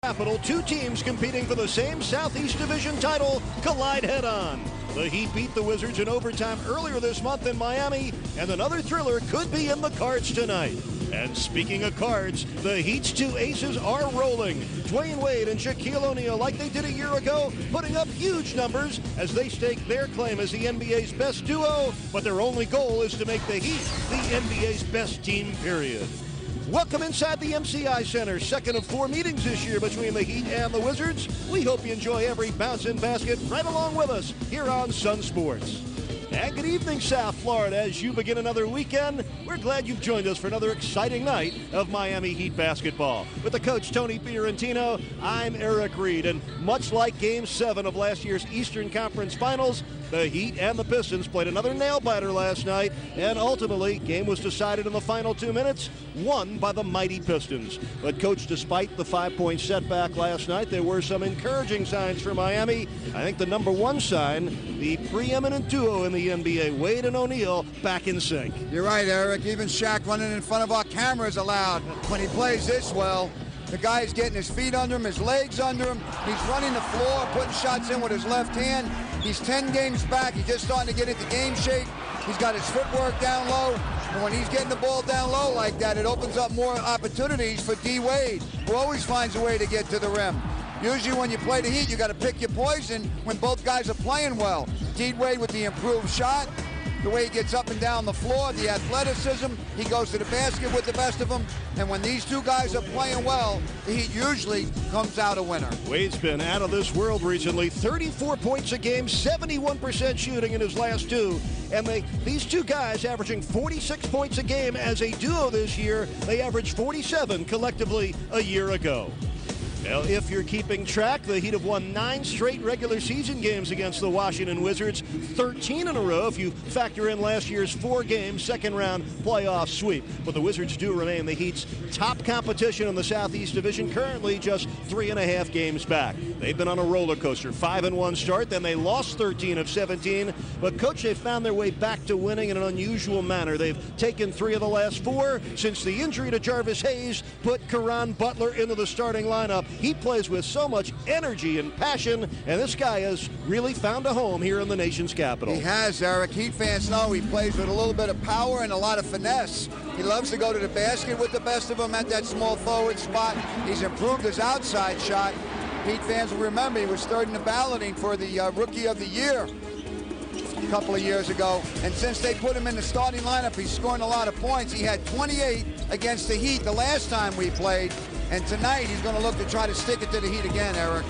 Capital, two teams competing for the same Southeast Division title collide head-on. The Heat beat the Wizards in overtime earlier this month in Miami, and another thriller could be in the cards tonight. And speaking of cards, the Heat's two aces are rolling. Dwayne Wade and Shaquille O'Neal, like they did a year ago, putting up huge numbers as they stake their claim as the NBA's best duo, but their only goal is to make the Heat the NBA's best team, period. Welcome inside the MCI Center, second of four meetings this year between the Heat and the Wizards. We hope you enjoy every bounce and basket right along with us here on Sun Sports. And good evening, South Florida. As you begin another weekend, we're glad you've joined us for another exciting night of Miami Heat basketball. With the coach, Tony Fiorentino, I'm Eric Reed. And much like Game 7 of last year's Eastern Conference Finals, the Heat and the Pistons played another nail-biter last night, and ultimately, game was decided in the final 2 minutes, won by the mighty Pistons. But, Coach, despite the 5-point setback last night, there were some encouraging signs for Miami. I think the number one sign, the preeminent duo in the NBA, Wade and O'Neal, back in sync. You're right, Eric. Even Shaq running in front of our cameras allowed. When he plays this well, the guy is getting his feet under him, his legs under him. He's running the floor, putting shots in with his left hand. He's 10 games back. He's just starting to get into game shape. He's got his footwork down low. And when he's getting the ball down low like that, it opens up more opportunities for D. Wade, who always finds a way to get to the rim. Usually when you play the Heat, you got to pick your poison when both guys are playing well. D. Wade with the improved shot, the way he gets up and down the floor, the athleticism, he goes to the basket with the best of them. And when these two guys are playing well, the Heat usually comes out a winner. Wade's been out of this world recently. 34 points a game, 71% shooting in his last two. And these two guys averaging 46 points a game as a duo this year. They averaged 47 collectively a year ago. Well, if you're keeping track, the Heat have won 9 straight regular season games against the Washington Wizards, 13 in a row if you factor in last year's 4-game second-round playoff sweep. But the Wizards do remain the Heat's top competition in the Southeast Division, currently just 3.5 games back. They've been on a roller coaster, 5-1 start, then they lost 13 of 17. But, Coach, they've found their way back to winning in an unusual manner. They've taken 3 of the last 4 since the injury to Jarvis Hayes put Caron Butler into the starting lineup. He plays with so much energy and passion, and this guy has really found a home here in the nation's capital. He has, Eric. Heat fans know he plays with a little bit of power and a lot of finesse. He loves to go to the basket with the best of them at that small forward spot. He's improved his outside shot. Heat fans will remember he was third in the balloting for the Rookie of the Year a couple of years ago. And since they put him in the starting lineup, he's scoring a lot of points. He had 28 against the Heat the last time we played. And tonight, he's going to look to try to stick it to the Heat again, Eric.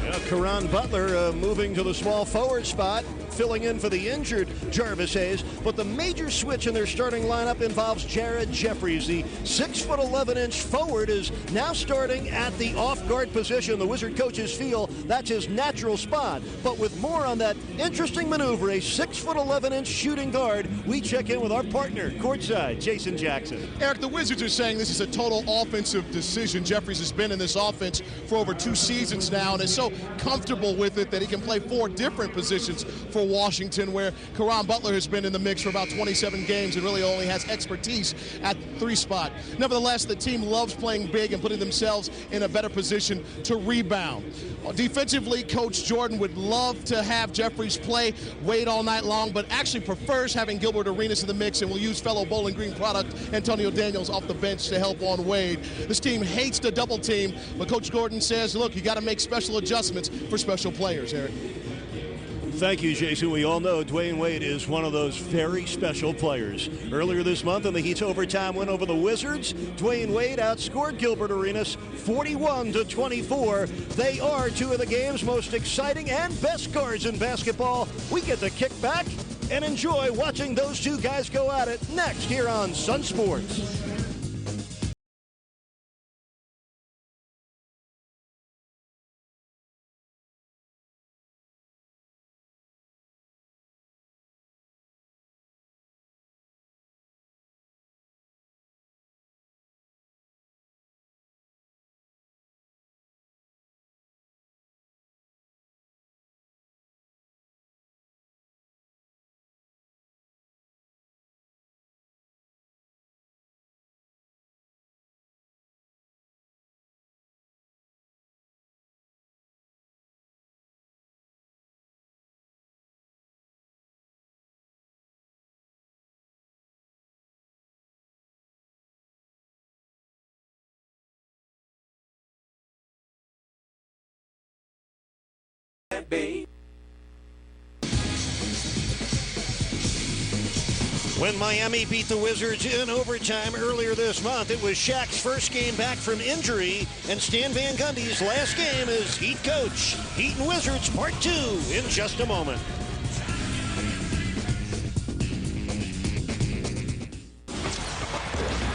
Yeah, Caron Butler moving to the small forward spot, filling in for the injured Jarvis Hayes. But the major switch in their starting lineup involves Jared Jeffries. The 6'11" forward is now starting at the off-guard position. The Wizard coaches feel that's his natural spot. But with more on that interesting maneuver, a 6'11" shooting guard, we check in with our partner, courtside, Jason Jackson. Eric, the Wizards are saying this is a total offensive decision. Jeffries has been in this offense for over 2 seasons now and is so comfortable with it that he can play 4 different positions for Washington, where Caron Butler has been in the mix for about 27 games and really only has expertise at the 3 spot. Nevertheless, the team loves playing big and putting themselves in a better position to rebound. Defensively, Coach Jordan would love to have Jeffries play Wade all night long, but actually prefers having Gilbert Arenas in the mix and will use fellow Bowling Green product Antonio Daniels off the bench to help on Wade. This team hates to double team, but Coach Gordon says, look, you got to make special adjustments for special players, Eric. Thank you, Jason. We all know Dwayne Wade is one of those very special players. Earlier this month in the Heat's overtime win over the Wizards, Dwayne Wade outscored Gilbert Arenas 41-24. They are 2 of the game's most exciting and best guards in basketball. We get to kick back and enjoy watching those 2 guys go at it next here on Sun Sports. can't be. When Miami beat the Wizards in overtime earlier this month, it was Shaq's first game back from injury, and Stan Van Gundy's last game as Heat coach. Heat and Wizards Part 2 in just a moment.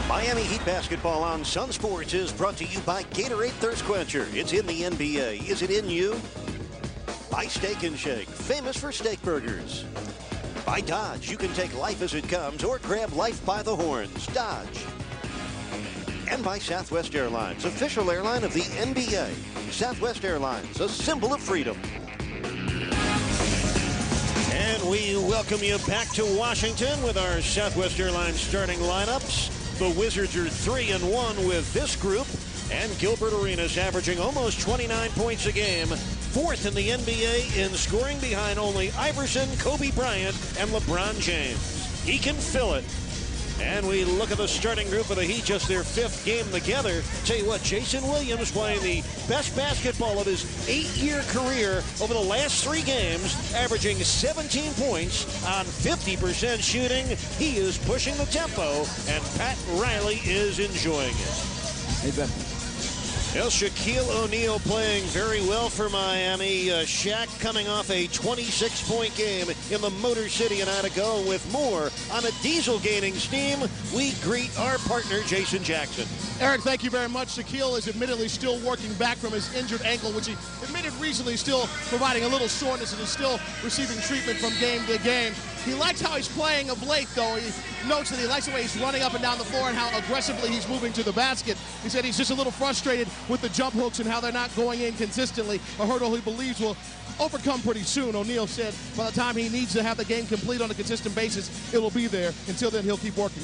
Miami Heat basketball on Sun Sports is brought to you by Gatorade Thirst Quencher. It's in the NBA. Is it in you? By Steak and Shake, famous for steak burgers. By Dodge, you can take life as it comes or grab life by the horns. Dodge. And by Southwest Airlines, official airline of the NBA. Southwest Airlines, a symbol of freedom. And we welcome you back to Washington with our Southwest Airlines starting lineups. The Wizards are 3-1 with this group, and Gilbert Arenas averaging almost 29 points a game, fourth in the NBA in scoring behind only Iverson, Kobe Bryant, and LeBron James. He can fill it. And we look at the starting group of the Heat, just their fifth game together. Tell you what, Jason Williams playing the best basketball of his 8-year career over the last 3 games, averaging 17 points on 50% shooting. He is pushing the tempo, and Pat Riley is enjoying it. Hey, Ben. Well, Shaquille O'Neal playing very well for Miami. Shaq coming off a 26-point game in the Motor City a night ago. With more on a diesel gaining steam, we greet our partner, Jason Jackson. Eric, thank you very much. Shaquille is admittedly still working back from his injured ankle, which he admitted recently still providing a little soreness and is still receiving treatment from game to game. He likes how he's playing of late, though. He notes that he likes the way he's running up and down the floor and how aggressively he's moving to the basket. He said he's just a little frustrated with the jump hooks and how they're not going in consistently, a hurdle he believes will overcome pretty soon. O'Neal said by the time he needs to have the game complete on a consistent basis, it'll be there. Until then, he'll keep working.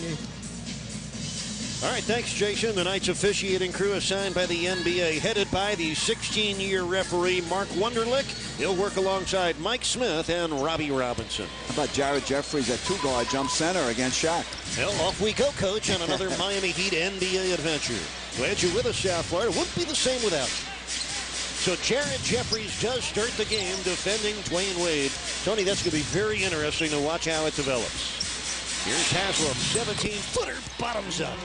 All right, thanks, Jason. The night's officiating crew assigned by the NBA, headed by the 16-year referee, Mark Wunderlich. He'll work alongside Mike Smith and Robbie Robinson. How about Jared Jeffries at 2-guard, jump center against Shaq? Well, off we go, Coach, on another Miami Heat NBA adventure. Glad you're with us, South Florida. Wouldn't be the same without you. So Jared Jeffries does start the game defending Dwayne Wade. Tony, that's going to be very interesting to watch how it develops. Here's Haslam, 17-footer, bottoms up.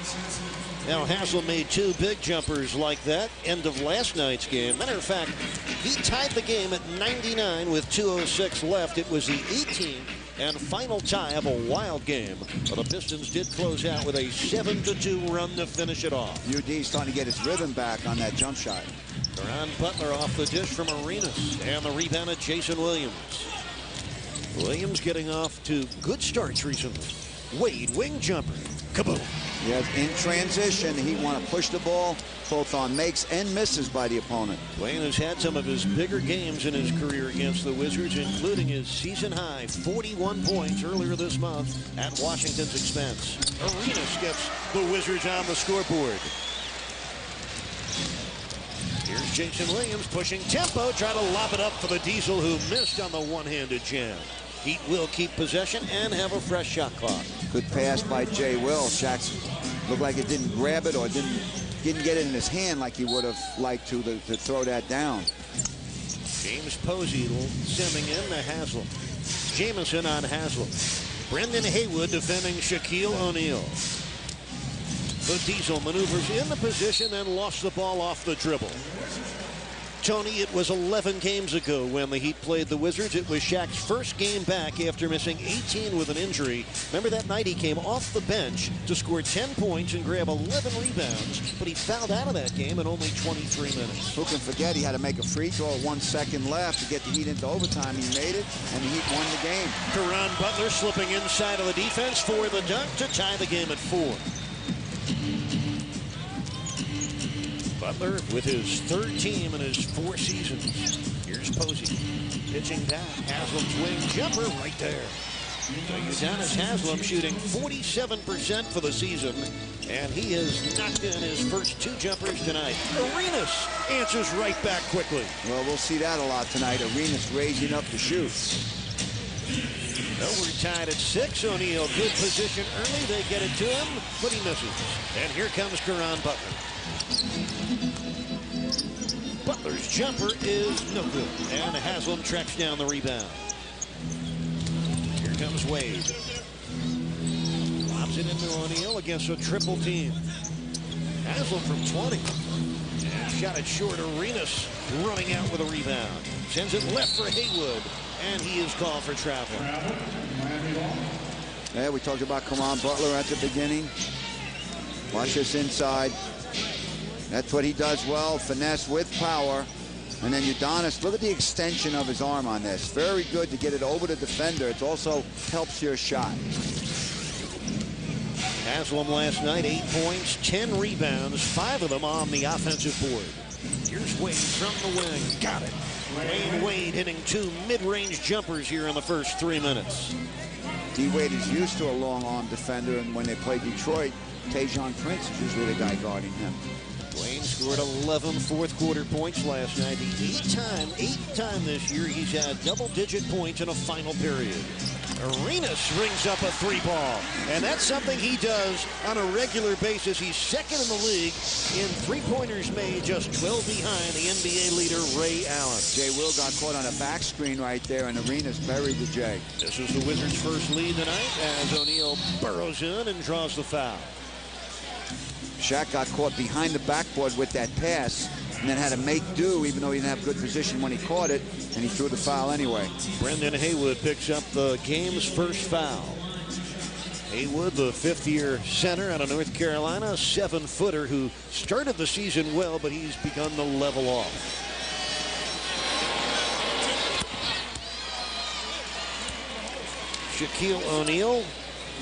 Now, Haslam made 2 big jumpers like that, end of last night's game. Matter of fact, he tied the game at 99 with 2:06 left. It was the 18th and final tie of a wild game. But the Pistons did close out with a 7-2 run to finish it off. UD starting to get his rhythm back on that jump shot. Caron Butler off the dish from Arenas, and the rebound at Jason Williams. Williams getting off to good starts recently. Wade, wing jumper, kaboom. Yes, in transition, he want to push the ball both on makes and misses by the opponent. Dwayne has had some of his bigger games in his career against the Wizards, including his season-high 41 points earlier this month at Washington's expense. Arenas gets the Wizards on the scoreboard. Here's Jason Williams pushing tempo, trying to lob it up for the Diesel, who missed on the one-handed jam. Heat will keep possession and have a fresh shot clock. Good pass by Jay Will. Shaq looked like it didn't grab it or didn't get it in his hand like he would have liked to throw that down. James Posey sending in to Haslam. Jamison on Haslam. Brendan Haywood defending Shaquille O'Neal. The Diesel maneuvers in the position and lost the ball off the dribble. Tony, it was 11 games ago when the Heat played the Wizards. It was Shaq's first game back after missing 18 with an injury. Remember that night he came off the bench to score 10 points and grab 11 rebounds, but he fouled out of that game in only 23 minutes. Who can forget he had to make a free throw, 1 second left to get the Heat into overtime. He made it, and the Heat won the game. Caron Butler slipping inside of the defense for the dunk to tie the game at 4. Butler with his 3rd team in his 4 seasons. Here's Posey pitching back. Haslam's wing jumper right there. So Udonis Haslam shooting 47% for the season, and he has knocked in his first 2 jumpers tonight. Arenas answers right back quickly. Well, we'll see that a lot tonight. Arenas raising up to shoot. Well, we're tied at 6. O'Neal, good position early. They get it to him, but he misses. And here comes Caron Butler. Butler's jumper is no good. And Haslam tracks down the rebound. Here comes Wade. Lobs it into O'Neal against a triple team. Haslam from 20. And shot it short. Arenas running out with a rebound. Sends it left for Haywood. And he is called for travel. Yeah, we talked about Caron Butler at the beginning. Watch this inside. That's what he does well. Finesse with power. And then Udonis, look at the extension of his arm on this. Very good to get it over the defender. It also helps your shot. Haslam last night, 8 points, 10 rebounds, 5 of them on the offensive board. Here's Wade from the wing. Got it. Dwayne Wade hitting 2 mid-range jumpers here in the first 3 minutes. D-Wade is used to a long-arm defender, and when they play Detroit, Tajon Prince is usually the guy guarding him. Dwayne scored 11 fourth-quarter points last night. The eighth time this year he's had double-digit points in a final period. Arenas rings up a 3-ball, and that's something he does on a regular basis. He's second in the league in three-pointers made, just 12 behind the NBA leader Ray Allen. Jay Will got caught on a back screen right there, and Arenas buried the J. This is the Wizards' first lead tonight as O'Neal burrows in and draws the foul. Shaq got caught behind the backboard with that pass and then had to make do, even though he didn't have good position when he caught it, and he threw the foul anyway. Brendan Haywood picks up the game's first foul. Haywood, the fifth-year center out of North Carolina, a 7-footer who started the season well, but he's begun to level off. Shaquille O'Neal,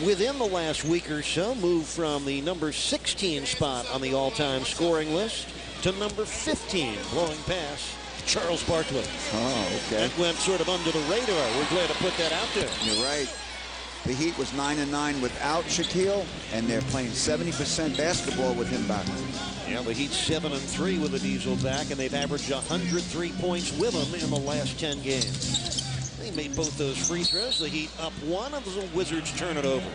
within the last week or so, moved from the number 16 spot on the all-time scoring list to number 15, blowing past Charles Barkley. Oh, okay. That went sort of under the radar. We're glad to put that out there. You're right. The Heat was 9-9 without Shaquille, and they're playing 70% basketball with him back. Yeah, the Heat 7-3 with the Diesel back, and they've averaged 103 points with him in the last 10 games. They made both those free throws. The Heat up 1, and the Wizards turn it over.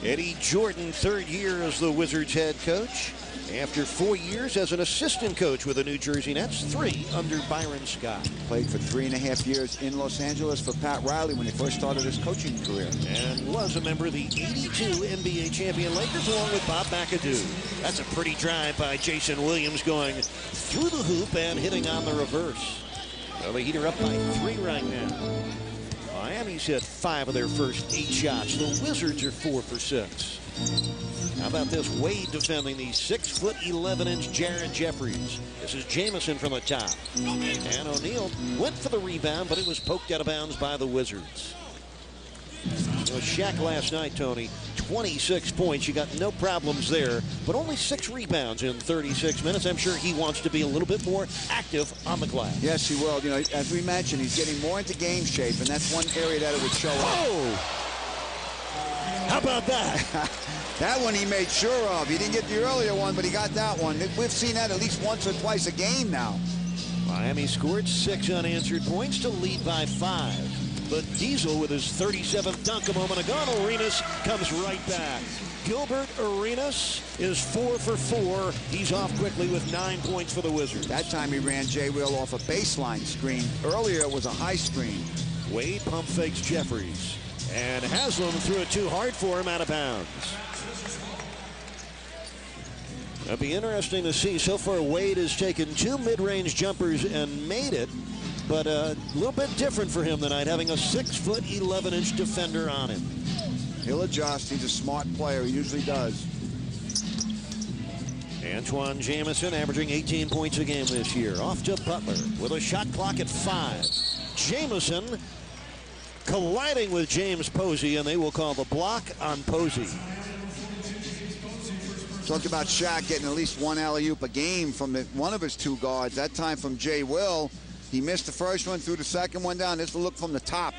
Eddie Jordan, third year as the Wizards head coach, after 4 years as an assistant coach with the New Jersey Nets, 3 under Byron Scott. Played for 3.5 years in Los Angeles for Pat Riley when he first started his coaching career. And was a member of the 82 NBA champion Lakers along with Bob McAdoo. That's a pretty drive by Jason Williams going through the hoop and hitting on the reverse. Well, the Heat are up by 3 right now. Miami's hit 5 of their first 8 shots. The Wizards are 4 for 6. How about this? Wade defending the 6'11" Jared Jeffries. This is Jamison from the top. And O'Neal went for the rebound, but it was poked out of bounds by the Wizards. So Shaq last night, Tony, 26 points. You got no problems there, but only 6 rebounds in 36 minutes. I'm sure he wants to be a little bit more active on the glass. Yes, he will. You know, as we mentioned, he's getting more into game shape, and that's one area that it would show up. Oh! How about that? That one he made sure of. He didn't get the earlier one, but he got that one. We've seen that at least once or twice a game now. Miami scored 6 unanswered points to lead by 5. But Diesel with his 37th dunk a moment ago. Arenas comes right back. Gilbert Arenas is 4 for 4. He's off quickly with 9 points for the Wizards. That time he ran J. Will off a baseline screen. Earlier it was a high screen. Wade pump fakes Jeffries. And Haslam threw it too hard for him out of bounds. It'll be interesting to see. So far, Wade has taken 2 mid-range jumpers and made it, but a little bit different for him tonight, having a 6'11" defender on him. He'll adjust. He's a smart player. He usually does. Antoine Jamison averaging 18 points a game this year. Off to Butler with a shot clock at 5. Jamison colliding with James Posey, and they will call the block on Posey. Talked about Shaq getting at least 1 alley-oop a game from one of his 2 guards. That time from J. Will. He missed the first one, threw the second one down. This will look from the top.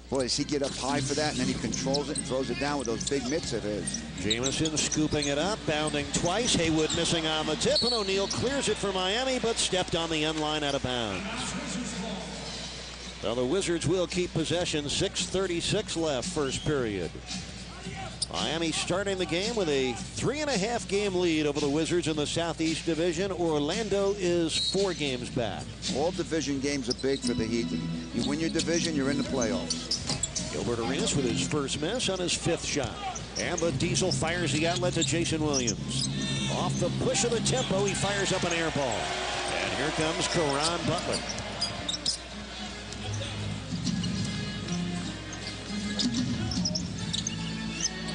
Boy, does he get up high for that, and then he controls it and throws it down with those big mitts of his. Jamison scooping it up, bounding twice. Haywood missing on the tip, and O'Neal clears it for Miami, but stepped on the end line out of bounds. Well, the Wizards will keep possession. 6:36 left, first period. Miami starting the game with a 3.5 game lead over the Wizards in the Southeast Division. Orlando is 4 games back. All division games are big for the Heat. You win your division, you're in the playoffs. Gilbert Arenas with his first miss on his 5th shot. And the Diesel fires the outlet to Jason Williams. Off the push of the tempo, he fires up an air ball. And here comes Caron Butler.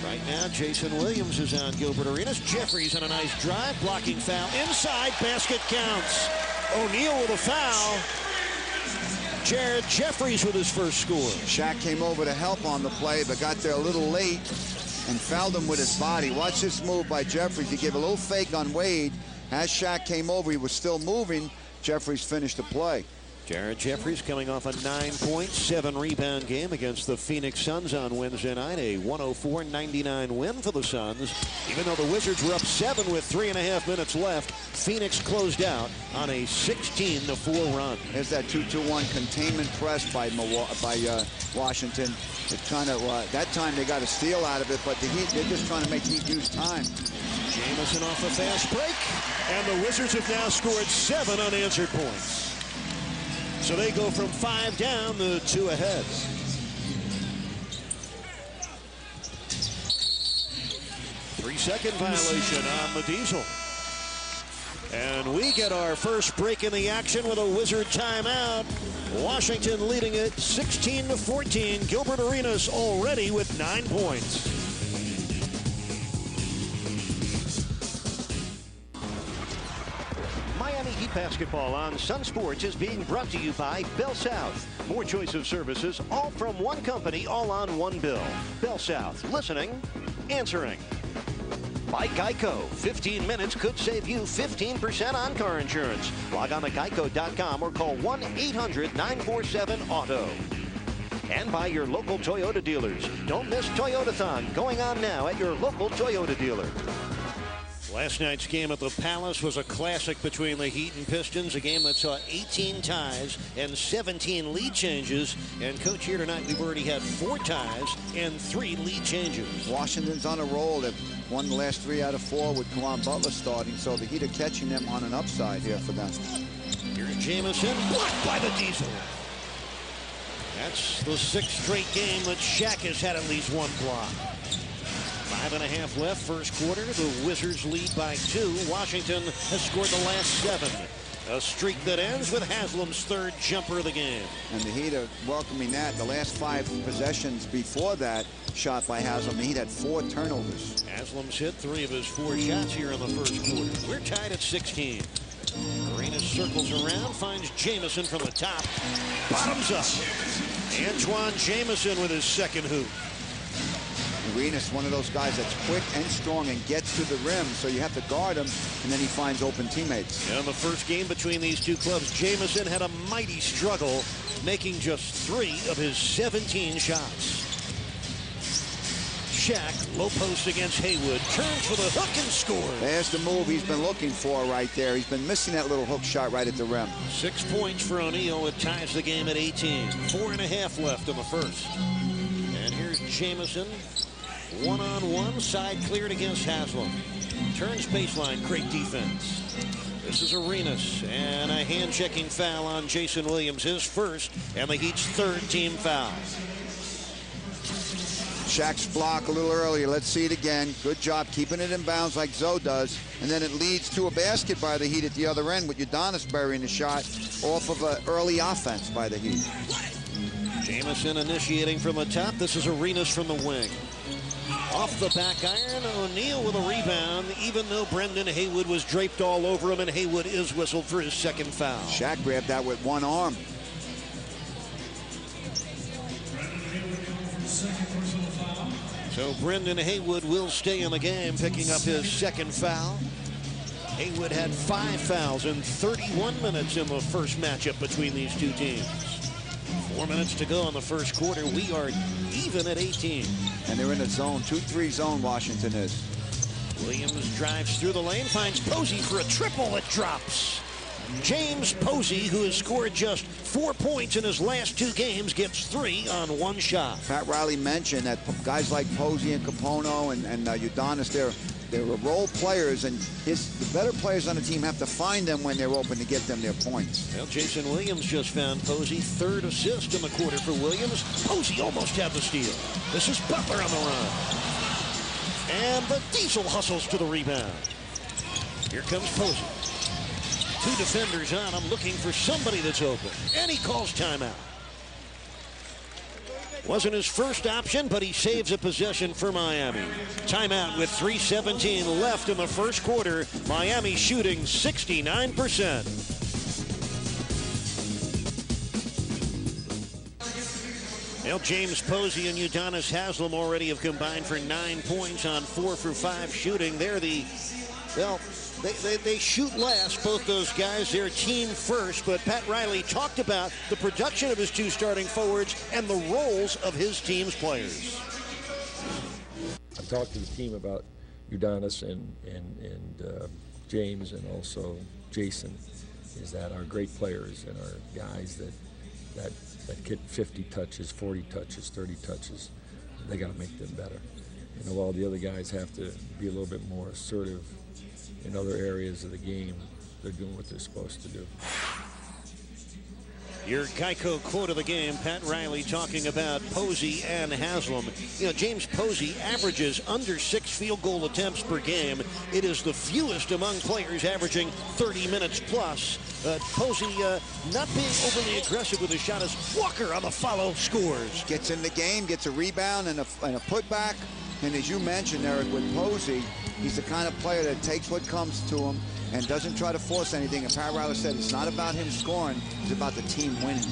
Right now, Jason Williams is on Gilbert Arenas. Jeffries on a nice drive, blocking foul. Inside, basket counts. O'Neal with a foul. Jared Jeffries with his first score. Shaq came over to help on the play, but got there a little late and fouled him with his body. Watch this move by Jeffries. He gave a little fake on Wade. As Shaq came over, he was still moving. Jeffries finished the play. Jared Jeffries coming off a 9-point, 7-rebound game against the Phoenix Suns on Wednesday night. A 104-99 win for the Suns. Even though the Wizards were up 7 with 3.5 minutes left, Phoenix closed out on a 16-4 run. There's that 2-2-1 containment press by Washington. It's kind of that time they got a steal out of it, but the Heat, they're just trying to make Heat use time. Jamison off a fast break, and the Wizards have now scored 7 unanswered points. So they go from 5 down to 2 ahead. Three-second violation on the Diesel. And we get our first break in the action with a Wizard timeout. Washington leading it 16-14. Gilbert Arenas already with 9 points. Miami Heat basketball on Sun Sports is being brought to you by Bell South. More choice of services, all from one company, all on one bill. Bell South, listening, answering. By Geico, 15 minutes could save you 15% on car insurance. Log on to geico.com or call 1-800-947-AUTO. And by your local Toyota dealers. Don't miss Toyotathon, going on now at your local Toyota dealer. Last night's game at the Palace was a classic between the Heat and Pistons, a game that saw 18 ties and 17 lead changes. And, Coach, here tonight we've already had 4 ties and 3 lead changes. Washington's on a roll. They've won the last 3 out of 4 with Caron Butler starting, so the Heat are catching them on an upside here for them. Here's Jamison, blocked by the Diesel. That's the 6th straight game that Shaq has had at least 1 block. 5.5 left, first quarter. The Wizards lead by 2. Washington has scored the last 7. A streak that ends with Haslam's 3rd jumper of the game. And the Heat are welcoming that. The last 5 possessions before that shot by Haslam, the Heat had 4 turnovers. Haslam's hit 3 of his 4 shots here in the first quarter. We're tied at 16. Arenas circles around, finds Jamison from the top. Bottoms up. Antoine Jamison with his 2nd hoop. Arenas, one of those guys that's quick and strong and gets to the rim, so you have to guard him, and then he finds open teammates. In the first game between these two clubs, Jamison had a mighty struggle, making just 3 of his 17 shots. Shaq, low post against Haywood, turns for the hook and scores. There's the move he's been looking for right there. He's been missing that little hook shot right at the rim. 6 points for O'Neal. It ties the game at 18. 4.5 left in the first. And here's Jamison. 1-on-1, side cleared against Haslam. Turns baseline, great defense. This is Arenas, and a hand-checking foul on Jason Williams, his first, and the Heat's 3rd team foul. Shaq's block a little earlier. Let's see it again. Good job keeping it in bounds like Zoe does. And then it leads to a basket by the Heat at the other end with Udonis burying the shot off of an early offense by the Heat. Jamison initiating from the top. This is Arenas from the wing. Off the back iron, O'Neal with a rebound, even though Brendan Haywood was draped all over him, and Haywood is whistled for his 2nd foul. Shaq grabbed that with 1 arm. So Brendan Haywood will stay in the game, picking up his 2nd foul. Haywood had 5 fouls in 31 minutes in the first matchup between these two teams. 4 minutes to go in the first quarter. We are even at 18. And they're in a zone, 2-3 zone, Washington is. Williams drives through the lane, finds Posey for a triple that drops. James Posey, who has scored just 4 points in his last 2 games, gets 3 on 1 shot. Pat Riley mentioned that guys like Posey and Capono and Udonis, they're role players, and the better players on the team have to find them when they're open to get them their points. Well, Jason Williams just found Posey, 3rd assist in the quarter for Williams. Posey almost had the steal. This is Butler on the run. And the Diesel hustles to the rebound. Here comes Posey. 2 defenders on him, looking for somebody that's open. And he calls timeout. Wasn't his first option, but he saves a possession for Miami. Timeout with 3:17 left in the first quarter. Miami shooting 69%. Well, James Posey and Udonis Haslem already have combined for 9 points on 4 for 5 shooting. They're They shoot last, both those guys. They're team first, but Pat Riley talked about the production of his 2 starting forwards and the roles of his team's players. I talked to the team about Udonis and James, and also Jason, is that our great players and our guys that get 50 touches, 40 touches, 30 touches, they got to make them better. You know, while the other guys have to be a little bit more assertive in other areas of the game, they're doing what they're supposed to do. Your Geico quote of the game, Pat Riley talking about Posey and Haslem. You know, James Posey averages under 6 field goal attempts per game. It is the fewest among players, averaging 30 minutes plus. Posey not being overly aggressive with his shot as Walker on the follow scores. Gets in the game, gets a rebound and a putback. And as you mentioned, Eric, with Posey, he's the kind of player that takes what comes to him and doesn't try to force anything. And Pat Riley said it's not about him scoring, it's about the team winning.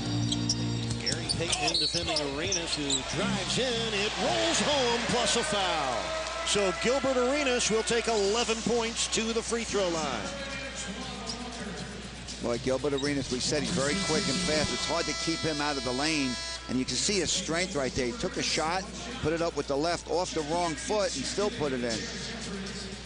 Gary Payton defending Arenas, who drives in. It rolls home, plus a foul. So Gilbert Arenas will take 11 points to the free throw line. Boy, Gilbert Arenas, we said he's very quick and fast. It's hard to keep him out of the lane. And you can see his strength right there. He took a shot, put it up with the left off the wrong foot, and still put it in.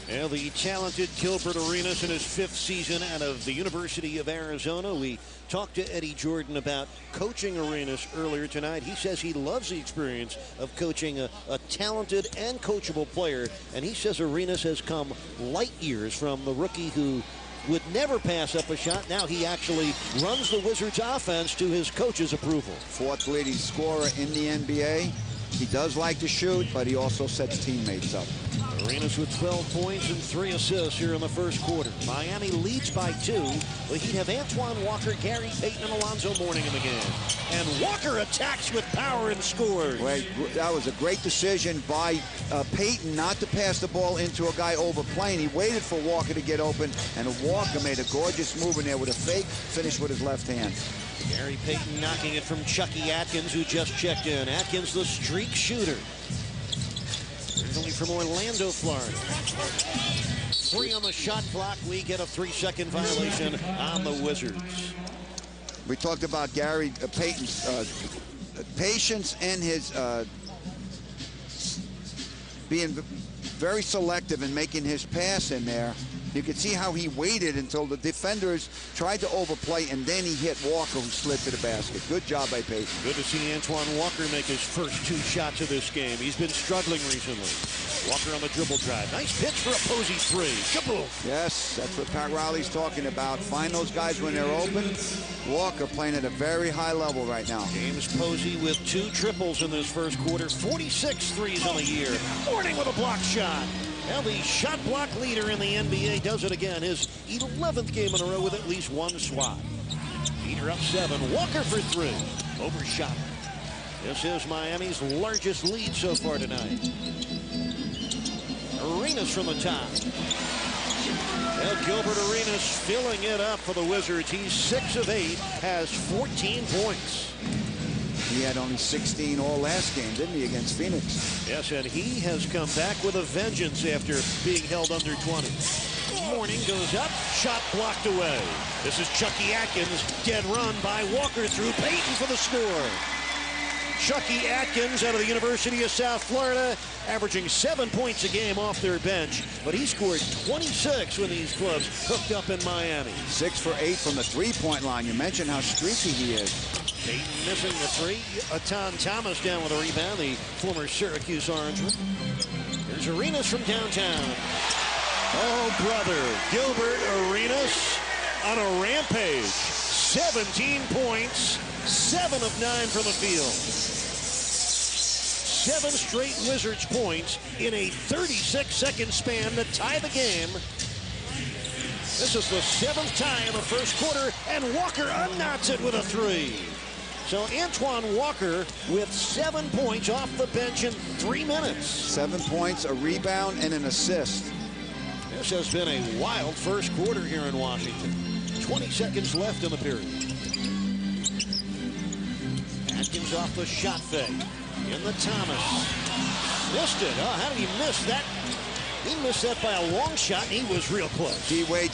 And the talented Gilbert Arenas in his 5th season out of the University of Arizona. We talked to Eddie Jordan about coaching Arenas earlier tonight. He says he loves the experience of coaching a talented and coachable player. And he says Arenas has come light years from the rookie who would never pass up a shot. Now he actually runs the Wizards offense to his coach's approval. 4th leading scorer in the NBA. He does like to shoot, but he also sets teammates up. Arenas with 12 points and 3 assists here in the first quarter. Miami leads by 2. But he'd have Antoine Walker, Gary Payton, and Alonzo Mourning in the game. And Walker attacks with power and scores. Wait, that was a great decision by Payton not to pass the ball into a guy overplaying. He waited for Walker to get open, and Walker made a gorgeous move in there with a fake finish with his left hand. Gary Payton knocking it from Chucky Atkins, who just checked in. Atkins, the streak shooter. Originally from Orlando, Florida. 3 on the shot clock. We get a 3-second violation on the Wizards. We talked about Gary Payton's patience and his being very selective in making his pass in there. You could see how he waited until the defenders tried to overplay, and then he hit Walker, who slid to the basket. Good job by Payton. Good to see Antoine Walker make his first 2 shots of this game. He's been struggling recently. Walker on the dribble drive. Nice pitch for a Posey 3. Kaboom! Yes, that's what Pat Riley's talking about. Find those guys when they're open. Walker playing at a very high level right now. James Posey with 2 triples in this first quarter. 46 threes on the year. Mourning with a block shot. Now the shot block leader in the NBA does it again. His 11th game in a row with at least 1 swat. Peter up 7. Walker for 3. Overshot. This is Miami's largest lead so far tonight. Arenas from the top. Well, Gilbert Arenas filling it up for the Wizards. He's 6 of 8, has 14 points. He had only 16 all last game, didn't he, against Phoenix? Yes, and he has come back with a vengeance after being held under 20. Mourning goes up, shot blocked away. This is Chucky Atkins, dead run by Walker through Payton for the score. Chucky Atkins out of the University of South Florida, averaging 7 points a game off their bench, but he scored 26 when these clubs hooked up in Miami. 6 for 8 from the three-point line. You mentioned how streaky he is. Payton missing the three. Thomas down with a rebound, the former Syracuse Orangeman. Here's Arenas from downtown. Oh, brother. Gilbert Arenas on a rampage. 17 points, 7 of 9 from the field. 7 straight Wizards points in a 36-second span to tie the game. This is the 7th tie in the first quarter, and Walker unknots it with a three. So Antoine Walker with 7 points off the bench in 3 minutes. 7 points, a rebound, and an assist. This has been a wild first quarter here in Washington. 20 seconds left in the period. Atkins off the shot fake. In the Thomas. Missed it. Oh, how did he miss that? He missed that by a long shot, and he was real close. D-Wade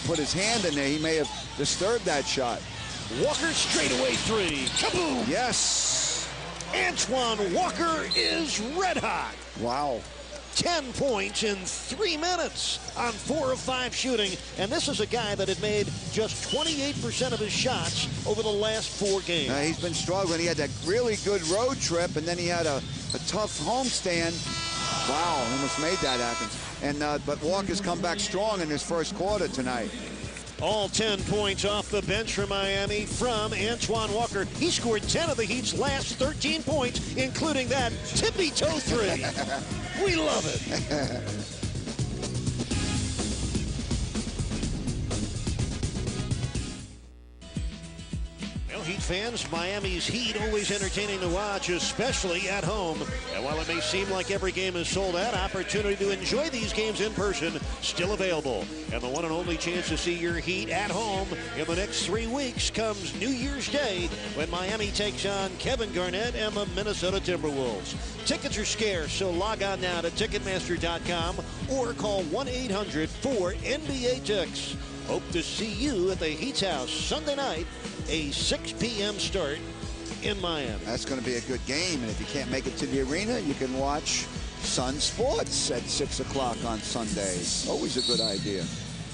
put his hand in there. He may have disturbed that shot. Walker straightaway three. Kaboom! Yes. Antoine Walker is red hot. Wow. 10 points in 3 minutes on 4 of 5 shooting. And this is a guy that had made just 28% of his shots over the last 4 games. He's been struggling. He had that really good road trip, and then he had a tough homestand. Wow, almost made that happen. And but Walker's come back strong in his first quarter tonight. All 10 points off the bench for Miami from Antoine Walker. He scored 10 of the Heat's last 13 points, including that tippy-toe three. We love it. Well, Heat fans, Miami's Heat always entertaining to watch, especially at home. And while it may seem like every game is sold out, opportunity to enjoy these games in person still available. And the one and only chance to see your Heat at home in the next 3 weeks comes New Year's Day when Miami takes on Kevin Garnett and the Minnesota Timberwolves. Tickets are scarce, so log on now to Ticketmaster.com or call 1-800-4NBA-TICKS. Hope to see you at the Heat's house Sunday night, a 6 p.m. start in Miami. That's going to be a good game, and if you can't make it to the arena, you can watch Sun Sports at 6 o'clock on Sunday. Always a good idea.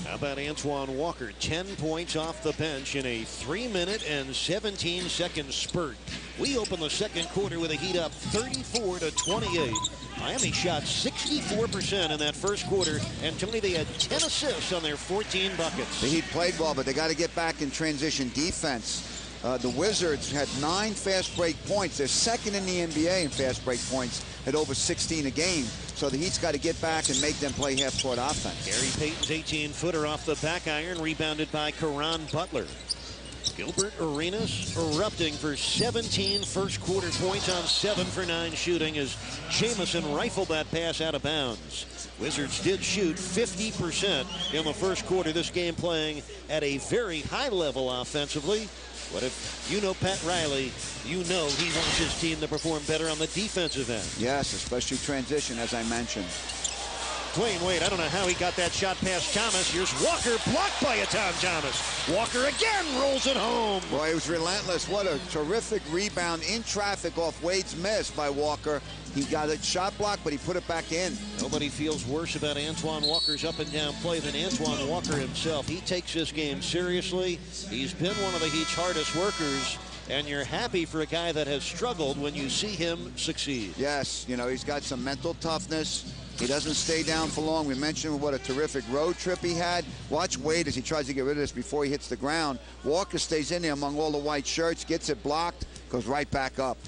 How about Antoine Walker? 10 points off the bench in a 3-minute and 17-second spurt. We open the second quarter with a Heat up 34-28. Miami shot 64% in that first quarter, and Tony, they had 10 assists on their 14 buckets. The Heat played well, but they got to get back in transition defense. The Wizards had 9 fast break points. They're second in the NBA in fast break points at over 16 a game. So the Heat's got to get back and make them play half-court offense. Gary Payton's 18-footer off the back iron, rebounded by Caron Butler. Gilbert Arenas erupting for 17 first-quarter points on 7 for 9 shooting as Jamison rifled that pass out of bounds. Wizards did shoot 50% in the first quarter. This game playing at a very high level offensively. But if you know Pat Riley, you know he wants his team to perform better on the defensive end. Yes, especially transition, as I mentioned. Dwayne Wade, I don't know how he got that shot past Thomas. Here's Walker, blocked by a Thomas. Walker again rolls it home. Boy, it was relentless. What a terrific rebound in traffic off Wade's miss by Walker. He got a shot block, but he put it back in. Nobody feels worse about Antoine Walker's up and down play than Antoine Walker himself. He takes this game seriously. He's been one of the Heat's hardest workers, and you're happy for a guy that has struggled when you see him succeed. Yes, you know, he's got some mental toughness. He doesn't stay down for long. We mentioned what a terrific road trip he had. Watch Wade as he tries to get rid of this before he hits the ground. Walker stays in there among all the white shirts, gets it blocked, goes right back up.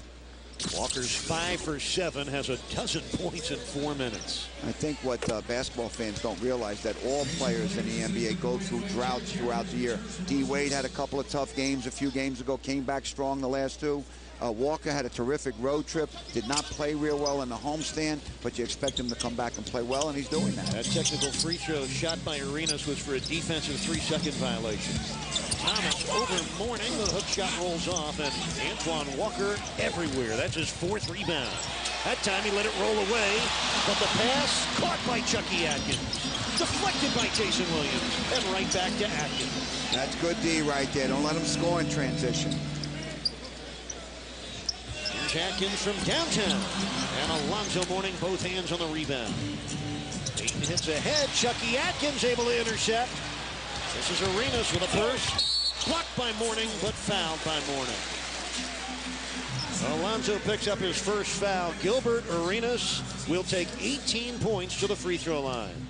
Walker's 5 for 7, has a dozen points in 4 minutes. I think what basketball fans don't realize that all players in the NBA go through droughts throughout the year. D. Wade had a couple of tough games a few games ago, came back strong the last 2. Walker had a terrific road trip, did not play real well in the homestand, but you expect him to come back and play well, and he's doing that. That technical free throw shot by Arenas was for a defensive 3-second violation. Thomas over Mourning, the hook shot rolls off, and Antoine Walker everywhere. That's his 4th rebound. That time he let it roll away, but the pass caught by Chucky Atkins. Deflected by Jason Williams, and right back to Atkins. That's good D right there. Don't let him score in transition. Atkins from downtown. And Alonzo Mourning, both hands on the rebound. Payton hits ahead. Chucky Atkins able to intercept. This is Arenas with a burst. Blocked by Mourning, but fouled by Mourning. Alonzo picks up his first foul. Gilbert Arenas will take 18 points to the free throw line.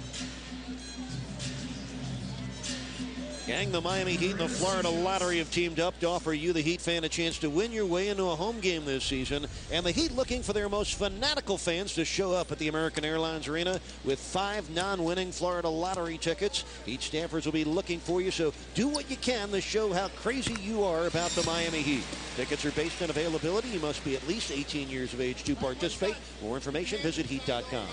Gang, the Miami Heat and the Florida Lottery have teamed up to offer you, the Heat fan, a chance to win your way into a home game this season. And the Heat looking for their most fanatical fans to show up at the American Airlines Arena with 5 non-winning Florida Lottery tickets. Heat staffers will be looking for you, so do what you can to show how crazy you are about the Miami Heat. Tickets are based on availability. You must be at least 18 years of age to participate. More information, visit Heat.com.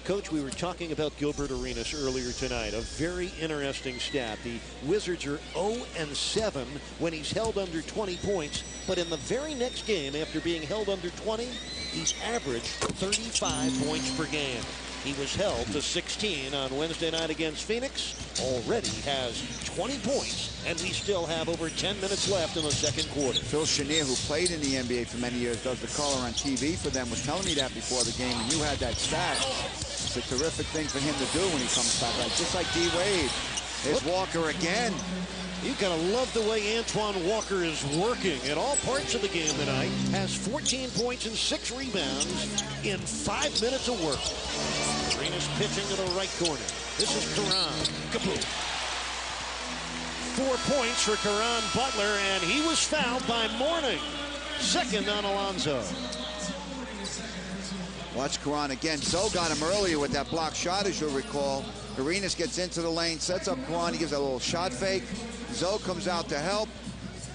Coach, we were talking about Gilbert Arenas earlier tonight. A very interesting stat. The Wizards are 0-7 when he's held under 20 points. But in the very next game, after being held under 20, he's averaged 35 points per game. He was held to 16 on Wednesday night against Phoenix. Already has 20 points, and we still have over 10 minutes left in the second quarter. Phil Chenier, who played in the NBA for many years, does the color on TV for them, was telling me that before the game, and you had that stat. It's a terrific thing for him to do when he comes back, just like D-Wade. There's Walker again. You gotta love the way Antoine Walker is working at all parts of the game tonight. Has 14 points and 6 rebounds in 5 minutes of work. Arenas pitching to the right corner. This is Caron. Kaboom. 4 points for Caron Butler, and he was fouled by Mourning. Second on Alonzo. Watch Caron again. Zoe got him earlier with that block shot, as you'll recall. Arenas gets into the lane, sets up Caron. He gives a little shot fake. Zoe comes out to help.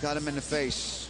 Got him in the face.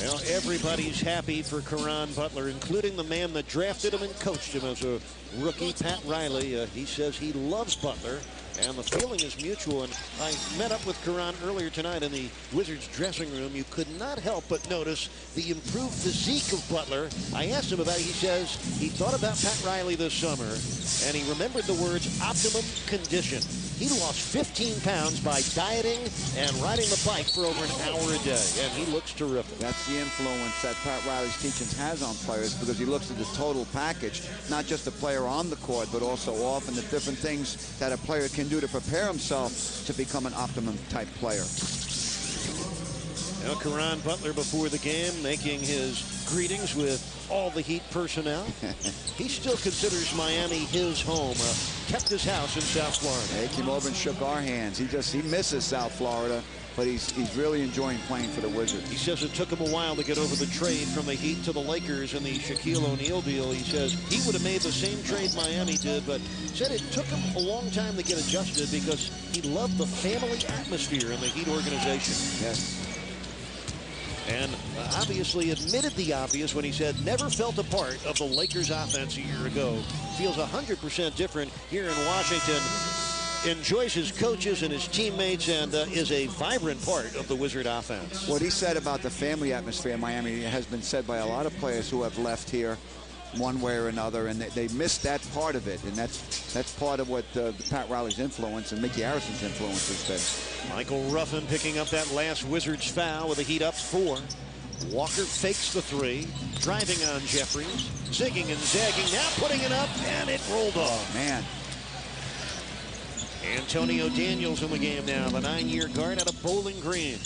Well, everybody's happy for Caron Butler, including the man that drafted him and coached him as a rookie, Pat Riley. He says he loves Butler, and the feeling is mutual. And I met up with Caron earlier tonight in the Wizards dressing room. You could not help but notice the improved physique of Butler. I asked him about it. He says he thought about Pat Riley this summer, and he remembered the words optimum condition. He lost 15 pounds by dieting and riding the bike for over an hour a day, and he looks terrific. That's the influence that Pat Riley's teachings has on players, because he looks at the total package, not just the player on the court, but also off, and the different things that a player can do to prepare himself to become an optimum type player. Now, Caron Butler before the game making his greetings with all the Heat personnel. He still considers Miami his home. Kept his house in South Florida. He came over and shook our hands. He misses South Florida, but he's really enjoying playing for the Wizards. He says it took him a while to get over the trade from the Heat to the Lakers and the Shaquille O'Neal deal. He says he would have made the same trade Miami did, but said it took him a long time to get adjusted because he loved the family atmosphere in the Heat organization. Yes. And obviously admitted the obvious when he said never felt a part of the Lakers offense a year ago. Feels 100% different here in Washington. Enjoys his coaches and his teammates, and is a vibrant part of the Wizard offense. What he said about the family atmosphere in Miami has been said by a lot of players who have left here one way or another, and they missed that part of it, and that's part of what Pat Riley's influence and Mickey Harrison's influence has been. Michael Ruffin picking up that last Wizards foul with the Heat up 4. Walker fakes the 3, driving on Jeffries, zigging and zagging, now putting it up, and it rolled off. Man. Antonio Daniels in the game now, the 9-year guard out of Bowling Green.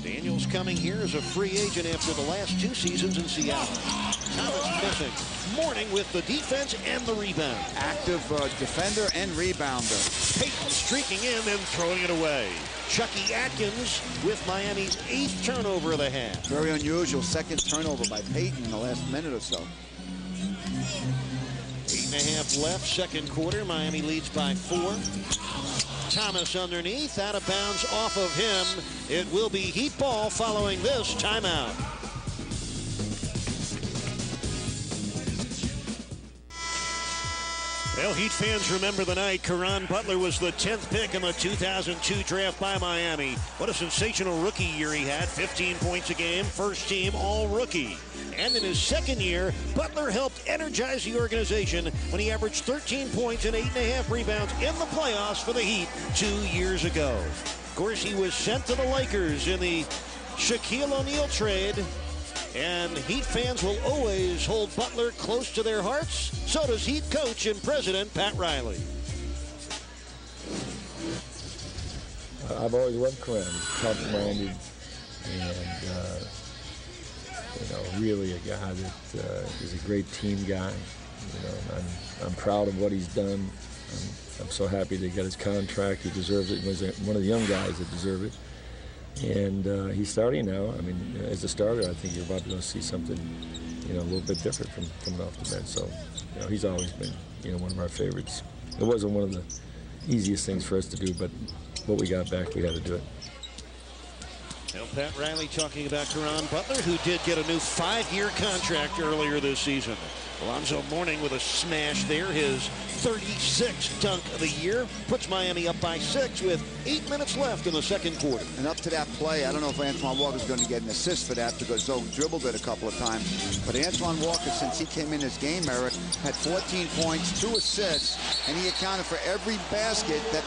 Daniels coming here as a free agent after the last 2 seasons in Seattle. Thomas missing. Mourning with the defense and the rebound. Active defender and rebounder. Payton streaking in and throwing it away. Chucky Atkins with Miami's 8th turnover of the half. Very unusual, 2nd turnover by Payton in the last minute or so. 8.5 left, second quarter. Miami leads by 4. Thomas underneath, out of bounds off of him. It will be Heat ball following this timeout. Well, Heat fans remember the night Caron Butler was the 10th pick in the 2002 draft by Miami. What a sensational rookie year he had. 15 points a game, first team all-rookie. And in his second year, Butler helped energize the organization when he averaged 13 points and 8.5 rebounds in the playoffs for the Heat 2 years ago. Of course, he was sent to the Lakers in the Shaquille O'Neal trade. And Heat fans will always hold Butler close to their hearts. So does Heat coach and president Pat Riley. I've always loved Karan. He's tough-minded and, really a guy that is a great team guy. I'm proud of what he's done. I'm so happy to get his contract. He deserves it. He was one of the young guys that deserve it. And he's starting now. I mean, as a starter, I think you're about to go see something, a little bit different from coming off the bench. So, he's always been, one of our favorites. It wasn't one of the easiest things for us to do, but what we got back, we had to do it. Now, Pat Riley talking about Caron Butler, who did get a new 5-year contract earlier this season. Alonzo Mourning with a smash there, his 36th dunk of the year, puts Miami up by 6 with 8 minutes left in the second quarter. And up to that play, I don't know if Antoine Walker's going to get an assist for that because Zoe dribbled it a couple of times. But Antoine Walker, since he came in this game, Eric, had 14 points, 2 assists, and he accounted for every basket that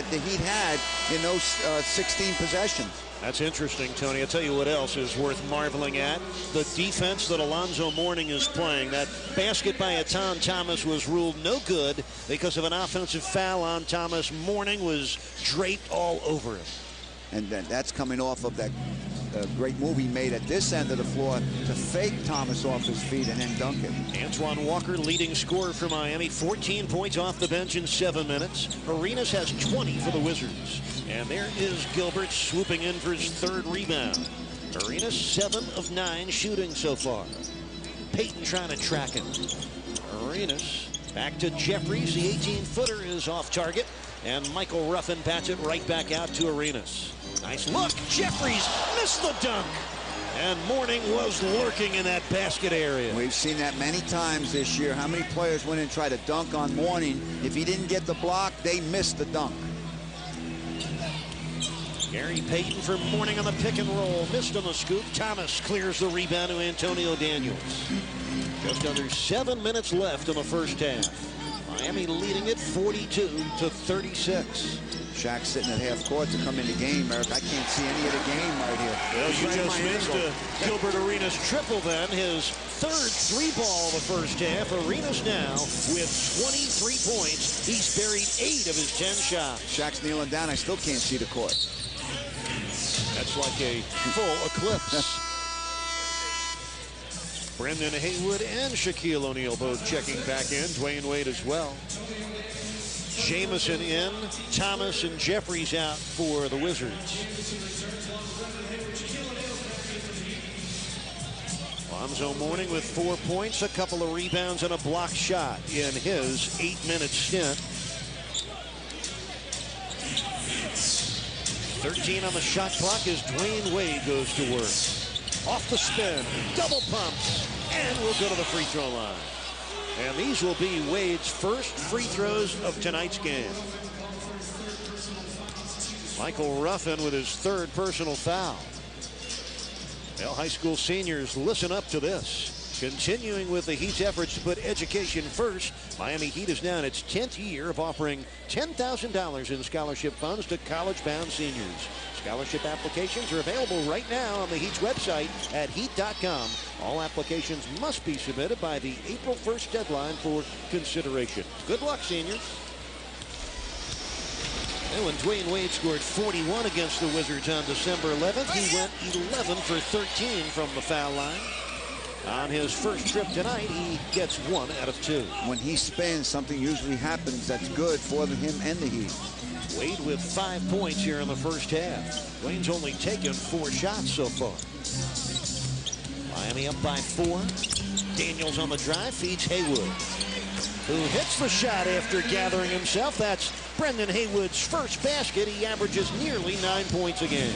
the Heat had in those 16 possessions. That's interesting, Tony. I'll tell you what else is worth marveling at. The defense that Alonzo Mourning is playing. That basket by Etan Thomas was ruled no good because of an offensive foul on Thomas. Mourning was draped all over him. And that's coming off of that great move he made at this end of the floor to fake Thomas off his feet and then dunk it. Antoine Walker, leading scorer for Miami, 14 points off the bench in 7 minutes. Arenas has 20 for the Wizards. And there is Gilbert swooping in for his 3rd rebound. Arenas 7 of 9 shooting so far. Payton trying to track him. Arenas back to Jeffries. The 18-footer is off target. And Michael Ruffin bats it right back out to Arenas. Nice look. Jeffries missed the dunk. And Mourning was lurking in that basket area. We've seen that many times this year. How many players went and tried to dunk on Mourning? If he didn't get the block, they missed the dunk. Gary Payton for Mourning on the pick and roll. Missed on the scoop. Thomas clears the rebound to Antonio Daniels. Just under 7 minutes left in the first half. Miami leading it 42-36. Shaq sitting at half court to come in the game, Eric. I can't see any of the game right here. Well, you just missed Gilbert Arenas triple then. His 3rd 3-ball of the first half. Arenas now with 23 points. He's buried 8 of his 10 shots. Shaq's kneeling down. I still can't see the court. That's like a full eclipse. Brendan Haywood and Shaquille O'Neal both checking back in. Dwayne Wade as well. Jamison in. Thomas and Jeffries out for the Wizards. Alonzo Mourning with 4 points, a couple of rebounds, and a block shot in his 8-minute stint. 13 on the shot clock as Dwayne Wade goes to work. Off the spin, double pumps, and we'll go to the free throw line. And these will be Wade's first free throws of tonight's game. Michael Ruffin with his 3rd personal foul. Well, high school seniors, listen up to this. Continuing with the Heat's efforts to put education first, Miami Heat is now in its 10th year of offering $10,000 in scholarship funds to college-bound seniors. Scholarship applications are available right now on the Heat's website at heat.com. All applications must be submitted by the April 1st deadline for consideration. Good luck, seniors. And when Dwayne Wade scored 41 against the Wizards on December 11th, he went 11 for 13 from the foul line. On his first trip tonight, he gets 1 out of 2. When he spins, something usually happens that's good for him and the Heat. Wade with 5 points here in the first half. Wayne's only taken 4 shots so far. Miami up by 4. Daniels on the drive, feeds Haywood, who hits the shot after gathering himself. That's Brendan Haywood's first basket. He averages nearly 9 points a game.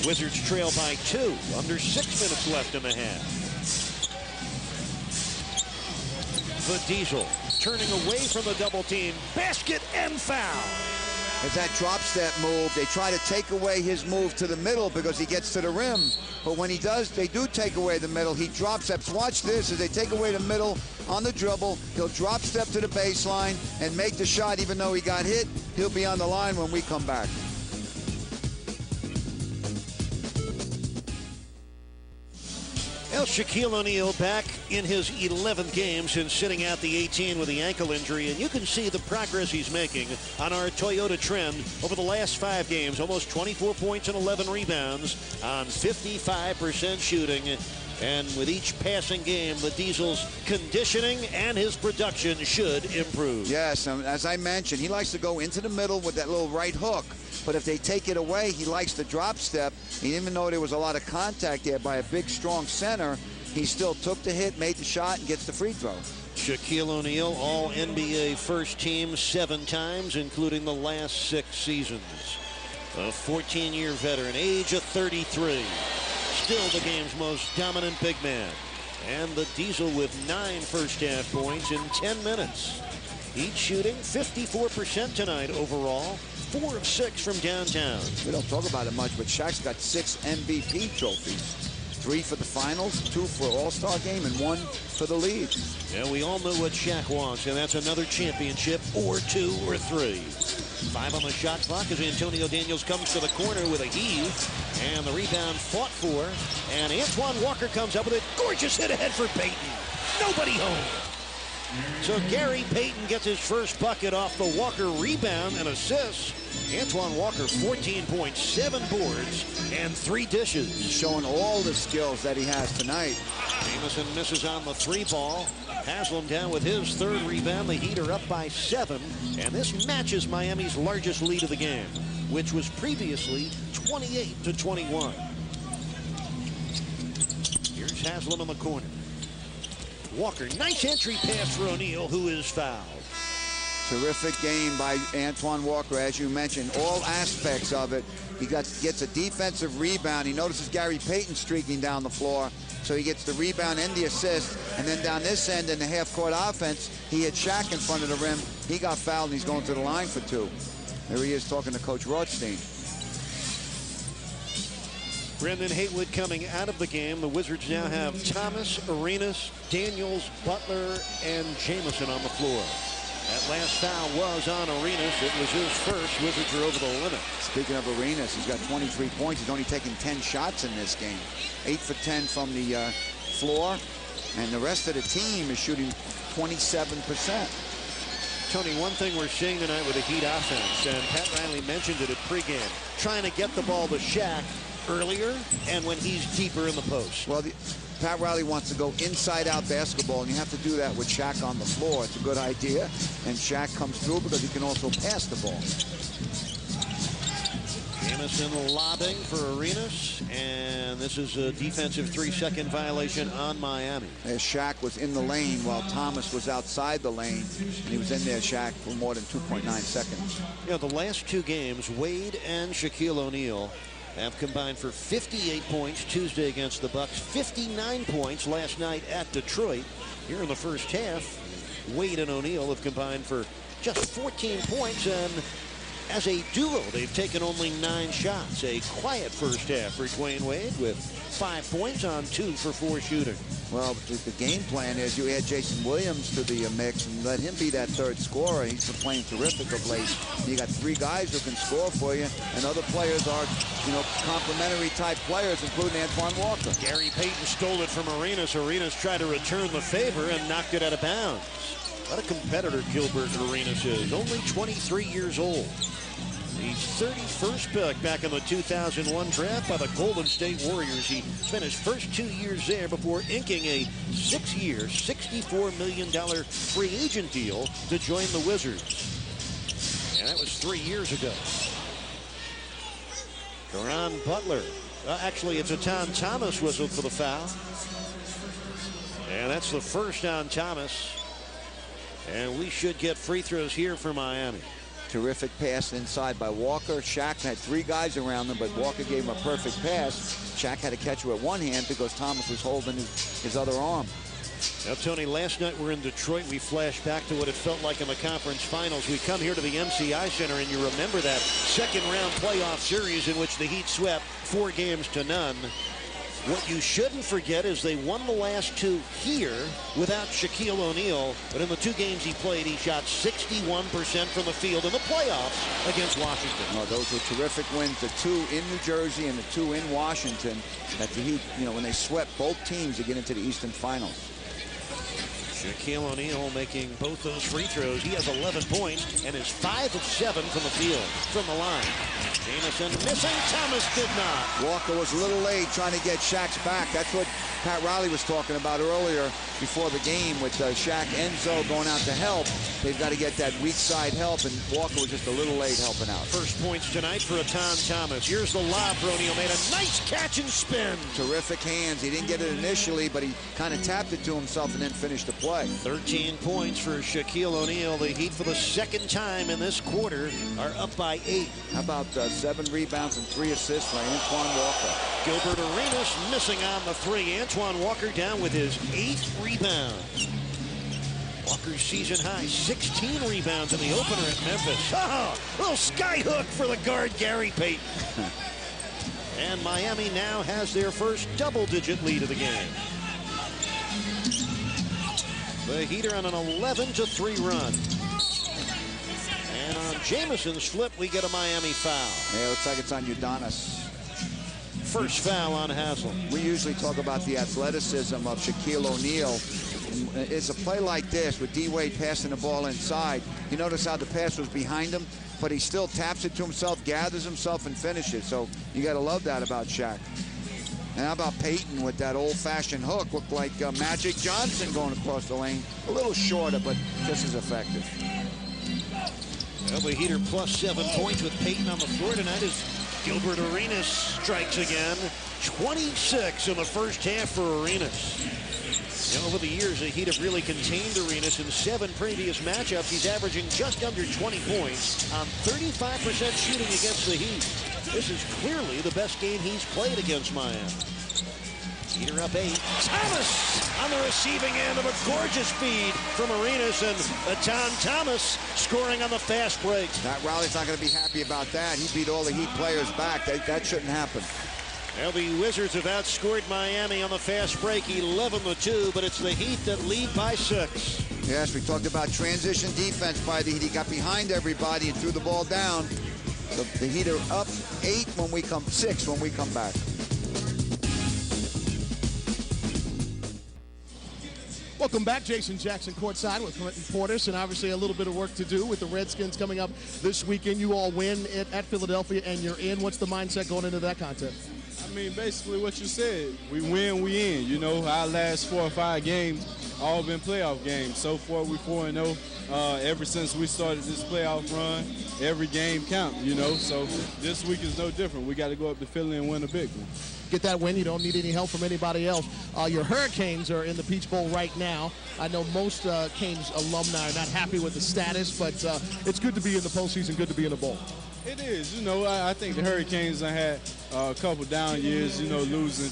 Wizards trail by 2. Under 6 minutes left in the half. The Diesel turning away from the double team. Basket and foul. As that drop step move, they try to take away his move to the middle because he gets to the rim. But when he does, they do take away the middle. He drop steps. Watch this as they take away the middle on the dribble. He'll drop step to the baseline and make the shot. Even though he got hit, he'll be on the line when we come back. Well, Shaquille O'Neal back in his 11th game since sitting out the 18 with the ankle injury, and you can see the progress he's making on our Toyota trend over the last 5 games. Almost 24 points and 11 rebounds on 55% shooting. And with each passing game, the Diesel's conditioning and his production should improve. Yes, as I mentioned, he likes to go into the middle with that little right hook. But if they take it away, he likes the drop step. And even though there was a lot of contact there by a big, strong center, he still took the hit, made the shot, and gets the free throw. Shaquille O'Neal, all NBA first team 7 times, including the last 6 seasons. A 14-year veteran, age of 33. Still the game's most dominant big man. And the Diesel with 9 first-half points in 10 minutes. Each shooting 54% tonight overall. 4 of 6 from downtown. We don't talk about it much, but Shaq's got 6 MVP trophies. 3 for the finals, 2 for All-Star game, and 1 for the league. Yeah, we all know what Shaq wants, and that's another championship, or 2 or 3. 5 on the shot clock as Antonio Daniels comes to the corner with a heave, and the rebound fought for, and Antoine Walker comes up with a gorgeous hit ahead for Payton. Nobody home. So Gary Payton gets his first bucket off the Walker rebound and assist. Antoine Walker 14 points, 7 boards, and 3 dishes. He's showing all the skills that he has tonight. Jamison misses on the 3-ball. Haslam down with his 3rd rebound. The Heat are up by 7, and this matches Miami's largest lead of the game, which was previously 28-21. Here's Haslam in the corner. Walker, nice entry pass for O'Neal, who is fouled. Terrific game by Antoine Walker, as you mentioned. All aspects of it. He gets a defensive rebound. He notices Gary Payton streaking down the floor. So he gets the rebound and the assist. And then down this end in the half-court offense, he had Shaq in front of the rim. He got fouled, and he's going to the line for 2. There he is talking to Coach Rothstein. Brendan Haywood coming out of the game. The Wizards now have Thomas, Arenas, Daniels, Butler, and Jamison on the floor. That last foul was on Arenas. It was his first. Wizards are over the limit. Speaking of Arenas, he's got 23 points. He's only taken 10 shots in this game. 8 for 10 from the floor. And the rest of the team is shooting 27%. Tony, one thing we're seeing tonight with the Heat offense, and Pat Riley mentioned it at pregame, trying to get the ball to Shaq earlier and when he's deeper in the post. Well, Pat Riley wants to go inside-out basketball, and you have to do that with Shaq on the floor. It's a good idea, and Shaq comes through because he can also pass the ball. Jamison lobbing for Arenas, and this is a defensive 3-second violation on Miami. As Shaq was in the lane while Thomas was outside the lane, and he was in there, Shaq, for more than 2.9 seconds. You know, the last 2 games, Wade and Shaquille O'Neal have combined for 58 points Tuesday against the Bucks, 59 points last night at Detroit. Here in the first half, Wade and O'Neal have combined for just 14 points, and as a duo, they've taken only 9 shots. A quiet first half for Dwayne Wade with 5 points on 2 for 4 shooting. Well, the game plan is you add Jason Williams to the mix and let him be that 3rd scorer. He's been playing terrific of late. You got 3 guys who can score for you, and other players are, you know, complementary type players, including Antoine Walker. Gary Payton stole it from Arenas. Arenas tried to return the favor and knocked it out of bounds. What a competitor Gilbert Arenas is. Only 23 years old. He's 31st pick back in the 2001 draft by the Golden State Warriors. He spent his first 2 years there before inking a 6-year, $64 million free agent deal to join the Wizards. And that was 3 years ago. Caron Butler. Actually, it's a Thomas whistle for the foul. And that's the first on Thomas. And we should get free throws here for Miami. Terrific pass inside by Walker. Shaq had 3 guys around him, but Walker gave him a perfect pass. Shaq had to catch it with one hand because Thomas was holding his other arm. Now, Tony, last night we're in Detroit. We flash back to what it felt like in the conference finals. We come here to the MCI Center, and you remember that second-round playoff series in which the Heat swept 4 games to none. What you shouldn't forget is they won the last two here without Shaquille O'Neal, but in the two games he played, he shot 61% from the field in the playoffs against Washington. Oh, those were terrific wins, the two in New Jersey and the two in Washington, that the Heat, you know, when they swept both teams to get into the Eastern Finals. Shaquille O'Neal making both those free throws. He has 11 points and is 5 of 7 from the field, from the line. Jamison missing. Thomas did not. Walker was a little late trying to get Shaq's back. That's what Pat Riley was talking about earlier before the game with Shaq and Zoe going out to help. They've got to get that weak side help, and Walker was just a little late helping out. First points tonight for Tom Thomas. Here's the lob for O'Neal. Made a nice catch and spin. Terrific hands. He didn't get it initially, but he kind of tapped it to himself and then finished the play. 13 points for Shaquille O'Neal. The Heat, for the second time in this quarter, are up by 8. How about 7 rebounds and 3 assists by Antoine Walker? Gilbert Arenas missing on the 3. Antoine Walker down with his 8th rebound. Walker's season high, 16 rebounds in the opener at Memphis. Oh, little sky hook for the guard, Gary Payton. And Miami now has their first double-digit lead of the game. The Heat are on an 11-3 run. And on Jamison's flip, we get a Miami foul. Yeah, looks like it's on Udonis. First foul on Haslam. We usually talk about the athleticism of Shaquille O'Neal. It's a play like this with D-Wade passing the ball inside. You notice how the pass was behind him, but he still taps it to himself, gathers himself, and finishes. So you got to love that about Shaq. And how about Payton with that old-fashioned hook? Looked like Magic Johnson going across the lane. A little shorter, but just as effective. Well, the Heat are plus 7 points with Payton on the floor tonight as Gilbert Arenas strikes again. 26 in the first half for Arenas. You know, over the years, the Heat have really contained Arenas in 7 previous matchups. He's averaging just under 20 points on 35% shooting against the Heat. This is clearly the best game he's played against Miami. Heat are up 8. Thomas on the receiving end of a gorgeous feed from Arenas, and Tom Thomas scoring on the fast break. Pat Riley's not going to be happy about that. He beat all the Heat players back. That shouldn't happen. Well, the Wizards have outscored Miami on the fast break 11-2, but it's the Heat that lead by 6. Yes, we talked about transition defense by the Heat. He got behind everybody and threw the ball down. The Heat are up 6 when we come back. Welcome back. Jason Jackson courtside with Clinton Portis, and obviously a little bit of work to do with the Redskins coming up this weekend. You all win at Philadelphia, and you're in. What's the mindset going into that contest? I mean, basically what you said. We win, we in. You know, our last 4 or 5 games all been playoff games. So far, we 4-0. Ever since we started this playoff run, every game count, you know. So this week is no different. We got to go up to Philly and win a big one. Get that win. You don't need any help from anybody else. Your Hurricanes are in the Peach Bowl right now. I know most Canes alumni are not happy with the status, but it's good to be in the postseason, good to be in the bowl. It is. You know, I think the Hurricanes had a couple down years, you know, losing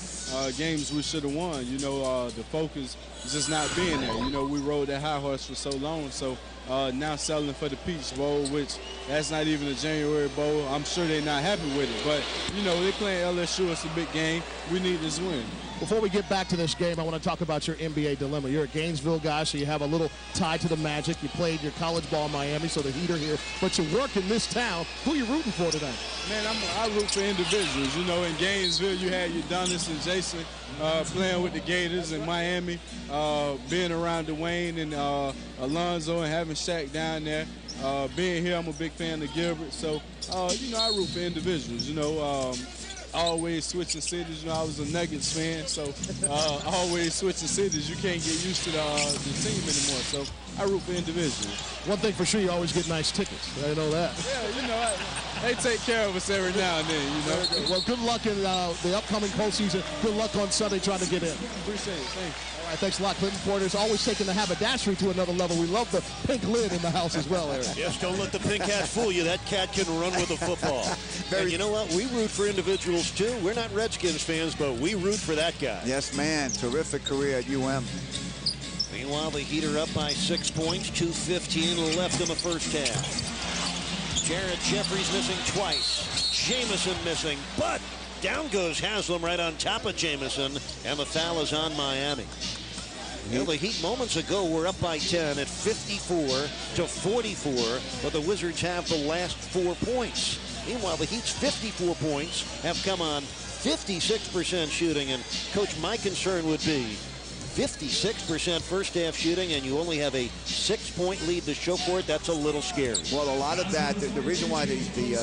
games we should have won. You know, the focus is just not being there. You know, we rode that high horse for so long, so now selling for the Peach Bowl, which that's not even a January bowl. I'm sure they're not happy with it, but, you know, they're playing LSU. It's a big game. We need this win. Before we get back to this game, I want to talk about your NBA dilemma. You're a Gainesville guy, so you have a little tie to the Magic. You played your college ball in Miami, so the Heat are here. But you work in this town. Who are you rooting for tonight? Man, I root for individuals. You know, in Gainesville, you had Udonis and Jason playing with the Gators. In Miami, being around Dwayne and Alonzo and having Shaq down there. Being here, I'm a big fan of Gilbert. So, you know, I root for individuals. You know, always switching cities. You know, I was a Nuggets fan, so always switching cities. You can't get used to the team anymore. So I root for individuals. One thing for sure, you always get nice tickets. I know that. Yeah, you know, they take care of us every now and then, you know. Well, good luck in the upcoming postseason. Good luck on Sunday trying to get in. Appreciate it. Thank you. All right, thanks a lot, Clinton Portis. Always taking the haberdashery to another level. We love the pink lid in the house as well, Eric. Yes, don't let the pink cat fool you. That cat can run with a football. And you know what? We root for individuals, too. We're not Redskins fans, but we root for that guy. Yes, man. Terrific career at UM. Meanwhile, the Heat are up by 6 points, 2:15 left in the first half. Jared Jeffries missing twice. Jamison missing, but Down goes Haslam right on top of Jamison, and the foul is on Miami. You know, the Heat moments ago were up by 10 at 54-44, but the Wizards have the last 4 points. Meanwhile, the Heat's 54 points have come on 56% shooting, and Coach, my concern would be 56% first half shooting, and you only have a 6-point lead to show for it. That's a little scary. Well, a lot of that, the reason why the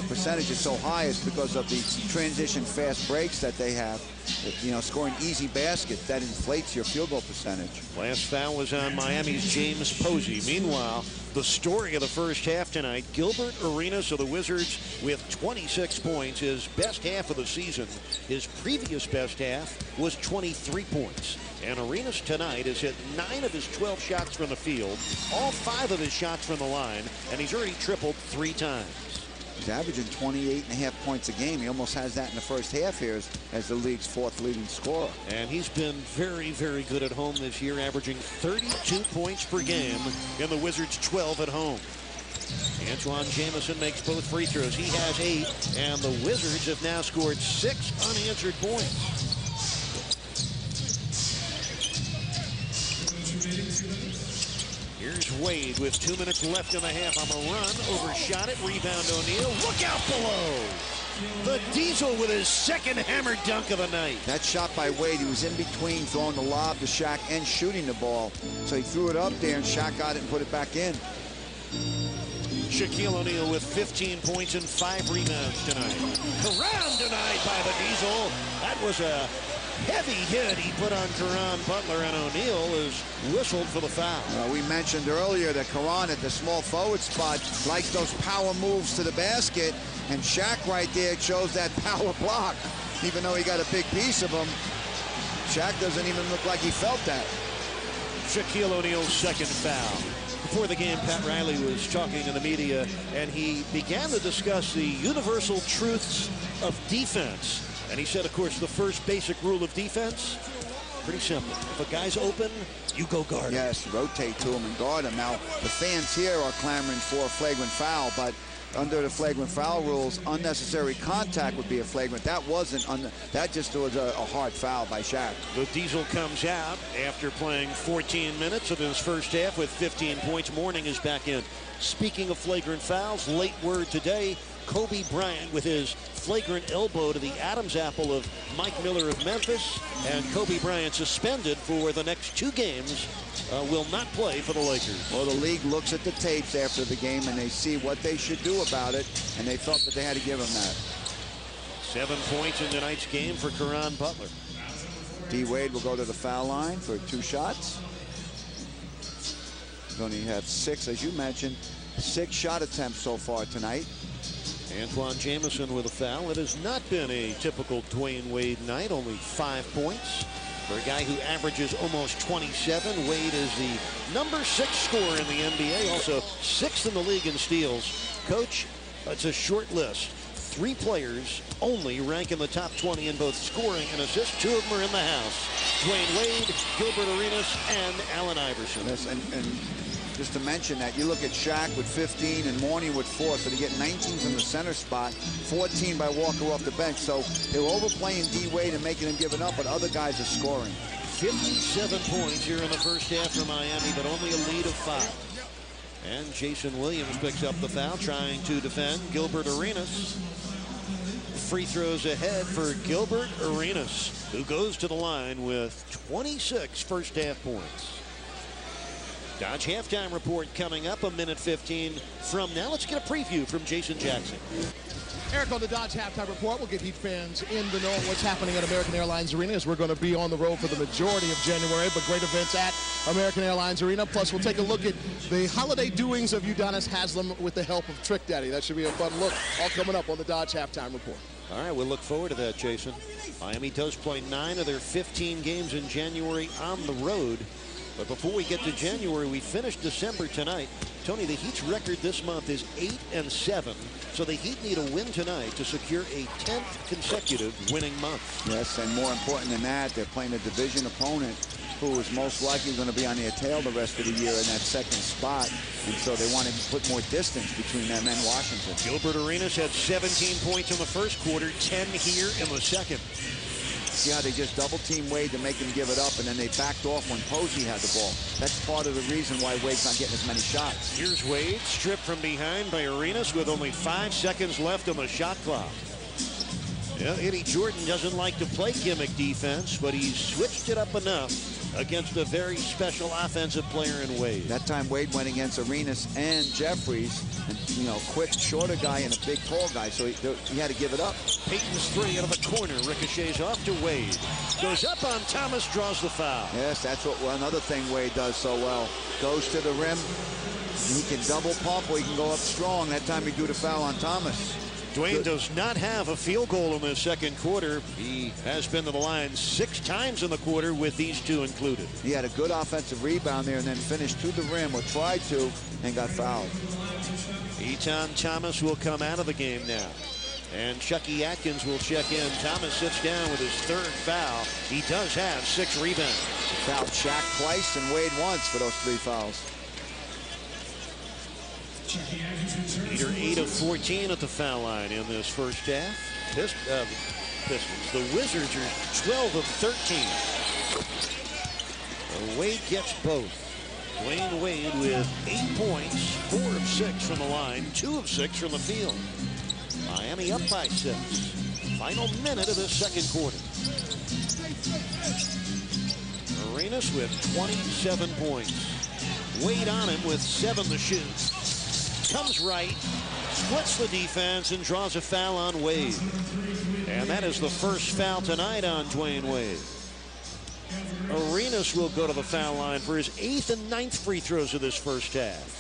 percentage is so high is because of the transition fast breaks that they have. You know, scoring easy baskets, that inflates your field goal percentage. Last foul was on Miami's James Posey. Meanwhile, the story of the first half tonight, Gilbert Arenas of the Wizards with 26 points, his best half of the season. His previous best half was 23 points. And Arenas tonight has hit 9 of his 12 shots from the field, all 5 of his shots from the line, and he's already tripled 3 times. He's averaging 28.5 points a game. He almost has that in the first half here as the league's 4th leading scorer. And he's been very, very good at home this year, averaging 32 points per game in the Wizards' 12 at home. Antoine Jamison makes both free throws. He has 8, and the Wizards have now scored 6 unanswered points. Here's Wade with 2 minutes left in the half on the run. Overshot it. Rebound O'Neal. Look out below. The Diesel with his second hammer dunk of the night. That shot by Wade, he was in between throwing the lob to Shaq and shooting the ball. So he threw it up there, and Shaq got it and put it back in. Shaquille O'Neal with 15 points and 5 rebounds tonight. Caron denied by the Diesel. That was a heavy hit he put on Caron Butler, and O'Neal is whistled for the foul. We mentioned earlier that Caron at the small forward spot likes those power moves to the basket, and Shaq right there chose that power block. Even though he got a big piece of him, Shaq doesn't even look like he felt that. Shaquille O'Neal's second foul. Before the game, Pat Riley was talking to the media, and he began to discuss the universal truths of defense. And he said, of course, the first basic rule of defense, pretty simple. If a guy's open, you go guard him. Yes, rotate to him and guard him. Now, the fans here are clamoring for a flagrant foul, but under the flagrant foul rules, unnecessary contact would be a flagrant. That wasn't. That just was a hard foul by Shaq. The Diesel comes out after playing 14 minutes of his first half with 15 points. Mourning is back in. Speaking of flagrant fouls, late word today, Kobe Bryant with his flagrant elbow to the Adam's apple of Mike Miller of Memphis, and Kobe Bryant suspended for the next 2 games, will not play for the Lakers. Well, the league looks at the tapes after the game and they see what they should do about it, and they felt that they had to give him that. 7 points in tonight's game for Caron Butler. D. Wade will go to the foul line for 2 shots. He's only had 6, as you mentioned, 6 shot attempts so far tonight. Antoine Jamison with a foul. It has not been a typical Dwayne Wade night, only 5 points. For a guy who averages almost 27, Wade is the number 6 scorer in the NBA, also 6th in the league in steals. Coach, it's a short list. 3 players only rank in the top 20 in both scoring and assists. 2 of them are in the house. Dwayne Wade, Gilbert Arenas, and Allen Iverson. Yes, and just to mention that, you look at Shaq with 15 and Mourning with 4, so they get 19 from the center spot, 14 by Walker off the bench. So they're overplaying D. Wade and making him give it up, but other guys are scoring. 57 points here in the first half for Miami, but only a lead of 5. And Jason Williams picks up the foul, trying to defend Gilbert Arenas. Free throws ahead for Gilbert Arenas, who goes to the line with 26 first half points. Dodge halftime report coming up, a minute 15 from now. Let's get a preview from Jason Jackson. Eric, on the Dodge halftime report, we'll get Heat fans in the know what's happening at American Airlines Arena, as we're going to be on the road for the majority of January, but great events at American Airlines Arena. Plus, we'll take a look at the holiday doings of Udonis Haslem with the help of Trick Daddy. That should be a fun look, all coming up on the Dodge halftime report. All right, we'll look forward to that, Jason. Miami does play 9 of their 15 games in January on the road. But before we get to January, we finished December tonight. Tony, the Heat's record this month is 8-7. So the Heat need a win tonight to secure a 10th consecutive winning month. Yes, and more important than that, they're playing a division opponent who is most likely going to be on their tail the rest of the year in that second spot. And so they want to put more distance between them and Washington. Gilbert Arenas had 17 points in the first quarter, 10 here in the second. See how they just double-team Wade to make him give it up, and then they backed off when Posey had the ball. That's part of the reason why Wade's not getting as many shots. Here's Wade, stripped from behind by Arenas with only 5 seconds left on the shot clock. Yeah, Eddie Jordan doesn't like to play gimmick defense, but he's switched it up enough against a very special offensive player in Wade. That time Wade went against Arenas and Jeffries, and, you know, quick, shorter guy and a big, tall guy, so he had to give it up. Payton's three out of the corner, ricochets off to Wade. Goes up on Thomas, draws the foul. Yes, that's another thing Wade does so well. Goes to the rim. He can double pump or he can go up strong. That time he drew the foul on Thomas. Dwayne does not have a field goal in the second quarter. He has been to the line 6 times in the quarter with these 2 included. He had a good offensive rebound there and then finished to the rim or tried to and got fouled. Eton Thomas will come out of the game now. And Chucky Atkins will check in. Thomas sits down with his 3rd foul. He does have 6 rebounds. He fouled Shaq twice and Wade once for those 3 fouls. Peter 8 of 14 at the foul line in this first half. Pistons. The Wizards are 12 of 13. Wade gets both. Dwayne Wade with 8 points, 4 of 6 from the line, 2 of 6 from the field. Miami up by 6. Final minute of this second quarter. Arenas with 27 points. Wade on him with 7 to shoot. Comes right, splits the defense, and draws a foul on Wade. And that is the first foul tonight on Dwayne Wade. Arenas will go to the foul line for his 8th and 9th free throws of this first half.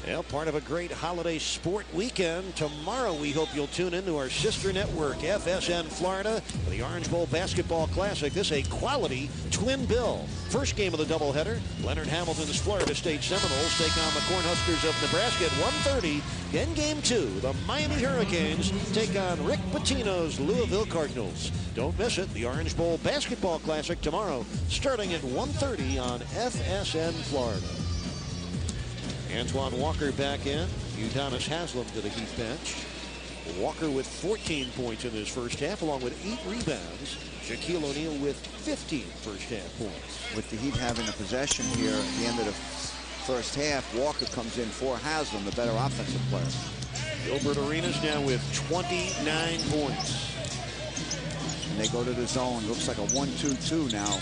Well, part of a great holiday sport weekend. Tomorrow, we hope you'll tune in to our sister network, FSN Florida, for the Orange Bowl Basketball Classic. This is a quality twin bill. First game of the doubleheader, Leonard Hamilton's Florida State Seminoles take on the Cornhuskers of Nebraska at 1:30. In game 2, the Miami Hurricanes take on Rick Pitino's Louisville Cardinals. Don't miss it. The Orange Bowl Basketball Classic tomorrow, starting at 1:30 on FSN Florida. Antoine Walker back in. Udonis Haslem to the Heat bench. Walker with 14 points in his first half, along with 8 rebounds. Shaquille O'Neal with 15 first half points. With the Heat having a possession here at the end of the first half, Walker comes in for Haslem, the better offensive player. Gilbert Arenas now with 29 points. And they go to the zone. Looks like a 1-2-2 now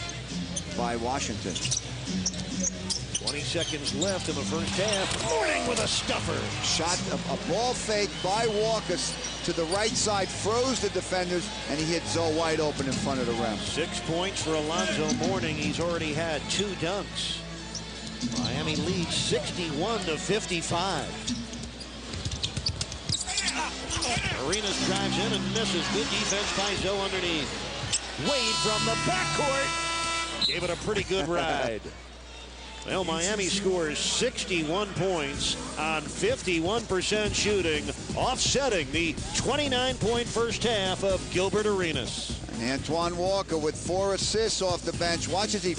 by Washington. 20 seconds left in the first half. Morning with a stuffer. Shot a ball fake by Walker to the right side, froze the defenders, and he hit Zoe wide open in front of the rim. 6 points for Alonzo Mourning. He's already had 2 dunks. Miami leads 61-55. Arenas drives in and misses. Good defense by Zoe underneath. Wade from the backcourt gave it a pretty good ride. Well, Miami scores 61 points on 51% shooting, offsetting the 29-point first half of Gilbert Arenas. And Antoine Walker with 4 assists off the bench. Watch as he,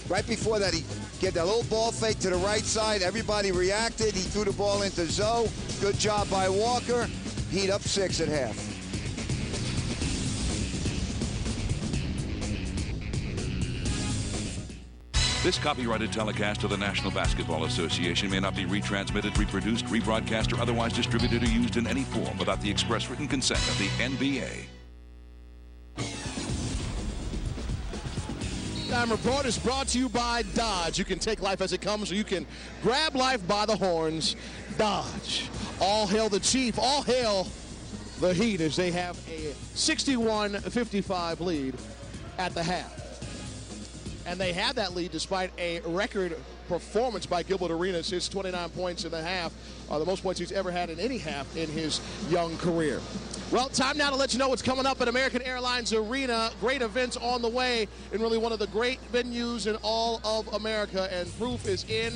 right before that, he gave that little ball fake to the right side. Everybody reacted. He threw the ball into Zoe. Good job by Walker. Heat up 6 at half. This copyrighted telecast of the National Basketball Association may not be retransmitted, reproduced, rebroadcast, or otherwise distributed or used in any form without the express written consent of the NBA. Time Report is brought to you by Dodge. You can take life as it comes, or you can grab life by the horns. Dodge. All hail the Chief. All hail the Heat as they have a 61-55 lead at the half. And they had that lead despite a record performance by Gilbert Arenas. His 29 points in the half are the most points he's ever had in any half in his young career. Well, time now to let you know what's coming up at American Airlines Arena. Great events on the way in really one of the great venues in all of America, and proof is in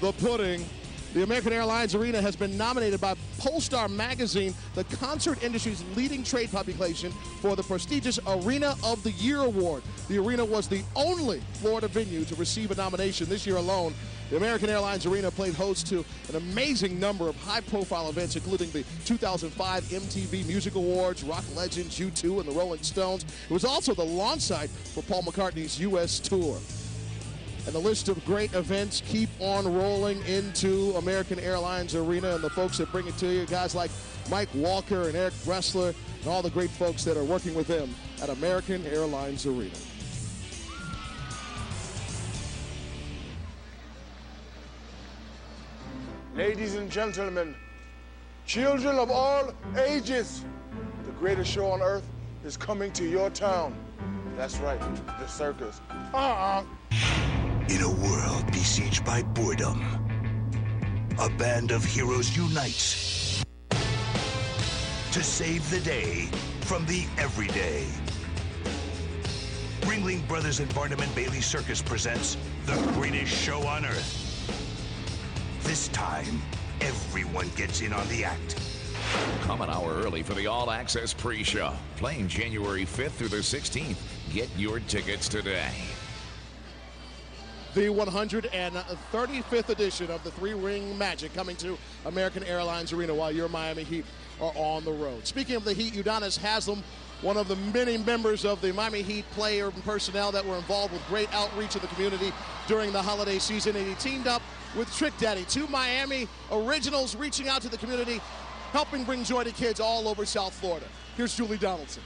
the pudding. The American Airlines Arena has been nominated by Polestar Magazine, the concert industry's leading trade publication, for the prestigious Arena of the Year award. The arena was the only Florida venue to receive a nomination this year alone. The American Airlines Arena played host to an amazing number of high-profile events, including the 2005 MTV Music Awards, rock legends U2 and the Rolling Stones. It was also the launch site for Paul McCartney's U.S. tour. And the list of great events keep on rolling into American Airlines Arena, and the folks that bring it to you, guys like Mike Walker and Eric Bressler, and all the great folks that are working with them at American Airlines Arena. Ladies and gentlemen, children of all ages, the greatest show on earth is coming to your town. That's right, the circus. In a world besieged by boredom, a band of heroes unites to save the day from the everyday. Ringling Brothers and Barnum and Bailey Circus presents the greatest show on earth. This time, everyone gets in on the act. Come an hour early for the all-access pre-show, playing January 5th through the 16th. Get your tickets today. The 135th edition of the Three-Ring Magic coming to American Airlines Arena while your Miami Heat are on the road. Speaking of the Heat, Udonis Haslem, one of the many members of the Miami Heat player and personnel that were involved with great outreach in the community during the holiday season, and he teamed up with Trick Daddy, two Miami originals reaching out to the community, helping bring joy to kids all over South Florida. Here's Julie Donaldson.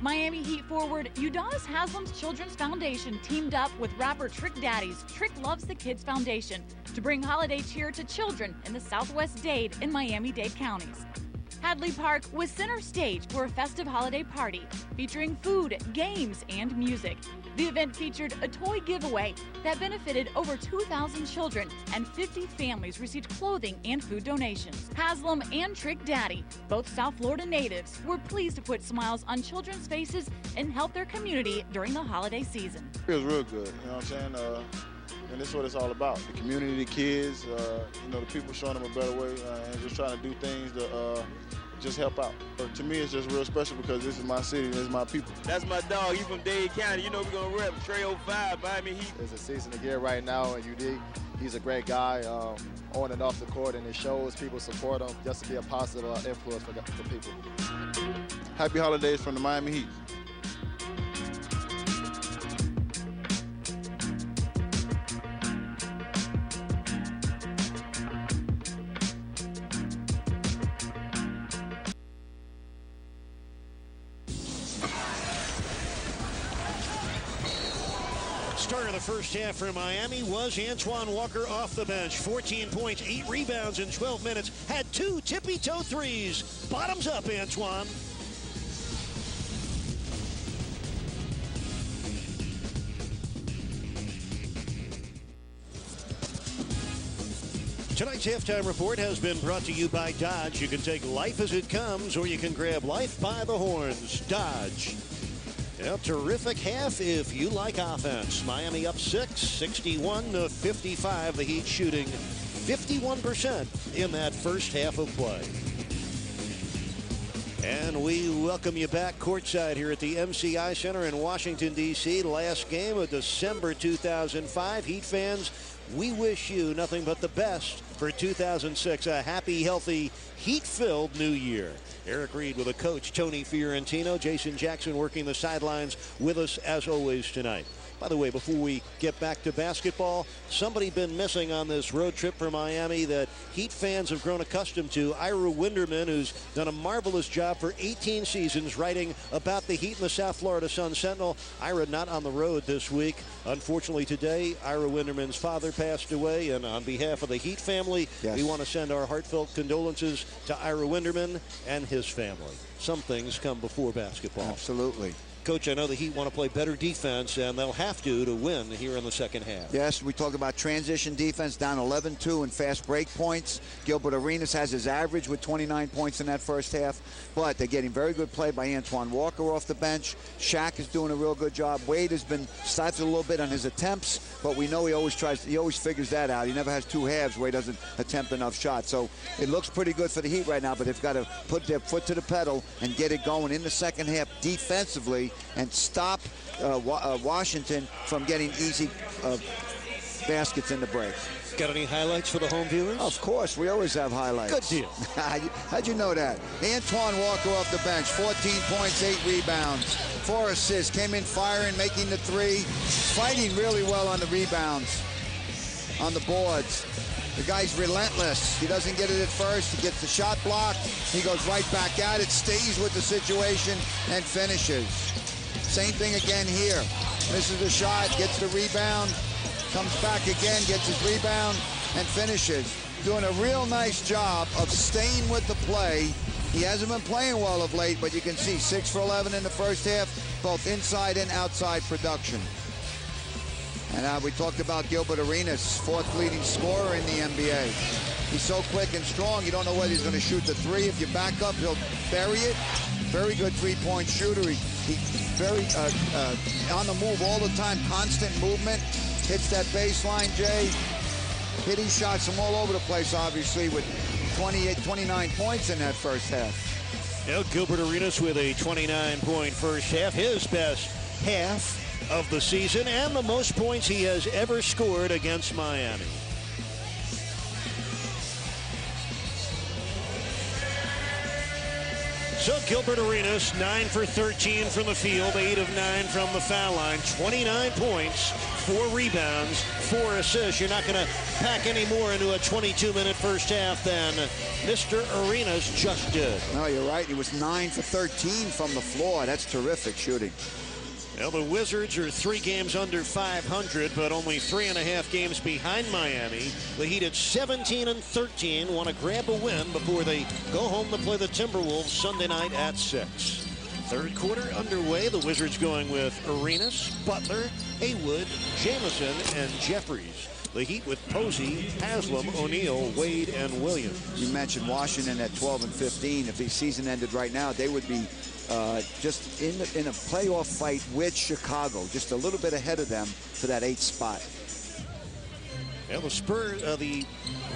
Miami Heat forward Udonis Haslem's Children's Foundation teamed up with rapper Trick Daddy's Trick Loves the Kids Foundation to bring holiday cheer to children in the Southwest Dade and Miami-Dade counties. Hadley Park was center stage for a festive holiday party featuring food, games, and music. The event featured a toy giveaway that benefited over 2,000 children, and 50 families received clothing and food donations. Haslem and Trick Daddy, both South Florida natives, were pleased to put smiles on children's faces and help their community during the holiday season. It was real good, you know what I'm saying? And that's what it's all about. The community, the kids, you know, the people showing them a better way and just trying to do things to just help out. To me, it's just real special because this is my city and this is my people. That's my dog. He's from Dade County. You know we're going to rep Trey 05, Miami Heat. It's a season to get right now, and he's a great guy on and off the court, and it shows people support him just to be a positive influence for people. Happy holidays from the Miami Heat. Starter of the first half for Miami was Antoine Walker off the bench. 14 points, 8 rebounds in 12 minutes. Had 2 tippy-toe threes. Bottoms up, Antoine. Tonight's halftime report has been brought to you by Dodge. You can take life as it comes, or you can grab life by the horns. Dodge. A terrific half if you like offense. Miami up 6, 61-55. The Heat shooting 51% in that first half of play. And we welcome you back courtside here at the MCI Center in Washington, D.C. Last game of December 2005. Heat fans, we wish you nothing but the best for 2006. A happy, healthy, heat-filled new year. Eric Reed with a coach, Tony Fiorentino. Jason Jackson working the sidelines with us as always tonight. By the way, before we get back to basketball, somebody been missing on this road trip for Miami that Heat fans have grown accustomed to. Ira Winderman, who's done a marvelous job for 18 seasons writing about the Heat in the South Florida Sun-Sentinel. Ira not on the road this week. Unfortunately today, Ira Winderman's father passed away, and on behalf of the Heat family, we want to send our heartfelt condolences to Ira Winderman and his family. Some things come before basketball. Absolutely. Coach, I know the Heat want to play better defense, and they'll have to win here in the second half. Yes, we talked about transition defense, down 11-2 in fast break points. Gilbert Arenas has his average with 29 points in that first half, but they're getting very good play by Antoine Walker off the bench. Shaq is doing a real good job. Wade has been stifled a little bit on his attempts, but we know he always figures that out. He never has two halves where he doesn't attempt enough shots. So it looks pretty good for the Heat right now, but they've got to put their foot to the pedal and get it going in the second half defensively and stop Washington from getting easy baskets in the break. Got any highlights for the home viewers? Of course, we always have highlights. Good deal. How'd you know that? Antoine Walker off the bench, 14 points, 8 rebounds, 4 assists, came in firing, making the three, fighting really well on the rebounds, on the boards. The guy's relentless. He doesn't get it at first. He gets the shot blocked. He goes right back at it, stays with the situation, and finishes. Same thing again here. Misses the shot, gets the rebound, comes back again, gets his rebound, and finishes. Doing a real nice job of staying with the play. He hasn't been playing well of late, but you can see 6 for 11 in the first half, both inside and outside production. And we talked about Gilbert Arenas, 4th leading scorer in the NBA. He's so quick and strong, you don't know whether he's going to shoot the three. If you back up, he'll bury it. Very good three-point shooter. He's very on the move all the time, constant movement. Hits that baseline, Jay. Hitting shots from all over the place, obviously, with 29 points in that first half. Now Gilbert Arenas with a 29-point first half, his best half of the season and the most points he has ever scored against Miami. So Gilbert Arenas, 9 for 13 from the field, 8 of 9 from the foul line, 29 points, 4 rebounds, 4 assists. You're not going to pack any more into a 22-minute first half than Mr. Arenas just did. No, you're right. He was 9 for 13 from the floor. That's terrific shooting. Well, the Wizards are 3 games under 500, but only 3.5 games behind Miami. The Heat at 17 and 13 want to grab a win before they go home to play the Timberwolves Sunday night at 6. Third quarter underway. The Wizards going with Arenas, Butler, Haywood, Jamison, and Jeffries. The Heat with Posey, Haslam, O'Neal, Wade, and Williams. You mentioned Washington at 12 and 15. If the season ended right now, they would be just in a playoff fight with Chicago, just a little bit ahead of them for that 8th spot. And the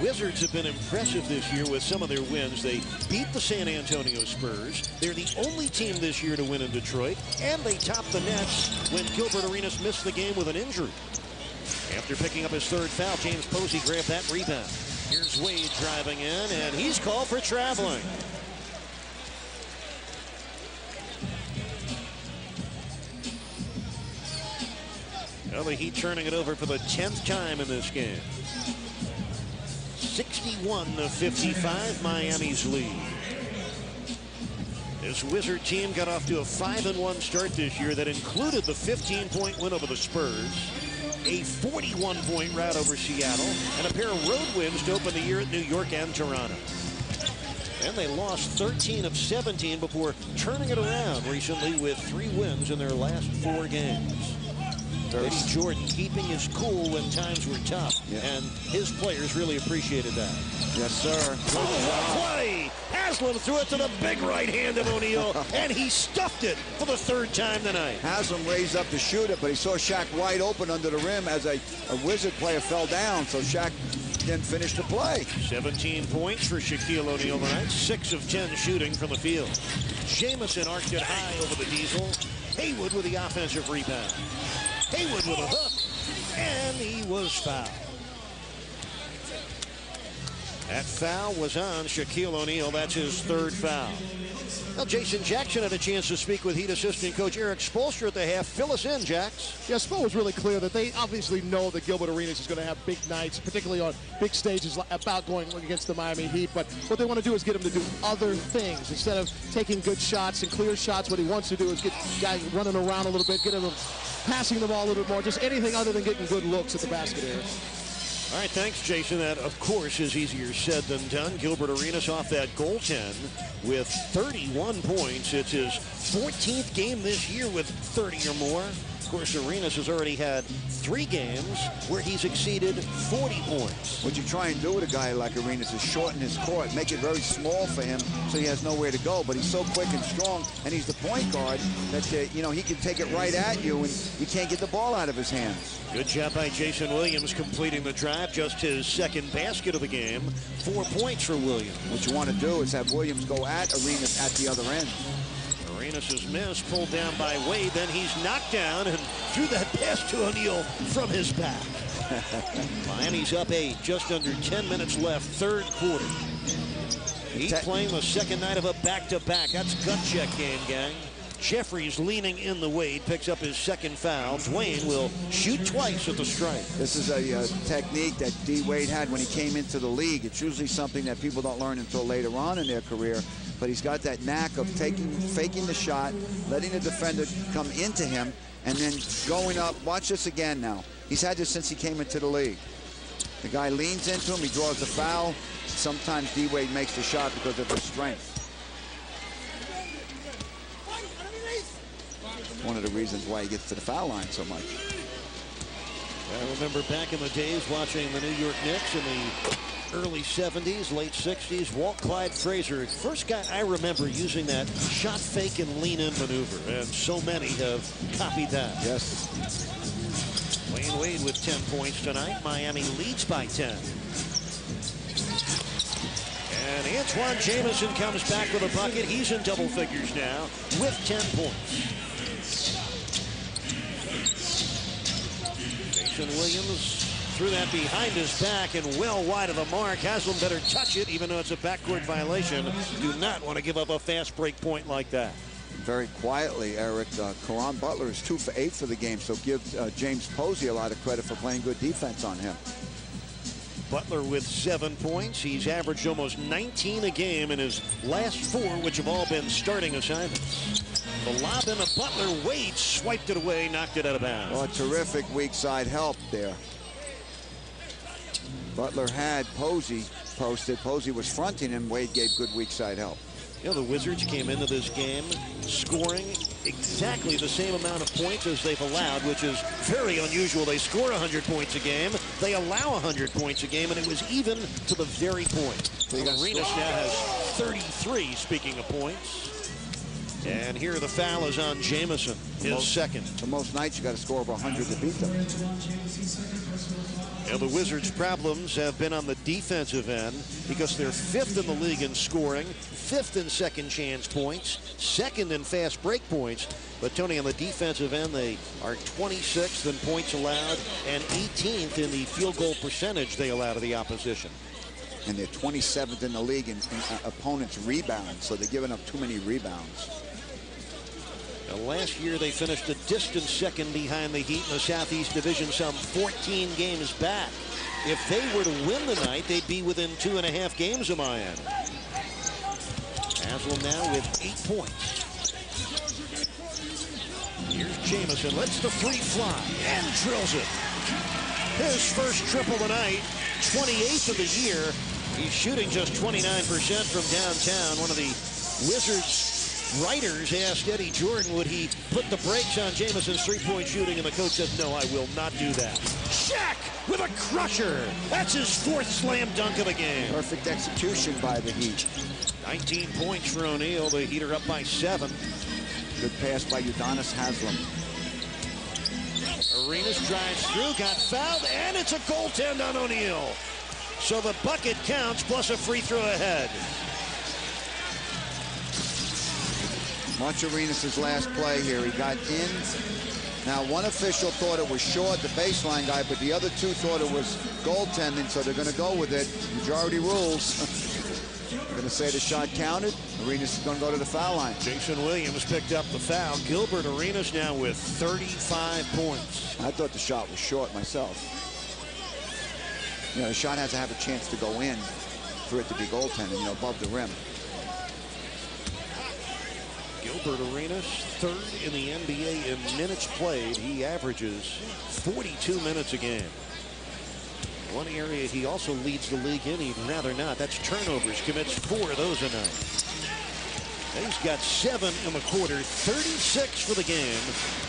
Wizards have been impressive this year with some of their wins. They beat the San Antonio Spurs. They're the only team this year to win in Detroit, and they topped the Nets when Gilbert Arenas missed the game with an injury. After picking up his 3rd foul, James Posey grabbed that rebound. Here's Wade driving in, and he's called for traveling. Well, the Heat turning it over for the 10th time in this game. 61-55, Miami's lead. This Wizard team got off to a 5-1 start this year that included the 15-point win over the Spurs, a 41-point rout over Seattle, and a pair of road wins to open the year at New York and Toronto. And they lost 13 of 17 before turning it around recently with 3 wins in their last 4 games. Eddie Jordan keeping his cool when times were tough, and his players really appreciated that. Yes, sir. Oh, play! Haslam threw it to the big right hand of O'Neal, and he stuffed it for the 3rd time tonight. Haslam raised up to shoot it, but he saw Shaq wide open under the rim as a Wizard player fell down, so Shaq didn't finish the play. 17 points for Shaquille O'Neal tonight, 6 of 10 shooting from the field. Jamison arced it high over the Diesel. Haywood with the offensive rebound. Haywood with a hook, and he was fouled. That foul was on Shaquille O'Neal. That's his 3rd foul. Well, Jason Jackson had a chance to speak with Heat assistant coach Eric Spoelstra at the half. Fill us in, Jax. Yeah, Spo was really clear that they obviously know that Gilbert Arenas is going to have big nights, particularly on big stages about going against the Miami Heat. But what they want to do is get him to do other things. Instead of taking good shots and clear shots, what he wants to do is get guys running around a little bit, get him passing the ball a little bit more, just anything other than getting good looks at the basket area. All right, thanks, Jason. That, of course, is easier said than done. Gilbert Arenas off that goaltend with 31 points. It's his 14th game this year with 30 or more. Of course, Arenas has already had 3 games where he's exceeded 40 points. What you try and do with a guy like Arenas is shorten his court, make it very small for him so he has nowhere to go. But he's so quick and strong, and he's the point guard that, you know, he can take it right at you, and you can't get the ball out of his hands. Good job by Jason Williams completing the drive. Just his second basket of the game. 4 points for Williams. What you want to do is have Williams go at Arenas at the other end. Arenas' miss, pulled down by Wade. Then he's knocked down and threw that pass to O'Neal from his back. Miami's up 8, just under 10 minutes left, third quarter. He's playing the second night of a back-to-back. That's gut check game, gang. Jeffries leaning in the Wade, picks up his second foul. Dwayne will shoot twice at the strike. This is a technique that D. Wade had when he came into the league. It's usually something that people don't learn until later on in their career. But he's got that knack of faking the shot, letting the defender come into him, and then going up. Watch this again now. He's had this since he came into the league. The guy leans into him, he draws the foul. Sometimes D. Wade makes the shot because of his strength. One of the reasons why he gets to the foul line so much. I remember back in the days watching the New York Knicks in the early 70s, late 60s. Walt Clyde Frazier, first guy I remember using that shot fake and lean in maneuver, and so many have copied that. Yes. Dwayne Wade with 10 points tonight. Miami leads by 10. And Antoine Jamison comes back with a bucket. He's in double figures now with 10 points. Jason Williams threw that behind his back and well wide of the mark. Haslam better touch it, even though it's a backcourt violation. Do not want to give up a fast break point like that. Very quietly, Eric, Caron Butler is 2 for 8 for the game, so give James Posey a lot of credit for playing good defense on him. Butler with 7 points. He's averaged almost 19 a game in his last 4, which have all been starting assignments. The lob in to Butler. Wade swiped it away, knocked it out of bounds. Oh, terrific weak side help there. Butler had Posey posted. Posey was fronting him. Wade gave good weak side help. You know, the Wizards came into this game scoring exactly the same amount of points as they've allowed, which is very unusual. They score 100 points a game. They allow 100 points a game, and it was even to the very point. Arenas now has 33, speaking of points. And here the foul is on Jamison, his second. The most nights you got to score over 100 to beat them. Now, the Wizards' problems have been on the defensive end because they're 5th in the league in scoring, 5th in second chance points, 2nd in fast break points. But, Tony, on the defensive end, they are 26th in points allowed and 18th in the field goal percentage they allow to the opposition. And they're 27th in the league in opponents' rebounds, so they're giving up too many rebounds. Now, last year, they finished a distant second behind the Heat in the Southeast Division, some 14 games back. If they were to win tonight, they'd be within 2.5 games of Miami. Haslam now with 8 points. Here's Jamison, lets the 3 fly and drills it. His first triple tonight, 28th of the year. He's shooting just 29% from downtown. One of the Wizards writers asked Eddie Jordan, would he put the brakes on Jamison's three-point shooting, and the coach said, no, I will not do that. Shaq with a crusher. That's his 4th slam dunk of the game. Perfect execution by the Heat. 19 points for O'Neal. The Heat are up by 7. Good pass by Udonis Haslam. Arenas drives through, got fouled, and it's a goaltend on O'Neal. So the bucket counts, plus a free throw ahead. Watch Arenas' last play here. He got in. Now, one official thought it was short, the baseline guy, but the other 2 thought it was goaltending, so they're going to go with it. Majority rules. They're going to say the shot counted. Arenas is going to go to the foul line. Jason Williams picked up the foul. Gilbert Arenas now with 35 points. I thought the shot was short myself. You know, the shot has to have a chance to go in for it to be goaltending, you know, above the rim. Gilbert Arenas, 3rd in the NBA in minutes played. He averages 42 minutes a game. One area he also leads the league in, he'd rather not. That's turnovers. Commits 4 of those a night. And he's got 7 in the quarter, 36 for the game.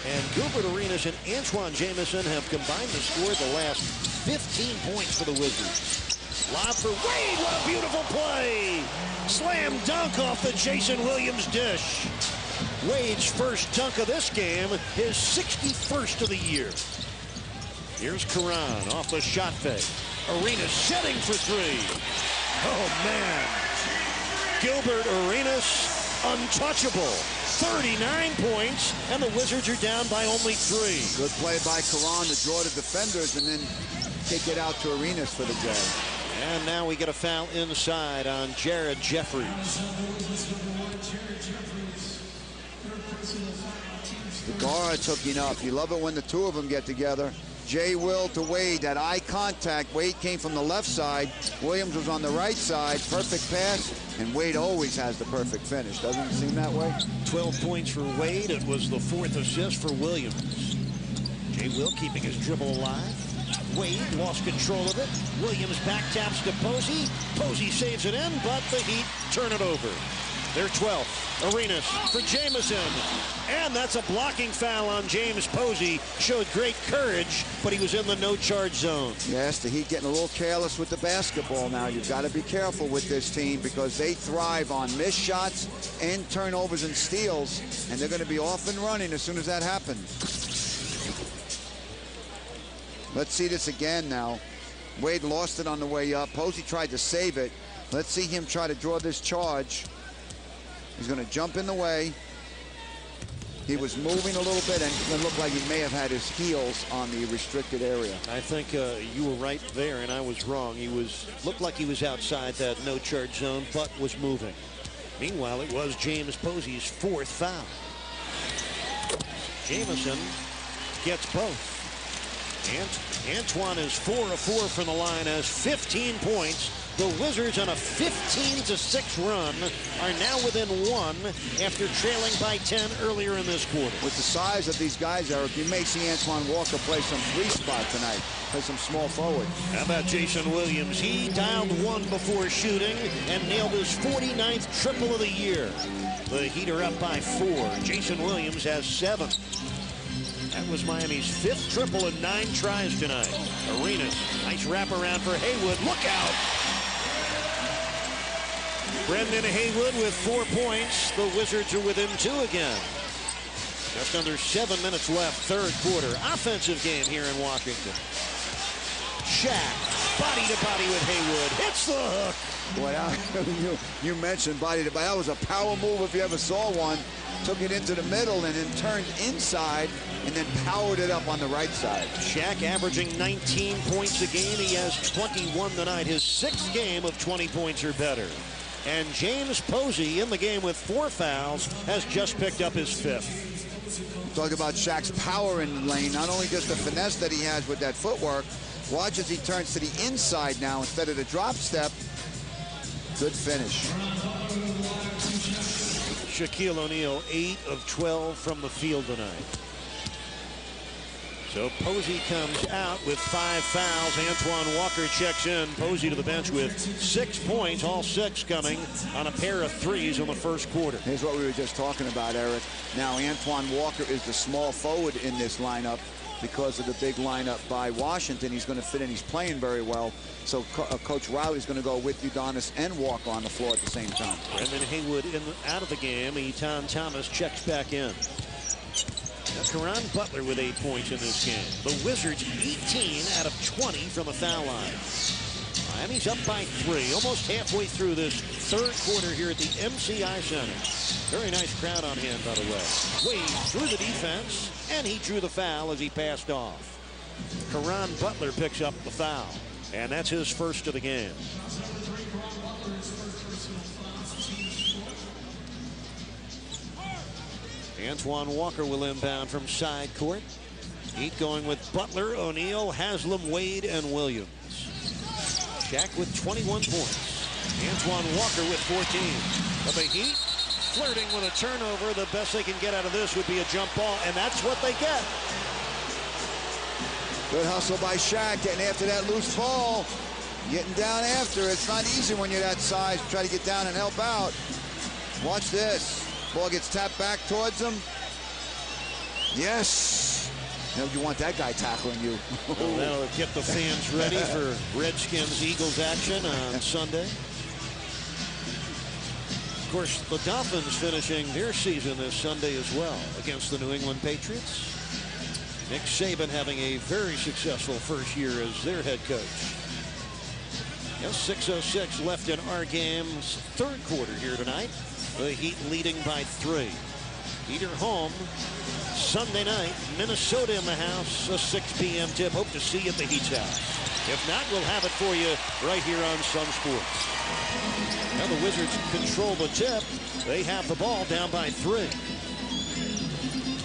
And Gilbert Arenas and Antoine Jamison have combined to score the last 15 points for the Wizards. Lob for Wade. What a beautiful play. Slam dunk off the Jason Williams dish. Wade's first dunk of this game, his 61st of the year. Here's Karan off the shot fake. Arenas setting for 3. Oh, man. Gilbert Arenas, untouchable. 39 points, and the Wizards are down by only 3. Good play by Karan to draw the defenders and then kick it out to Arenas for the jab. And now we get a foul inside on Jared Jeffries. The guards hooking up. You love it when the two of them get together. Jay Will to Wade, that eye contact. Wade came from the left side. Williams was on the right side. Perfect pass. And Wade always has the perfect finish. Doesn't it seem that way? 12 points for Wade. It was the 4th assist for Williams. Jay Will keeping his dribble alive. Wade lost control of it. Williams back taps to Posey. Posey saves it in, but the Heat turn it over. They're 12th. Arenas for Jamison. And that's a blocking foul on James Posey. Showed great courage, but he was in the no-charge zone. Yes, the Heat getting a little careless with the basketball now. You've got to be careful with this team because they thrive on missed shots and turnovers and steals, and they're going to be off and running as soon as that happens. Let's see this again now. Wade lost it on the way up. Posey tried to save it. Let's see him try to draw this charge. He's going to jump in the way. He was moving a little bit, and it looked like he may have had his heels on the restricted area. I think you were right there, and I was wrong. He looked like he was outside that no-charge zone, but was moving. Meanwhile, it was James Posey's 4th foul. Jamison gets both. Antoine is 4 of 4 from the line, has 15 points. The Wizards on a 15-6 run are now within 1 after trailing by 10 earlier in this quarter. With the size of these guys, Eric, you may see Antoine Walker play some 3 spot tonight, play some small forward. How about Jason Williams? He dialed 1 before shooting and nailed his 49th triple of the year. The Heat are up by 4. Jason Williams has 7. That was Miami's 5th triple in 9 tries tonight. Arenas, nice wraparound for Haywood. Look out! Brendan Haywood with 4 points. The Wizards are within 2 again. Just under 7 minutes left, 3rd quarter. Offensive game here in Washington. Shaq, body to body with Haywood. Hits the hook. Boy, you mentioned body to body. That was a power move if you ever saw one. Took it into the middle and then turned inside and then powered it up on the right side. Shaq averaging 19 points a game. He has 21 tonight. His 6th game of 20 points or better. And James Posey in the game with 4 fouls has just picked up his 5th. Talk about Shaq's power in the lane. Not only just the finesse that he has with that footwork. Watch as he turns to the inside now instead of the drop step. Good finish. Shaquille O'Neal, 8 of 12 from the field tonight. So Posey comes out with 5 fouls. Antoine Walker checks in. Posey to the bench with 6 points, all 6 coming on a pair of 3s in the 1st quarter. Here's what we were just talking about, Eric. Now Antoine Walker is the small forward in this lineup because of the big lineup by Washington. He's going to fit in. He's playing very well. So Coach Riley's going to go with Udonis and Walker on the floor at the same time. Brendan Haywood out of the game. Etan Thomas checks back in. Now, Caron Butler with 8 points in this game. The Wizards 18 out of 20 from the foul line. Miami's up by 3, almost halfway through this 3rd quarter here at the MCI Center. Very nice crowd on hand, by the way. Wade through the defense, and he drew the foul as he passed off. Caron Butler picks up the foul, and that's his 1st of the game. Antoine Walker will inbound from side court. Heat going with Butler, O'Neal, Haslam, Wade, and Williams. Shaq with 21 points. Antoine Walker with 14. But the Heat flirting with a turnover. The best they can get out of this would be a jump ball, and that's what they get. Good hustle by Shaq, getting after that loose ball. Getting down after. It's not easy when you're that size. Try to get down and help out. Watch this. Ball gets tapped back towards him. Yes. You know, you want that guy tackling you. Well, that'll get the fans ready for Redskins-Eagles action on Sunday. Of course, the Dolphins finishing their season this Sunday as well against the New England Patriots. Nick Saban having a very successful first year as their head coach. Yes, 6:06 left in our game's third quarter here tonight. The Heat leading by 3. Heat are home Sunday night. Minnesota in the house. A 6 p.m. tip. Hope to see you at the Heat's house. If not, we'll have it for you right here on Sun Sports. Now the Wizards control the tip. They have the ball down by 3.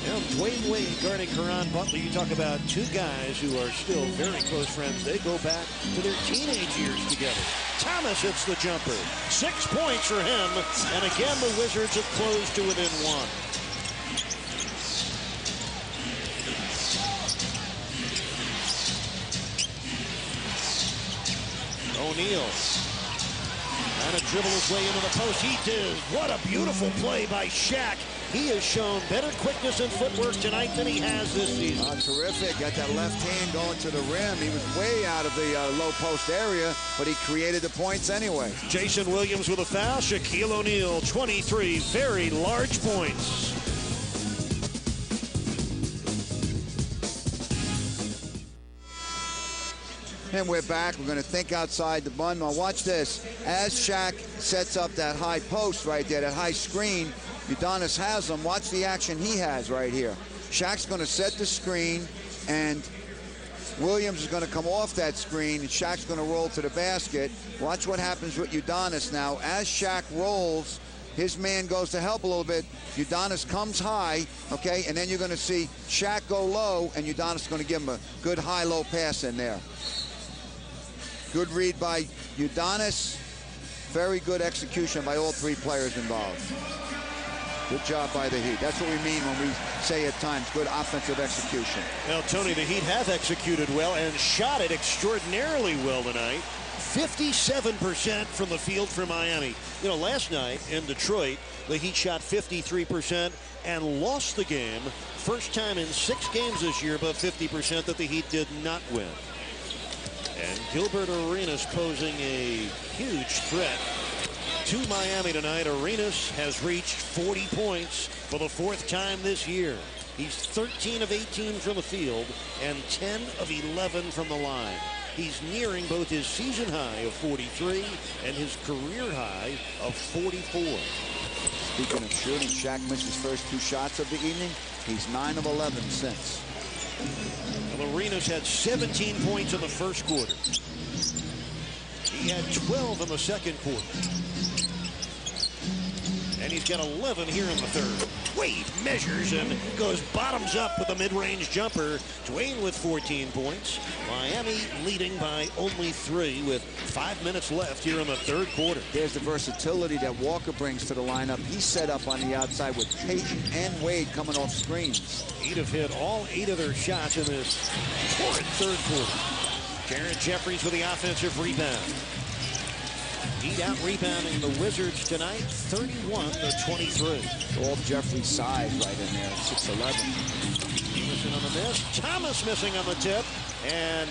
Now, Dwayne Wade guarding Caron Butler. You talk about two guys who are still very close friends. They go back to their teenage years together. Thomas hits the jumper. 6 points for him. And again, the Wizards have closed to within 1. O'Neal trying to dribble his way into the post. He did. What a beautiful play by Shaq. He has shown better quickness and footwork tonight than he has this season. Terrific. Got that left hand going to the rim. He was way out of the low post area, but he created the points anyway. Jason Williams with a foul. Shaquille O'Neal, 23 very large points. And we're back. We're going to think outside the bun. Now watch this. As Shaq sets up that high post right there, that high screen, Udonis Haslem, watch the action he has right here. Shaq's going to set the screen, and Williams is going to come off that screen, and Shaq's going to roll to the basket. Watch what happens with Udonis now. As Shaq rolls, his man goes to help a little bit. Udonis comes high, okay, and then you're going to see Shaq go low, and Udonis is going to give him a good high-low pass in there. Good read by Udonis. Very good execution by all 3 players involved. Good job by the Heat. That's what we mean when we say at times good offensive execution. Well, Tony, the Heat have executed well and shot it extraordinarily well tonight. 57% from the field for Miami. You know, last night in Detroit, the Heat shot 53% and lost the game. First time in 6 games this year above 50% that the Heat did not win. And Gilbert Arenas posing a huge threat to Miami tonight. Arenas has reached 40 points for the 4th time this year. He's 13 of 18 from the field and 10 of 11 from the line. He's nearing both his season high of 43 and his career high of 44. Speaking of shooting, Shaq missed his first 2 shots of the evening. He's 9 of 11 since. Well, Arenas had 17 points in the first quarter. He had 12 in the second quarter. And he's got 11 here in the third. Wade measures and goes bottoms up with a mid-range jumper. Dwayne with 14 points. Miami leading by only 3 with 5 minutes left here in the third quarter. There's the versatility that Walker brings to the lineup. He's set up on the outside with Payton and Wade coming off screens. Heat have hit all 8 of their shots in this horrid third quarter. Jared Jeffries with the offensive rebound. Heat out rebounding the Wizards tonight, 31-23. All Jeffries' size right in there, 6'11". Missing on the miss. Thomas missing on the tip. And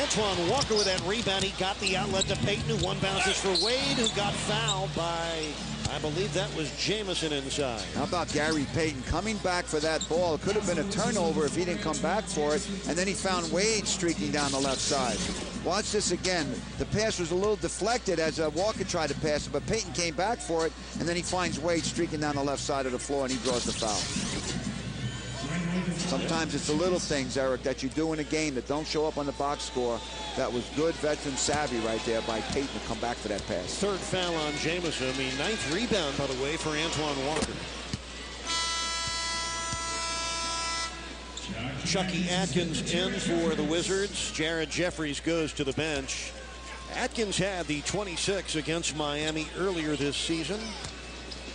Antoine Walker with that rebound. He got the outlet to Payton, who one bounces for Wade, who got fouled by, I believe that was Jamison inside. How about Gary Payton coming back for that ball? It could have been a turnover if he didn't come back for it. And then he found Wade streaking down the left side. Watch this again. The pass was a little deflected as Walker tried to pass it, but Payton came back for it, and then he finds Wade streaking down the left side of the floor, and he draws the foul. Sometimes it's the little things, Eric, that you do in a game that don't show up on the box score. That was good veteran savvy right there by Payton to come back for that pass. Third foul on Jamison. The 9th rebound, by the way, for Antoine Walker. Chucky Atkins in for the Wizards. Jared Jeffries goes to the bench. Atkins had the 26 against Miami earlier this season.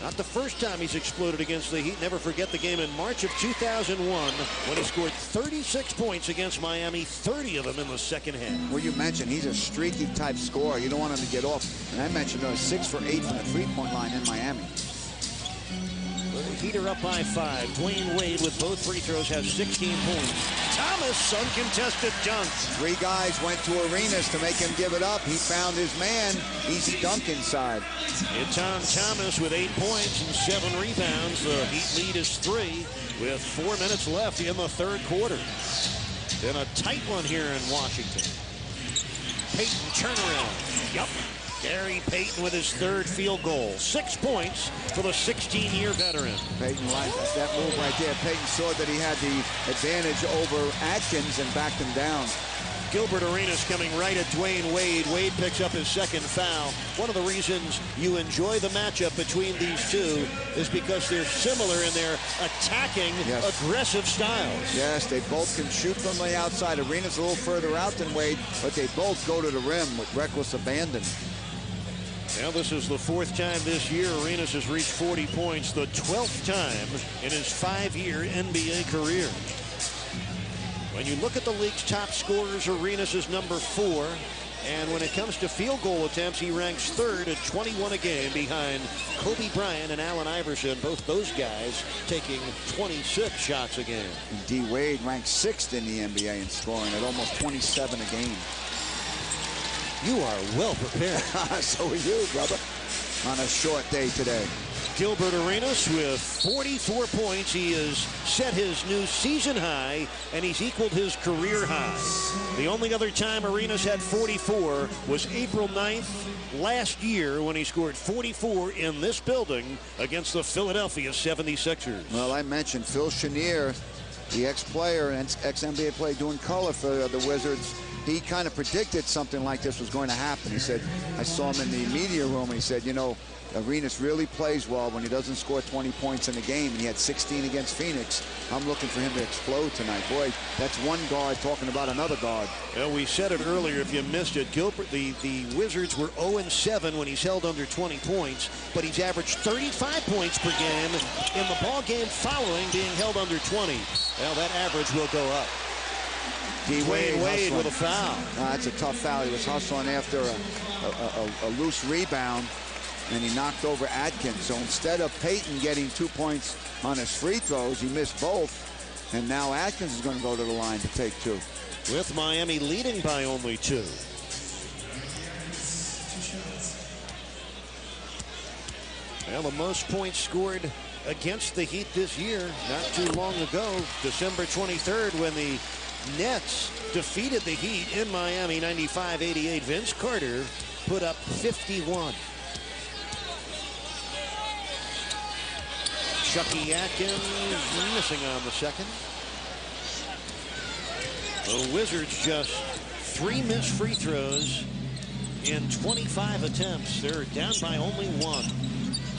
Not the first time he's exploded against the Heat. Never forget the game in March of 2001 when he scored 36 points against Miami, 30 of them in the second half. Well, you mentioned he's a streaky type scorer. You don't want him to get off. And I mentioned 6 for 8 from the three-point line in Miami. The Heat are up by 5. Dwayne Wade with both free throws has 16 points. Thomas, uncontested dunk. 3 guys went to Arenas to make him give it up. He found his man, easy dunk inside. It's Thomas with 8 points and 7 rebounds. The Heat lead is 3 with 4 minutes left in the third quarter. Then a tight one here in Washington. Payton turnaround. Yup. Gary Payton with his 3rd field goal. 6 points for the 16-year veteran. Payton liked that move right there. Payton saw that he had the advantage over Atkins and backed him down. Gilbert Arenas coming right at Dwayne Wade. Wade picks up his 2nd foul. One of the reasons you enjoy the matchup between these two is because they're similar in their attacking, aggressive styles. Yes, they both can shoot from the outside. Arenas a little further out than Wade, but they both go to the rim with reckless abandon. Now this is the 4th time this year Arenas has reached 40 points, the 12th time in his 5-year NBA career. When you look at the league's top scorers, Arenas is number 4. And when it comes to field goal attempts, he ranks 3rd at 21 a game behind Kobe Bryant and Allen Iverson. Both those guys taking 26 shots a game. And D. Wade ranks 6th in the NBA in scoring at almost 27 a game. You are well prepared. So are you, brother. On a short day today. Gilbert Arenas with 44 points. He has set his new season high, and he's equaled his career high. The only other time Arenas had 44 was April 9th last year when he scored 44 in this building against the Philadelphia 76ers. Well, I mentioned Phil Chenier, the ex-player and ex-NBA player doing color for the Wizards. He kind of predicted something like this was going to happen. He said, I saw him in the media room, and he said, you know, Arenas really plays well when he doesn't score 20 points in a game, and he had 16 against Phoenix. I'm looking for him to explode tonight. Boy, that's one guard talking about another guard. Well, we said it earlier if you missed it. Gilbert, the Wizards were 0-7 when he's held under 20 points, but he's averaged 35 points per game in the ball game following being held under 20. Well, that average will go up. Dwayne Wade with a foul. That's a tough foul. He was hustling after a loose rebound, and he knocked over Atkins. So instead of Payton getting 2 points on his free throws, he missed both. And now Atkins is going to go to the line to take 2. With Miami leading by only 2. Well, the most points scored against the Heat this year, not too long ago, December 23rd, when the Nets defeated the Heat in Miami 95-88. Vince Carter put up 51. Chucky Atkins missing on the second. The Wizards just 3 missed free throws in 25 attempts. They're down by only 1.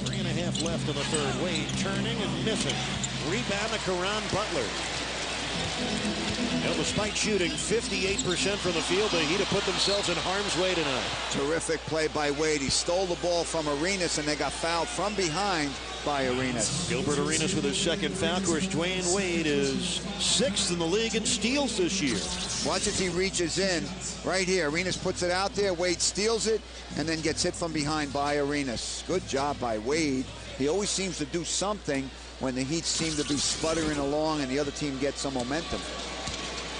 3.5 left in the third. Wade turning and missing. Rebound to Caron Butler. Well, despite shooting 58% from the field, the Heat have put themselves in harm's way tonight. Terrific play by Wade. He stole the ball from Arenas, and they got fouled from behind by Arenas. Gilbert Arenas with his 2nd foul. Of course, Dwayne Wade is 6th in the league in steals this year. Watch as he reaches in. Right here, Arenas puts it out there. Wade steals it and then gets hit from behind by Arenas. Good job by Wade. He always seems to do something when the Heat seem to be sputtering along and the other team gets some momentum.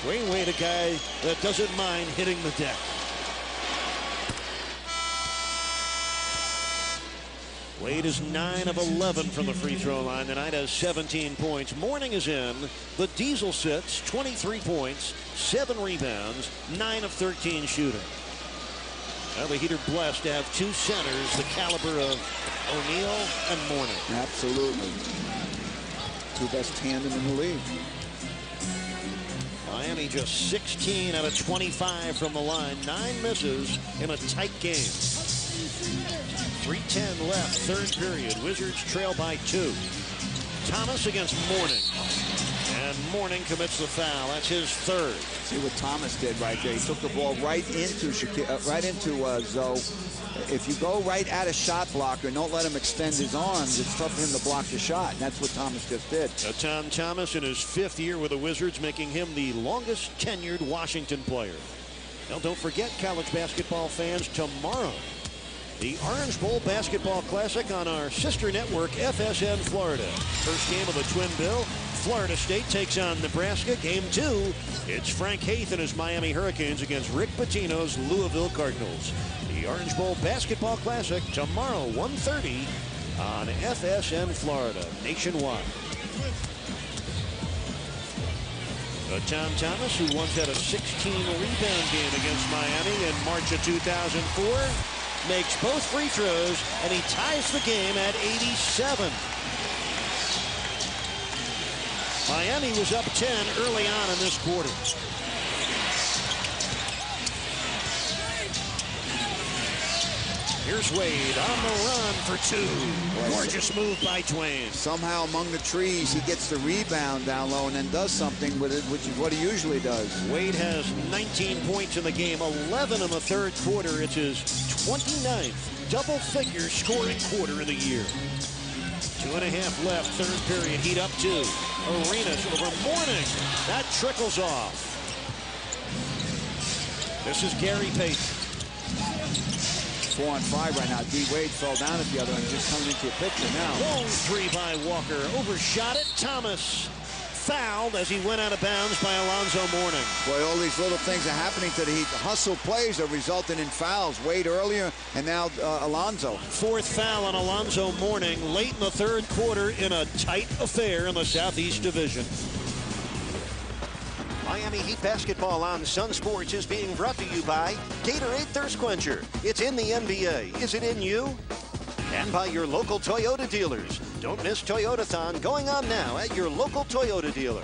Dwayne Wade, a guy that doesn't mind hitting the deck. Wade is 9 of 11 from the free throw line. Tonight has 17 points. Morning is in. The Diesel sits 23 points, 7 rebounds, 9 of 13 shooting. Now the Heat are blessed to have 2 centers, the caliber of O'Neal and Morning. Absolutely. 2 best tandem in the league. Miami just 16 out of 25 from the line. 9 misses in a tight game. 3:10 left, third period. Wizards trail by 2. Thomas against Morning. And Mourning commits the foul. That's his third. See what Thomas did right there. He took the ball right into Zoe. If you go right at a shot blocker and don't let him extend his arms, it's tough for him to block the shot. And that's what Thomas just did. Tom Thomas in his 5th year with the Wizards, making him the longest tenured Washington player. Now, don't forget, college basketball fans, tomorrow, the Orange Bowl Basketball Classic on our sister network, FSN Florida. First game of the Twin Bill. Florida State takes on Nebraska. Game 2, it's Frank Haith and his Miami Hurricanes against Rick Pitino's Louisville Cardinals. The Orange Bowl Basketball Classic tomorrow, 1:30 on FSN Florida, nationwide. Tom Thomas, who once had a 16-rebound game against Miami in March of 2004, makes both free throws, and he ties the game at 87. Miami was up 10 early on in this quarter. Here's Wade on the run for 2. Gorgeous move by Dwayne. Somehow among the trees, he gets the rebound down low and then does something with it, which is what he usually does. Wade has 19 points in the game, 11 in the third quarter. It's his 29th double-figure scoring quarter of the year. 2.5 left, third period. Heat up 2. Arenas over Mourning. That trickles off. This is Gary Payton. 4-on-5 right now. D. Wade fell down at the other end, just coming into a picture now. Long 3 by Walker. Overshot it. Thomas fouled as he went out of bounds by Alonzo Mourning. Boy, all these little things are happening to the Heat. The hustle plays are resulting in fouls. Wade earlier, and now Alonzo. 4th foul on Alonzo Mourning late in the third quarter in a tight affair in the Southeast Division. Miami Heat basketball on Sun Sports is being brought to you by Gatorade Thirst Quencher. It's in the NBA. Is it in you? And by your local Toyota dealers. Don't miss Toyotathon going on now at your local Toyota dealer.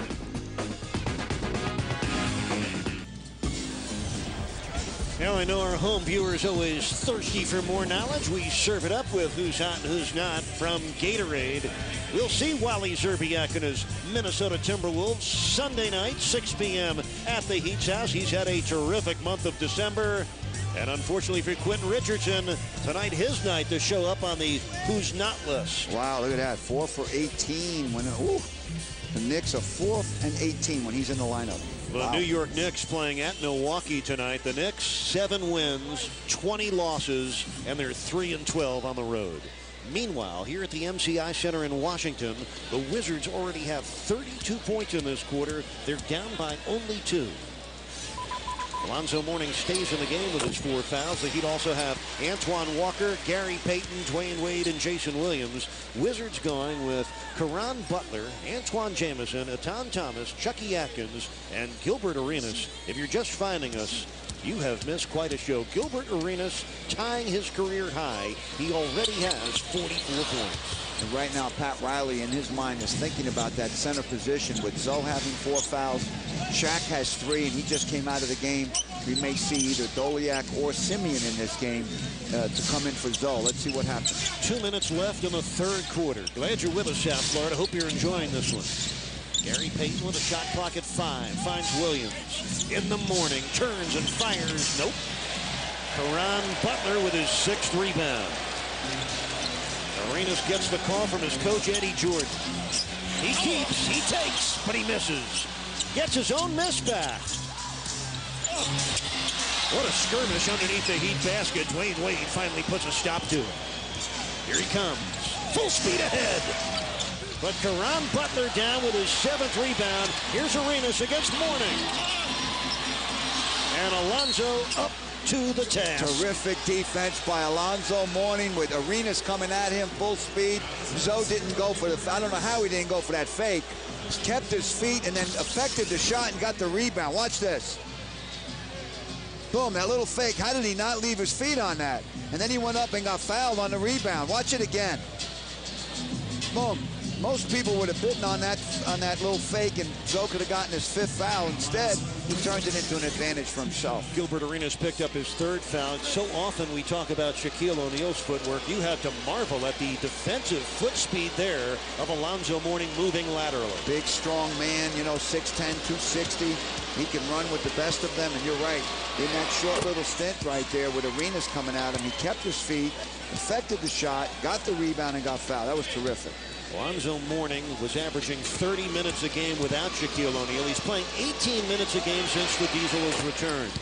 Now, I know our home viewers always thirsty for more knowledge. We serve it up with who's hot and who's not from Gatorade. We'll see Wally Szczerbiak and his Minnesota Timberwolves Sunday night, 6 p.m. at the Heat's house. He's had a terrific month of December. And unfortunately for Quentin Richardson, tonight his night to show up on the who's not list. Wow, look at that. 4 for 18. The Knicks are 4 and 18 when he's in the lineup. The New York Knicks playing at Milwaukee tonight. The Knicks 7 wins, 20 losses, and they're 3-12 on the road. Meanwhile, here at the MCI Center in Washington, the Wizards already have 32 points in this quarter. They're down by only 2. Alonzo Mourning stays in the game with his 4 fouls. The Heat also have Antoine Walker, Gary Payton, Dwayne Wade, and Jason Williams. Wizards going with Caron Butler, Antoine Jamison, Etan Thomas, Chucky Atkins, and Gilbert Arenas. If you're just finding us, you have missed quite a show. Gilbert Arenas tying his career high. He already has 44 points. And right now, Pat Riley, in his mind, is thinking about that center position with Zoe having 4 fouls. Shaq has 3, and he just came out of the game. We may see either Doliak or Simeon in this game to come in for Zoe. Let's see what happens. 2 minutes left in the third quarter. Glad you're with us, South Florida. Hope you're enjoying this one. Gary Payton with a shot clock at 5. Finds Williams. In the morning. Turns and fires. Nope. Caron Butler with his 6th rebound. Arenas gets the call from his coach, Eddie Jordan. He keeps, he takes, but he misses. Gets his own miss back. What a skirmish underneath the Heat basket. Dwayne Wade finally puts a stop to it. Here he comes. Full speed ahead. But Caron Butler down with his 7th rebound. Here's Arenas against Mourning. And Alonzo up to the task. Terrific defense by Alonzo Mourning with Arenas coming at him full speed. Zoe didn't go for the, I don't know how he didn't go for that fake. Kept his feet and then affected the shot and got the rebound. Watch this. Boom, that little fake. How did he not leave his feet on that? And then he went up and got fouled on the rebound. Watch it again. Boom. Most people would have bitten on that on that little fake, and Zoe could have gotten his 5th foul. Instead, he turned it into an advantage for himself. Gilbert Arenas picked up his 3rd foul. So often we talk about Shaquille O'Neal's footwork. You have to marvel at the defensive foot speed there of Alonzo Mourning moving laterally. Big, strong man, you know, 6'10", 260. He can run with the best of them, and you're right. In that short little stint right there with Arenas coming at him, he kept his feet, affected the shot, got the rebound, and got fouled. That was terrific. Alonzo Mourning was averaging 30 minutes a game without Shaquille O'Neal. He's playing 18 minutes a game since the Diesel has returned.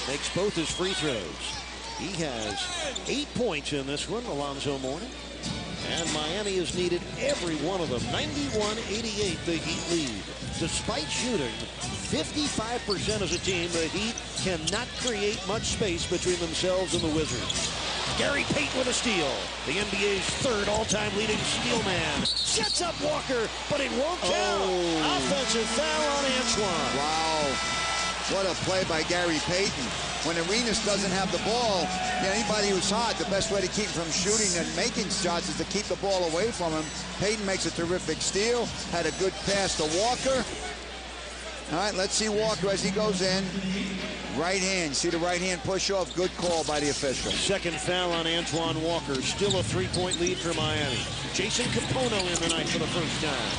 Makes both his free throws. He has 8 points in this one, Alonzo Mourning. And Miami has needed every one of them. 91-88, the Heat lead. Despite shooting 55% as a team, the Heat cannot create much space between themselves and the Wizards. Gary Payton with a steal. The NBA's 3rd all-time leading steal man. Sets up Walker, but it won't count. Offensive foul on Antoine. Wow. What a play by Gary Payton. When Arenas doesn't have the ball, anybody who's hot, the best way to keep him from shooting and making shots is to keep the ball away from him. Payton makes a terrific steal. Had a good pass to Walker. All right, let's see Walker as he goes in. Right hand, see the right hand push off. Good call by the official. 2nd foul on Antoine Walker. Still a 3-point lead for Miami. Jason Capono in the night for the first time.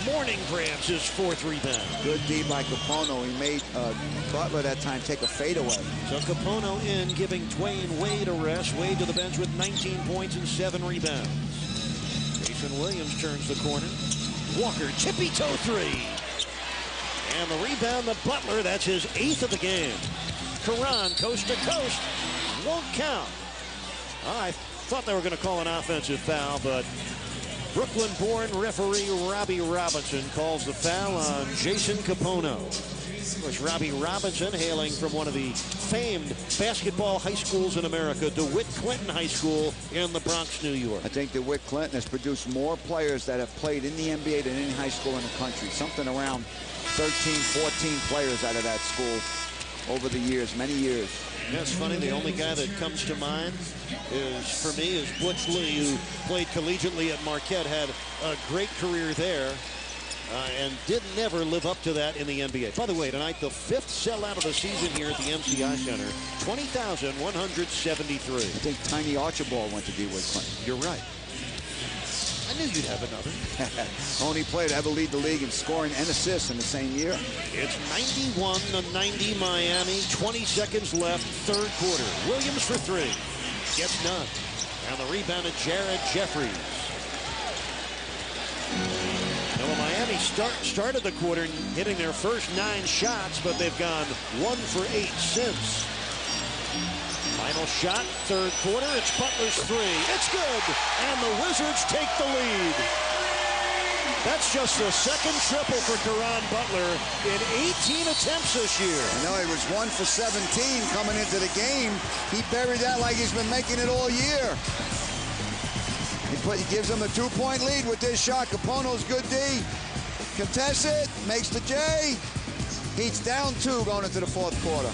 Mourning grabs his 4th rebound. Good D by Capono. He made Butler that time take a fadeaway. So Capono in, giving Dwayne Wade a rest. Wade to the bench with 19 points and 7 rebounds. Jason Williams turns the corner. Walker, tippy toe 3. And the rebound to Butler. That's his 8th of the game. Karan, coast to coast. Won't count. I thought they were going to call an offensive foul, but Brooklyn-born referee Robbie Robinson calls the foul on Jason Capono. Of course, Robbie Robinson, hailing from one of the famed basketball high schools in America, DeWitt Clinton High School in the Bronx, New York. I think DeWitt Clinton has produced more players that have played in the NBA than any high school in the country. Something around 13, 14 players out of that school over the years, many years. Yeah, it's funny, the only guy that comes to mind for me is Butch Lee, who played collegiately at Marquette, had a great career there, and did never live up to that in the NBA. By the way, tonight, the 5th sellout of the season here at the MCI Center, 20,173. I think Tiny Archibald went to DeWitt Clinton. You're right. I knew you'd have another. Only player to ever lead the league in scoring and assists in the same year. It's 91-90 Miami. 20 seconds left, 3rd quarter. Williams for 3. Gets none. And the rebound to Jared Jeffries. Now, Miami started the quarter hitting their first 9 shots, but they've gone 1 for 8 since. Final shot, 3rd quarter. It's Butler's 3. It's good. And the Wizards take the lead. That's just the 2nd triple for Caron Butler in 18 attempts this year. I know he was 1 for 17 coming into the game. He buried that like he's been making it all year. He gives him a 2-point lead with this shot. Capono's good D. Contests it, makes the J. Heat's down 2 going into the 4th quarter.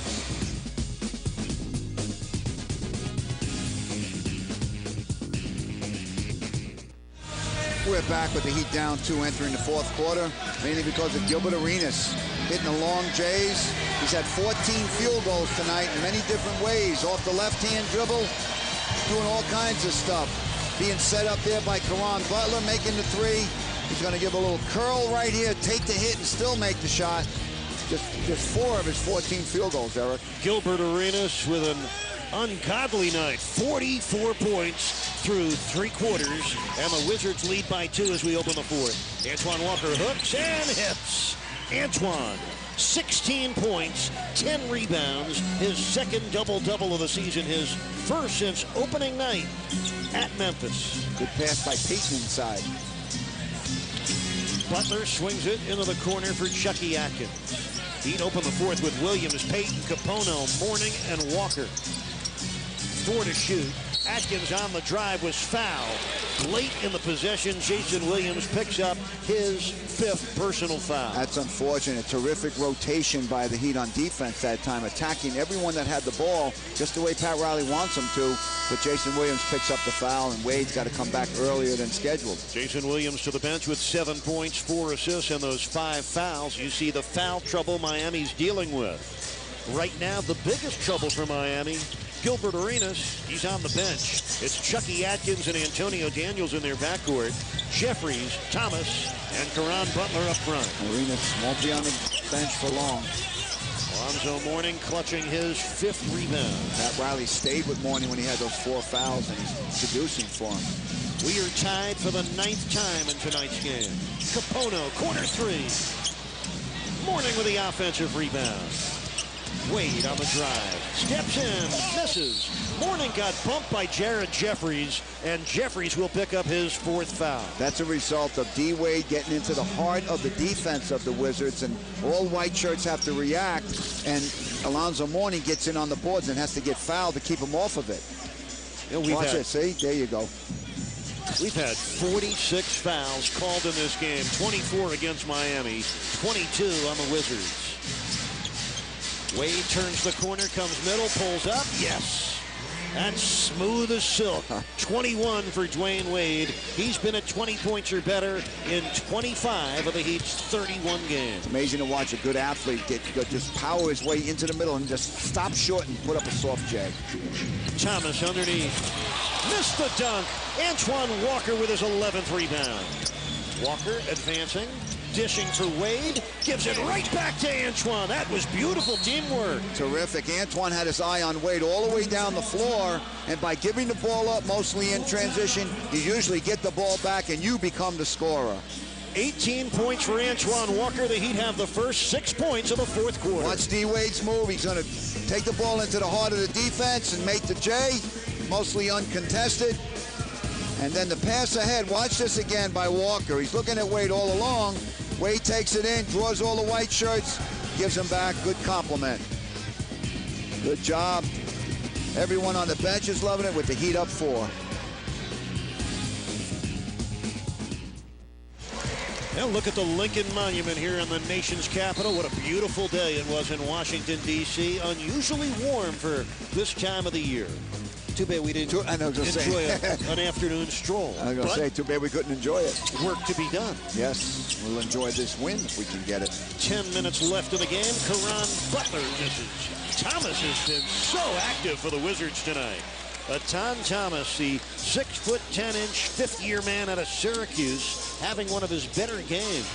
We're back with the Heat down 2 entering the 4th quarter, mainly because of Gilbert Arenas hitting the long J's. He's had 14 field goals tonight in many different ways. Off the left-hand dribble, doing all kinds of stuff. Being set up there by Caron Butler, making the 3. He's going to give a little curl right here, take the hit, and still make the shot. Just 4 of his 14 field goals, Eric. Gilbert Arenas with an ungodly night. 44 points through 3 quarters, and the Wizards lead by 2 as we open the 4th. Antoine Walker hooks and hits. Antoine, 16 points, 10 rebounds, his 2nd double-double of the season, his 1st since opening night at Memphis. Good pass by Payton inside. Butler swings it into the corner for Chucky Atkins. Heat open the 4th with Williams, Payton, Capono, Mourning, and Walker. 4 to shoot. Atkins on the drive was fouled. Late in the possession, Jason Williams picks up his 5th personal foul. That's unfortunate. Terrific rotation by the Heat on defense that time, attacking everyone that had the ball just the way Pat Riley wants them to. But Jason Williams picks up the foul, and Wade's got to come back earlier than scheduled. Jason Williams to the bench with 7 points, 4 assists, and those 5 fouls. You see the foul trouble Miami's dealing with. Right now, the biggest trouble for Miami, Gilbert Arenas, he's on the bench. It's Chucky Atkins and Antonio Daniels in their backcourt. Jeffries, Thomas, and Caron Butler up front. Arenas won't be on the bench for long. Alonzo Mourning clutching his 5th rebound. Pat Riley stayed with Mourning when he had those 4 fouls, and he's producing for him. We are tied for the 9th time in tonight's game. Capono, corner 3. Mourning with the offensive rebound. Wade on the drive. Steps in, misses. Mourning got bumped by Jared Jeffries, and Jeffries will pick up his 4th foul. That's a result of D. Wade getting into the heart of the defense of the Wizards, and all white shirts have to react, and Alonzo Mourning gets in on the boards and has to get fouled to keep him off of it. Watch it, see? There you go. We've had 46 fouls called in this game, 24 against Miami, 22 on the Wizards. Wade turns the corner, comes middle, pulls up, yes. That's smooth as silk. 21 for Dwayne Wade. He's been at 20 points or better in 25 of the Heat's 31 games. It's amazing to watch a good athlete just power his way into the middle and just stop short and put up a soft jag. Thomas underneath. Missed the dunk. Antoine Walker with his 11th rebound. Walker advancing. Dishing for Wade, gives it right back to Antoine. That was beautiful teamwork. Terrific. Antoine had his eye on Wade all the way down the floor, and by giving the ball up, mostly in transition, you usually get the ball back and you become the scorer. 18 points for Antoine Walker. The Heat have the first 6 points of the 4th quarter. Watch D. Wade's move. He's going to take the ball into the heart of the defense and make the J, mostly uncontested. And then the pass ahead. Watch this again by Walker. He's looking at Wade all along. Wade takes it in, draws all the white shirts, gives him back. Good compliment. Good job. Everyone on the bench is loving it with the Heat up 4. Now look at the Lincoln Monument here in the nation's capital. What a beautiful day it was in Washington, D.C. Unusually warm for this time of the year. Too bad we didn't enjoy an afternoon stroll. I was going to say, too bad we couldn't enjoy it. Work to be done. Yes, we'll enjoy this win if we can get it. 10 minutes left in the game. Caron Butler misses. Thomas has been so active for the Wizards tonight. Ton Thomas, the 6'10" fifth-year man out of Syracuse, having one of his better games.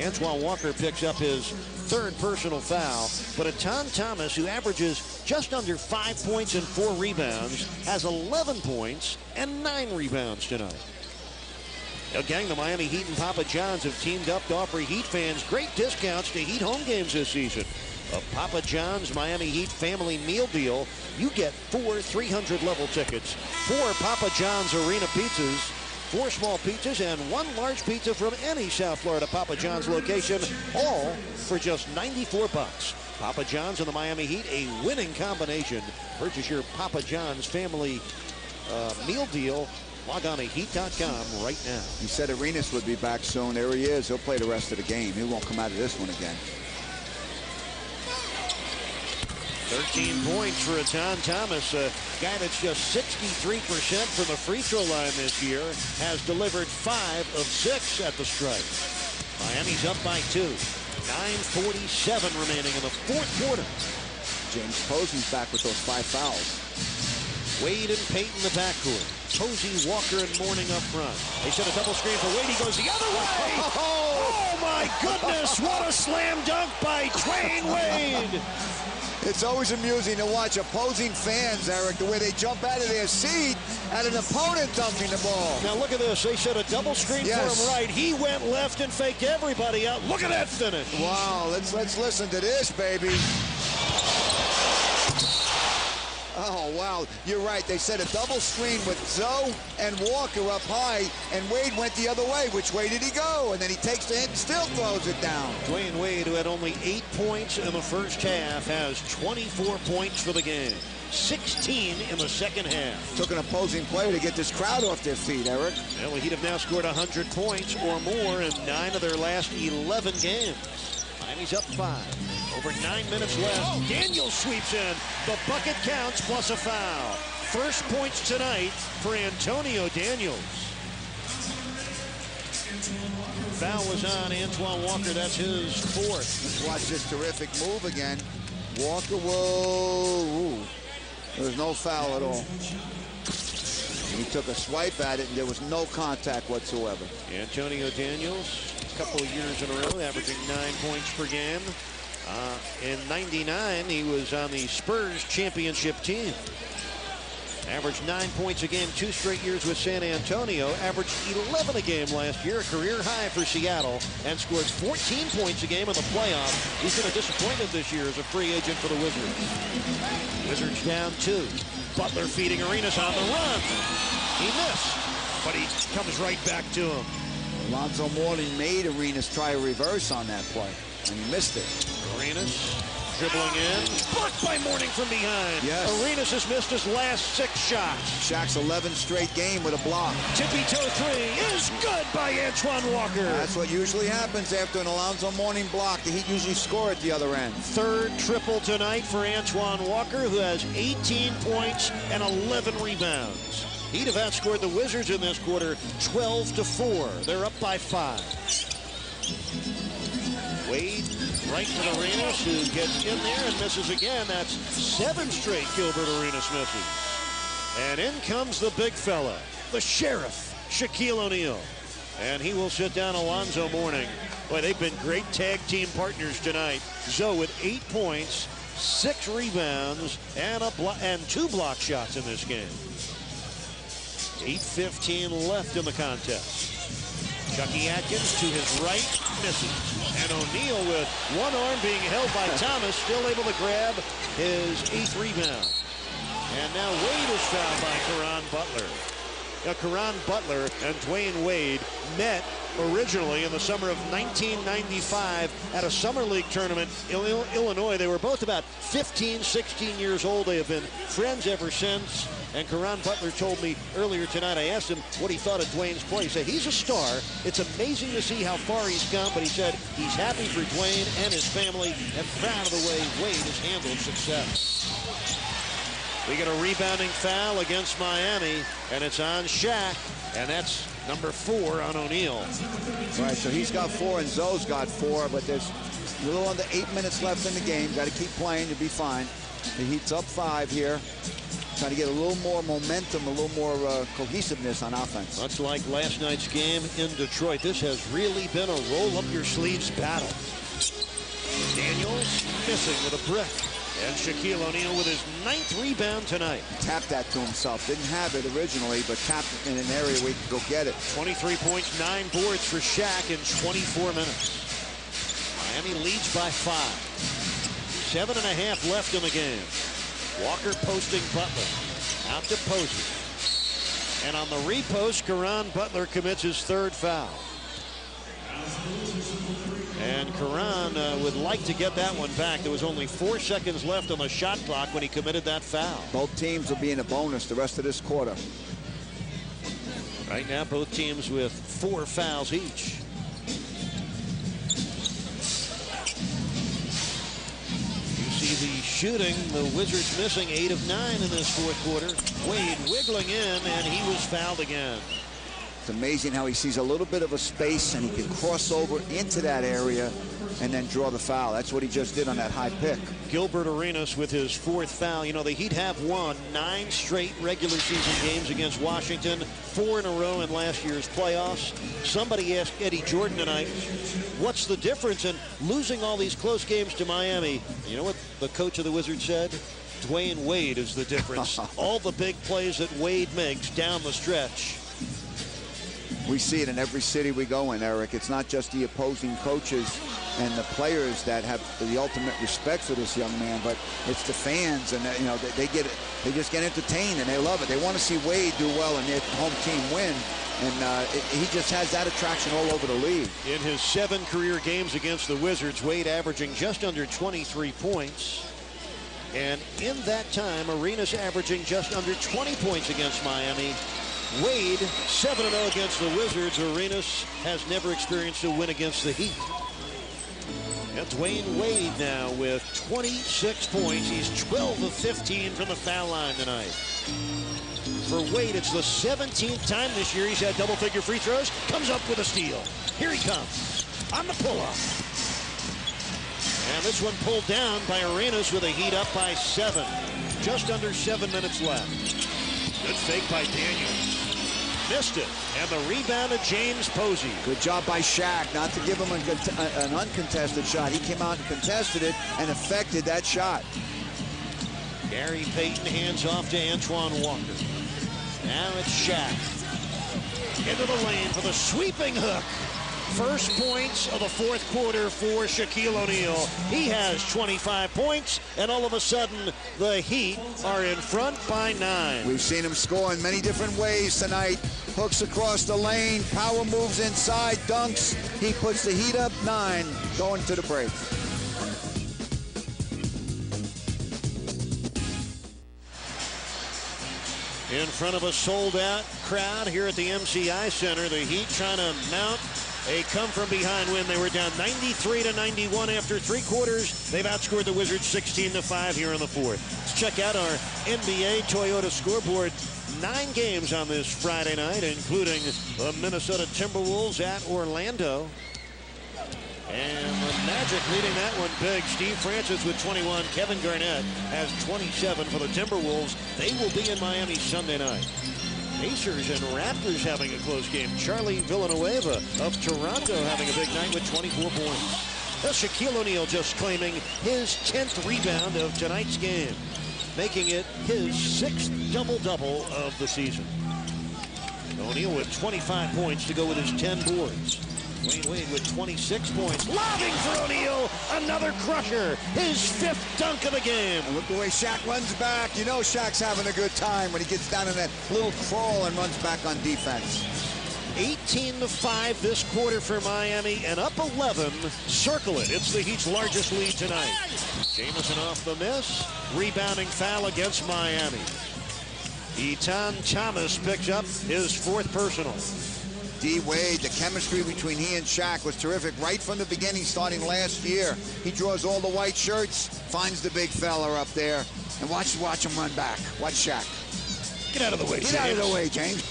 Antoine Walker picks up his 3rd personal foul, but Ton Thomas, who averages just under 5 points and 4 rebounds, has 11 points and 9 rebounds tonight. Now, gang, the Miami Heat and Papa John's have teamed up to offer Heat fans great discounts to Heat home games this season. A Papa John's Miami Heat family meal deal. You get 4 300-level tickets, 4 Papa John's Arena pizzas, 4 small pizzas, and 1 large pizza from any South Florida Papa John's location, all for just $94. Papa John's and the Miami Heat, a winning combination. Purchase your Papa John's family meal deal. Log on to Heat.com right now. He said Arenas would be back soon. There he is. He'll play the rest of the game. He won't come out of this one again. 13 points for Ton Thomas, a guy that's just 63% from the free throw line this year, has delivered 5 of 6 at the stripe. Miami's up by 2. 9:47 remaining in the 4th quarter. James Posey's back with those 5 fouls. Wade and Payton the backcourt. Posey, Walker, and Mourning up front. They set a double screen for Wade. He goes the other way. Oh my goodness, what a slam dunk by Dwayne Wade. It's always amusing to watch opposing fans, Eric, the way they jump out of their seat at an opponent dunking the ball. Now look at this. They set a double screen for him right. He went left and faked everybody out. Look at that finish. Wow, let's listen to this, baby. Oh, wow. You're right. They set a double screen with Zoe and Walker up high, and Wade went the other way. Which way did he go? And then he takes the hit and still throws it down. Dwayne Wade, who had only 8 points in the first half, has 24 points for the game. 16 in the second half. Took an opposing player to get this crowd off their feet, Eric. Well, the Heat have now scored 100 points or more in 9 of their last 11 games. Miami's up 5. Over 9 minutes left. Daniels sweeps in. The bucket counts plus a foul. First points tonight for Antonio Daniels. Foul was on Antoine Walker. That's his 4th. Let's watch this terrific move again. Walker will... Ooh. There's no foul at all. He took a swipe at it, and there was no contact whatsoever. Antonio Daniels, a couple of years in a row, averaging 9 points per game. In '99, he was on the Spurs championship team. Averaged 9 points a game 2 straight years with San Antonio. Averaged 11 a game last year, a career high for Seattle, and scored 14 points a game in the playoffs. He's been a disappointment this year as a free agent for the Wizards. Wizards down 2. Butler feeding Arenas on the run. He missed, but he comes right back to him. Alonzo Mourning made Arenas try a reverse on that play, and he missed it. Arenas dribbling in, blocked by Mourning from behind. Yes. Arenas has missed his last 6 shots. Shaq's 11th straight game with a block. Tippy-toe 3 is good by Antoine Walker. That's what usually happens after an Alonzo Mourning block. The Heat usually score at the other end. 3rd triple tonight for Antoine Walker, who has 18 points and 11 rebounds. He'd have outscored the Wizards in this quarter 12-4. They're up by 5. Wade right to Arenas, who gets in there and misses again. That's 7 straight Gilbert Arenas misses. And in comes the big fella, the sheriff, Shaquille O'Neal. And he will sit down Alonzo Mourning. Boy, they've been great tag team partners tonight. Zoe with 8 points, 6 rebounds, and 2 block shots in this game. 8:15 left in the contest. Chucky Atkins to his right, misses. And O'Neal, with one arm being held by Thomas, still able to grab his 8th rebound. And now Wade is fouled by Caron Butler. Now, Caron Butler and Dwayne Wade met originally in the summer of 1995 at a summer league tournament in Illinois. They were both about 15, 16 years old. They have been friends ever since. And Caron Butler told me earlier tonight, I asked him what he thought of Dwayne's play. He said he's a star. It's amazing to see how far he's come, but he said he's happy for Dwayne and his family and proud of the way Wade has handled success. We get a rebounding foul against Miami, and it's on Shaq, and that's number 4 on O'Neal. Right, so he's got 4 and Zoe's got 4, but there's a little under 8 minutes left in the game. Got to keep playing to be fine. The Heat's up 5 here. Trying to get a little more momentum, a little more cohesiveness on offense. Much like last night's game in Detroit, this has really been a roll-up-your-sleeves battle. Daniels missing with a brick. And Shaquille O'Neal with his 9th rebound tonight. Tapped that to himself. Didn't have it originally, but tapped it in an area where he could go get it. 23 points, 9 boards for Shaq in 24 minutes. Miami leads by 5. 7.5 left in the game. Walker posting Butler. Out to Posey. And on the repost, Caron Butler commits his 3rd foul. And Caron would like to get that one back. There was only 4 seconds left on the shot clock when he committed that foul. Both teams will be in a bonus the rest of this quarter. Right now, both teams with 4 fouls each. You see the shooting, the Wizards missing 8 of 9 in this 4th quarter. Wade wiggling in, and he was fouled again. It's amazing how he sees a little bit of a space and he can cross over into that area and then draw the foul. That's what he just did on that high pick. Gilbert Arenas with his 4th foul. You know, the Heat have won 9 straight regular season games against Washington, 4 in a row in last year's playoffs. Somebody asked Eddie Jordan tonight, what's the difference in losing all these close games to Miami? You know what the coach of the Wizards said? Dwayne Wade is the difference. All the big plays that Wade makes down the stretch. We see it in every city we go in, Eric. It's not just the opposing coaches and the players that have the ultimate respect for this young man, but it's the fans, and you know, they just get entertained and they love it. They want to see Wade do well and their home team win, and he just has that attraction all over the league. In his 7 career games against the Wizards, Wade averaging just under 23 points. And in that time, Arenas averaging just under 20 points against Miami. Wade 7-0 against the Wizards. Arenas has never experienced a win against the Heat. And Dwayne Wade now with 26 points. He's 12 of 15 from the foul line tonight. For Wade, it's the 17th time this year he's had double-figure free throws. Comes up with a steal. Here he comes on the pull-up. And this one pulled down by Arenas with a Heat up by 7. Just under 7 minutes left. Good fake by Daniels. Missed it. And the rebound of James Posey. Good job by Shaq not to give him an uncontested shot. He came out and contested it and affected that shot. Gary Payton hands off to Antoine Walker. Now it's Shaq. Into the lane for the sweeping hook. First points of the 4th quarter for Shaquille O'Neal. He has 25 points, and all of a sudden, the Heat are in front by 9. We've seen him score in many different ways tonight. Hooks across the lane, power moves inside, dunks. He puts the Heat up 9, going to the break. In front of a sold-out crowd here at the MCI Center, the Heat trying to mount a come-from-behind win. They were down 93-91 after 3 quarters. They've outscored the Wizards 16-5 here in the 4th. Let's check out our NBA Toyota scoreboard. 9 games on this Friday night, including the Minnesota Timberwolves at Orlando. And the Magic leading that one big. Steve Francis with 21. Kevin Garnett has 27 for the Timberwolves. They will be in Miami Sunday night. Pacers and Raptors having a close game. Charlie Villanueva of Toronto having a big night with 24 points. That's Shaquille O'Neal just claiming his 10th rebound of tonight's game, making it his 6th double-double of the season. O'Neal with 25 points to go with his 10 boards. Dwayne Wade with 26 points. Lobbing for O'Neal. Another crusher. His 5th dunk of the game. And look the way Shaq runs back. You know Shaq's having a good time when he gets down in that little crawl and runs back on defense. 18-5 this quarter for Miami, and up 11. Circle it. It's the Heat's largest lead tonight. Jamison off the miss. Rebounding foul against Miami. Etan Thomas picks up his 4th personal. D. Wade, the chemistry between he and Shaq was terrific right from the beginning, starting last year. He draws all the white shirts, finds the big fella up there, and watch him run back. Watch Shaq. Get out of the way, Get out of the way, James.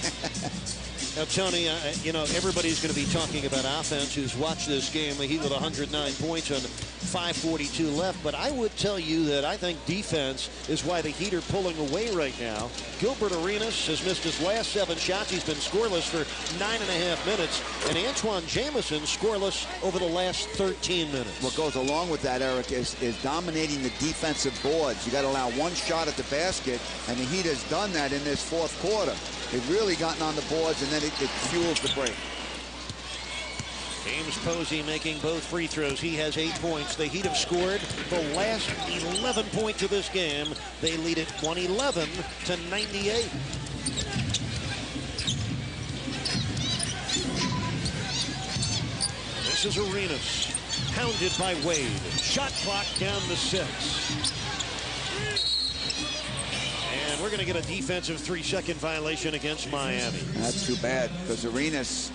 Now, Tony, you know, everybody's going to be talking about offense who's watched this game. The Heat with 109 points on 5:42 left. But I would tell you that I think defense is why the Heat are pulling away right now. Gilbert Arenas has missed his last 7 shots. He's been scoreless for 9.5 minutes. And Antoine Jamison scoreless over the last 13 minutes. What goes along with that, Eric, is dominating the defensive boards. You got to allow 1 shot at the basket, and the Heat has done that in this 4th quarter. They've really gotten on the boards, and then it fuels the break. James Posey making both free throws. He has 8 points. The Heat have scored the last 11 points of this game. They lead it 111-98. This is Arenas, pounded by Wade. Shot clock down to 6. And we're going to get a defensive 3-second violation against Miami. That's too bad, because Arenas,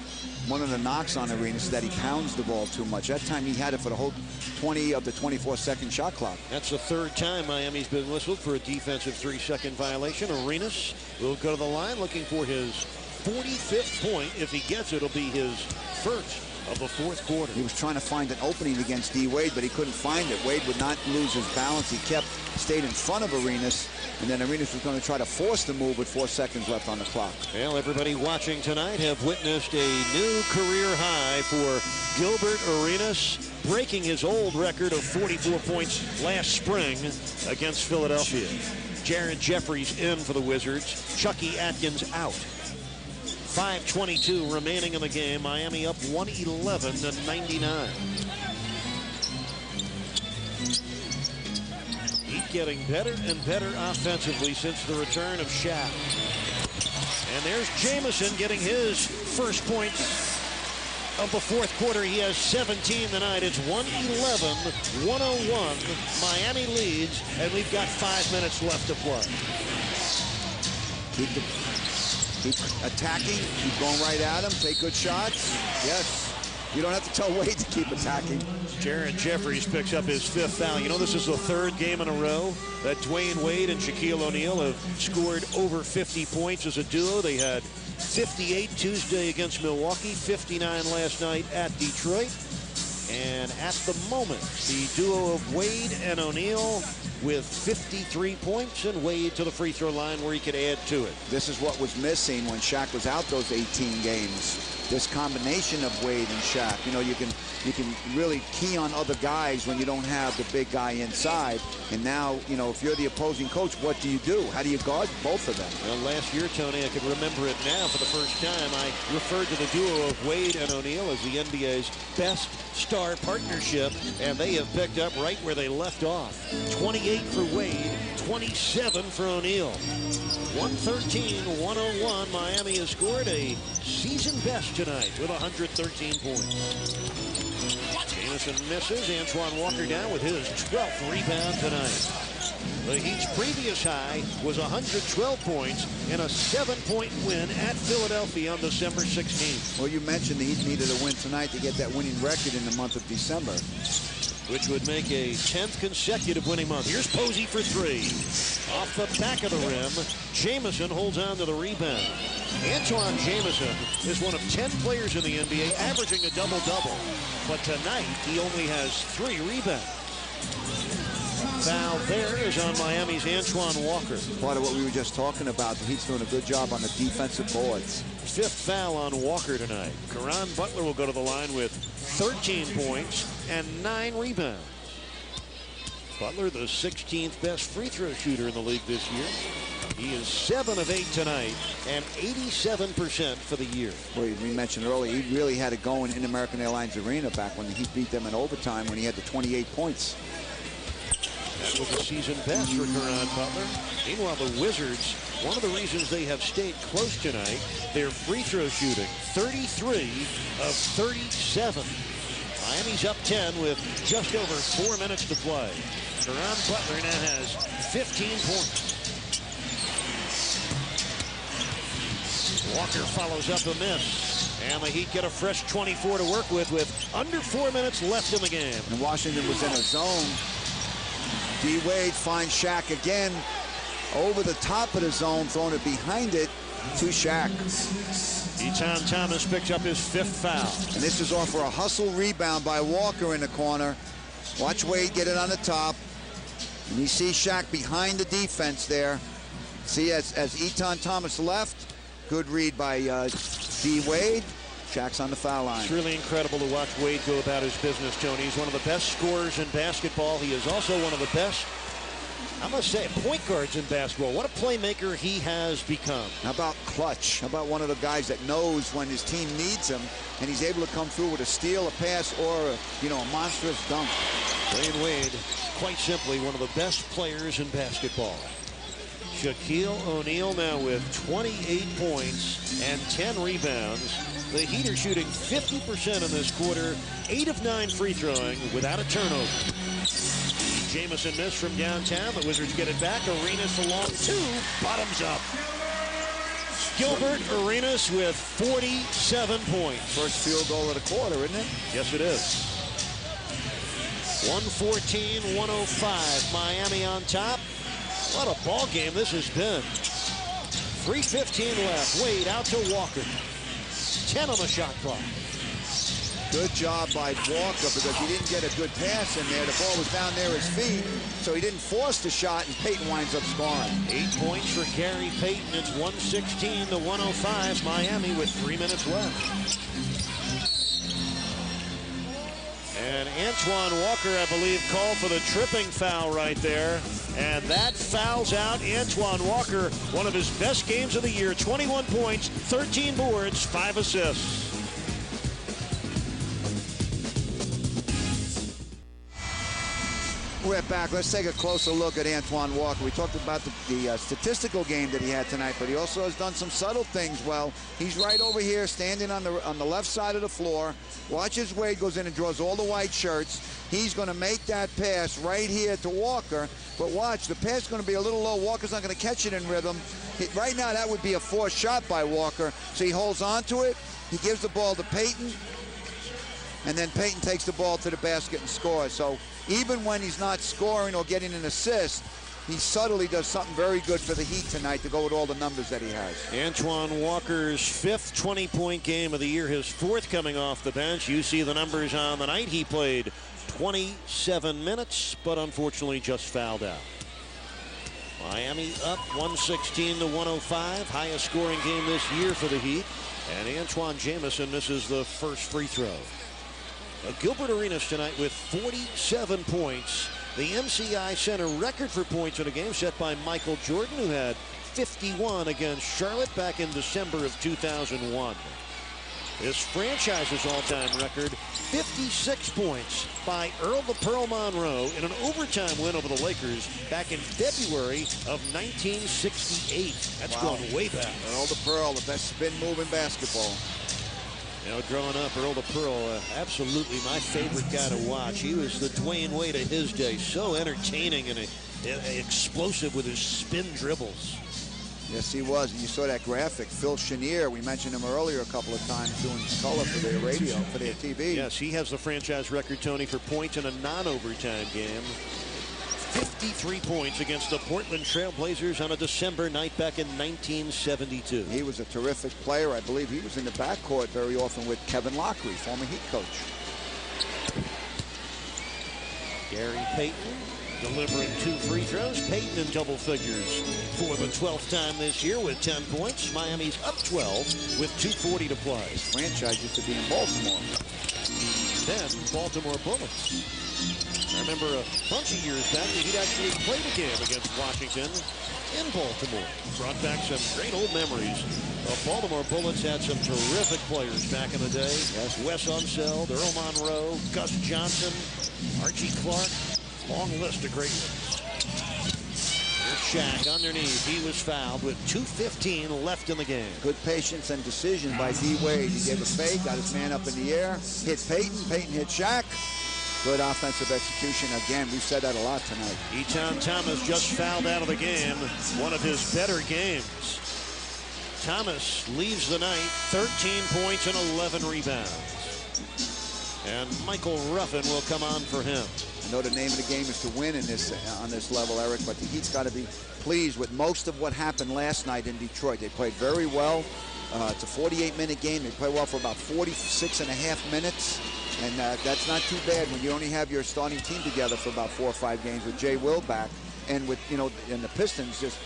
one of the knocks on Arenas is that he pounds the ball too much. That time he had it for the whole 20 of the 24-second shot clock. That's the 3rd time Miami's been whistled for a defensive 3-second violation. Arenas will go to the line looking for his 45th point. If he gets it, it'll be his 1st of the 4th quarter. He was trying to find an opening against D. Wade, but he couldn't find it. Wade would not lose his balance. He stayed in front of Arenas, and then Arenas was going to try to force the move with 4 seconds left on the clock. Well, everybody watching tonight have witnessed a new career high for Gilbert Arenas, breaking his old record of 44 points last spring against Philadelphia. Jared Jeffries in for the Wizards. Chucky Atkins out. 5:22 remaining in the game. Miami up 111-99. getting better and better offensively since the return of Shaq. And there's Jamison getting his first points of the fourth quarter. He has 17 tonight. It's 111-101. Miami leads, and we've got 5 minutes left to play. Keep attacking, keep going right at him, take good shots. Yes. You don't have to tell Wade to keep attacking. Jaron Jeffries picks up his 5th foul. You know, this is the 3rd game in a row that Dwayne Wade and Shaquille O'Neal have scored over 50 points as a duo. They had 58 Tuesday against Milwaukee, 59 last night at Detroit. And at the moment, the duo of Wade and O'Neal with 53 points, and Wade to the free throw line where he could add to it. This is what was missing when Shaq was out those 18 games. This combination of Wade and Shaq. You know, you can really key on other guys when you don't have the big guy inside. And now, you know, if you're the opposing coach, what do you do? How do you guard both of them? Well, last year, Tony, I could remember it now for the first time. I referred to the duo of Wade and O'Neal as the NBA's best star partnership, and they have picked up right where they left off. 28 for Wade, 27 for O'Neal. 113-101. Miami has scored a season best tonight with 113 points. Jamison misses. Antoine Walker down with his 12th rebound tonight. The Heat's previous high was 112 points in a 7-point win at Philadelphia on December 16th. Well, you mentioned the Heat needed a win tonight to get that winning record in the month of December, which would make a 10th consecutive winning month. Here's Posey for 3. Off the back of the rim, Jamison holds on to the rebound. Antoine Jamison is one of 10 players in the NBA averaging a double-double. But tonight, he only has 3 rebounds. Foul there is on Miami's Antoine Walker. Part of what we were just talking about. The Heat's doing a good job on the defensive boards. 5th foul on Walker tonight. Caron Butler will go to the line with 13 points and 9 rebounds. Butler, the 16th best free throw shooter in the league this year. He is 7 of 8 tonight and 87% for the year. Well, we mentioned earlier, he really had it going in American Airlines Arena back when he beat them in overtime when he had the 28 points. That was a season best for Caron Butler. Meanwhile, the Wizards, one of the reasons they have stayed close tonight, their free throw shooting, 33 of 37. Miami's up 10 with just over 4 minutes to play. Caron Butler now has 15 points. Walker follows up a miss. And the Heat get a fresh 24 to work with under 4 minutes left in the game. And Washington was in a zone. D. Wade finds Shaq again over the top of the zone, throwing it behind it to Shaq. Etan Thomas picks up his 5th foul. And this is off for a hustle rebound by Walker in the corner. Watch Wade get it on the top. And you see Shaq behind the defense there. See, as Etan Thomas left, good read by D. Wade. Shaq's on the foul line. It's really incredible to watch Wade go about his business, Tony. He's one of the best scorers in basketball. He is also one of the best, I must say, point guards in basketball. What a playmaker he has become. How about clutch? How about one of the guys that knows when his team needs him, and he's able to come through with a steal, a pass, or a monstrous dunk. Dwayne Wade, quite simply, one of the best players in basketball. Shaquille O'Neal now with 28 points and 10 rebounds. The Heat are shooting 50% in this quarter, 8 of 9 free throwing without a turnover. Jamison missed from downtown. The Wizards get it back. Arenas along 2, bottoms up. Gilbert Arenas with 47 points. First field goal of the quarter, isn't it? Yes, it is. 114-105. Miami on top. What a ball game this has been. 3:15 left. Wade out to Walker. 10 on the shot clock. Good job by Walker because he didn't get a good pass in there. The ball was down near his feet, so he didn't force the shot, and Payton winds up scoring. 8 points for Gary Payton. It's 116-105. Miami with 3 minutes left. And Antoine Walker, I believe, called for the tripping foul right there. And that fouls out Antoine Walker, one of his best games of the year. 21 points, 13 boards, 5 assists. we're back, let's take a closer look at Antoine Walker. We talked about the statistical game that he had tonight, but he also has done some subtle things well. He's right over here standing on the left side of the floor. Watch as Wade goes in and draws all the white shirts. He's going to make that pass right here to Walker, but watch, the pass is going to be a little low. Walker's not going to catch it in rhythm. Right now, that would be a forced shot by Walker, so he holds on to it. He gives the ball to Payton, and then Payton takes the ball to the basket and scores. So even when he's not scoring or getting an assist, he subtly does something very good for the Heat tonight to go with all the numbers that he has. Antoine Walker's 5th 20-point game of the year, his 4th coming off the bench. You see the numbers on the night. He played 27 minutes, but unfortunately just fouled out. Miami up 116-105. Highest scoring game this year for the Heat. And Antoine Jamison misses the first free throw. Gilbert Arenas tonight with 47 points. The MCI Center record for points in a game set by Michael Jordan, who had 51 against Charlotte back in December of 2001. His franchise's all-time record, 56 points by Earl the Pearl Monroe in an overtime win over the Lakers back in February of 1968. That's going way back. Earl the Pearl, the best spin move in basketball. You know, growing up, Earl the Pearl, absolutely my favorite guy to watch. He was the Dwayne Wade of his day, so entertaining and explosive with his spin dribbles. Yes, he was. And you saw that graphic. Phil Chenier, we mentioned him earlier a couple of times doing color for their radio, for their TV. Yes, he has the franchise record, Tony, for points in a non-overtime game. 53 points against the Portland Trail Blazers on a December night back in 1972. He was a terrific player. I believe he was in the backcourt very often with Kevin Lockery, former Heat coach. Gary Payton delivering 2 free throws. Payton in double figures for the 12th time this year with 10 points. Miami's up 12 with 2:40 to play. This franchise used to be in Baltimore. Then Baltimore Bullets. I remember a bunch of years back that he'd actually played a game against Washington in Baltimore. Brought back some great old memories. The Baltimore Bullets had some terrific players back in the day. Yes, Wes Unseld, Earl Monroe, Gus Johnson, Archie Clark. Long list of great ones. Here's Shaq underneath. He was fouled with 2:15 left in the game. Good patience and decision by D. Wade. He gave a fake, got his man up in the air, hit Payton. Payton hit Shaq. Good offensive execution. Again, we've said that a lot tonight. Etan Thomas just fouled out of the game. One of his better games. Thomas leaves the night 13 points and 11 rebounds. And Michael Ruffin will come on for him. I know the name of the game is to win in this on this level, Eric, but the Heat's got to be pleased with most of what happened last night in Detroit. They played very well. It's a 48-minute game. They play well for about 46.5 minutes. And that's not too bad when you only have your starting team together for about 4 or 5 games with Jay Will back and with, and the Pistons just,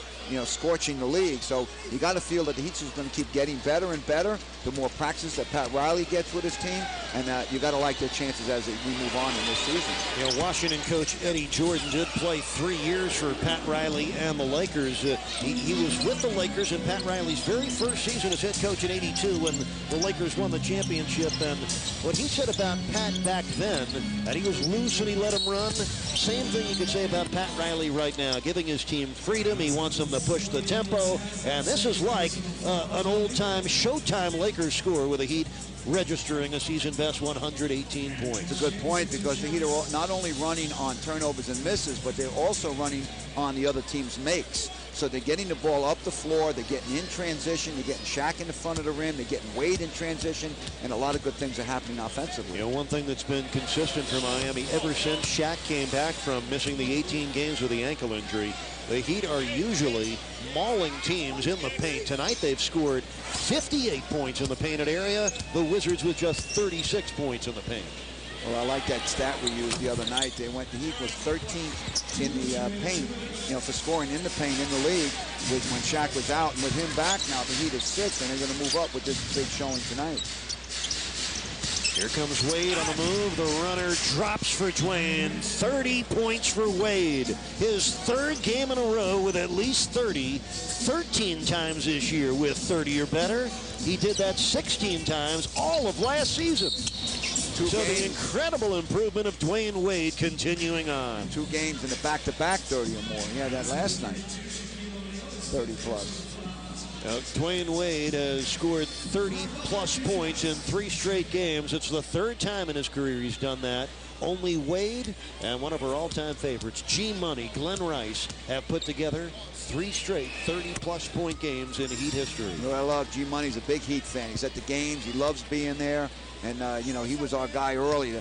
scorching the league. So you got to feel that the Heat is going to keep getting better and better the more practice that Pat Riley gets with his team. And you got to like their chances as we move on in this season. Washington coach Eddie Jordan did play 3 years for Pat Riley and the Lakers. He was with the Lakers in Pat Riley's very first season as head coach in '82 when the Lakers won the championship. And what he said about Pat back then, that he was loose and he let him run, same thing you could say about Pat Riley right now, giving his team freedom. He wants them to push the tempo. And this is like an old-time Showtime Lakers score with the Heat registering a season-best 118 points. It's a good point because the Heat are not only running on turnovers and misses, but they're also running on the other team's makes. So they're getting the ball up the floor, they're getting in transition, they're getting Shaq in the front of the rim, they're getting Wade in transition, and a lot of good things are happening offensively. One thing that's been consistent for Miami ever since Shaq came back from missing the 18 games with the ankle injury, the Heat are usually mauling teams in the paint. Tonight they've scored 58 points in the painted area. The Wizards with just 36 points in the paint. Well, I like that stat we used the other night. The Heat was 13th in the paint, for scoring in the paint in the league when Shaq was out. And with him back now, the Heat is 6th, and they're going to move up with this big showing tonight. Here comes Wade on the move. The runner drops for Dwayne. 30 points for Wade. His 3rd game in a row with at least 30. 13 times this year with 30 or better. He did that 16 times all of last season. So the incredible improvement of Dwayne Wade continuing on. 2 games in the back-to-back 30 or more. He had that last night. 30-plus. Dwayne Wade has scored 30-plus points in 3 straight games. It's the 3rd time in his career he's done that. Only Wade and one of our all-time favorites, G-Money, Glenn Rice, have put together 3 straight 30-plus point games in Heat history. You know, I love G-Money's a big Heat fan. He's at the games. He loves being there. And, you know, he was our guy early.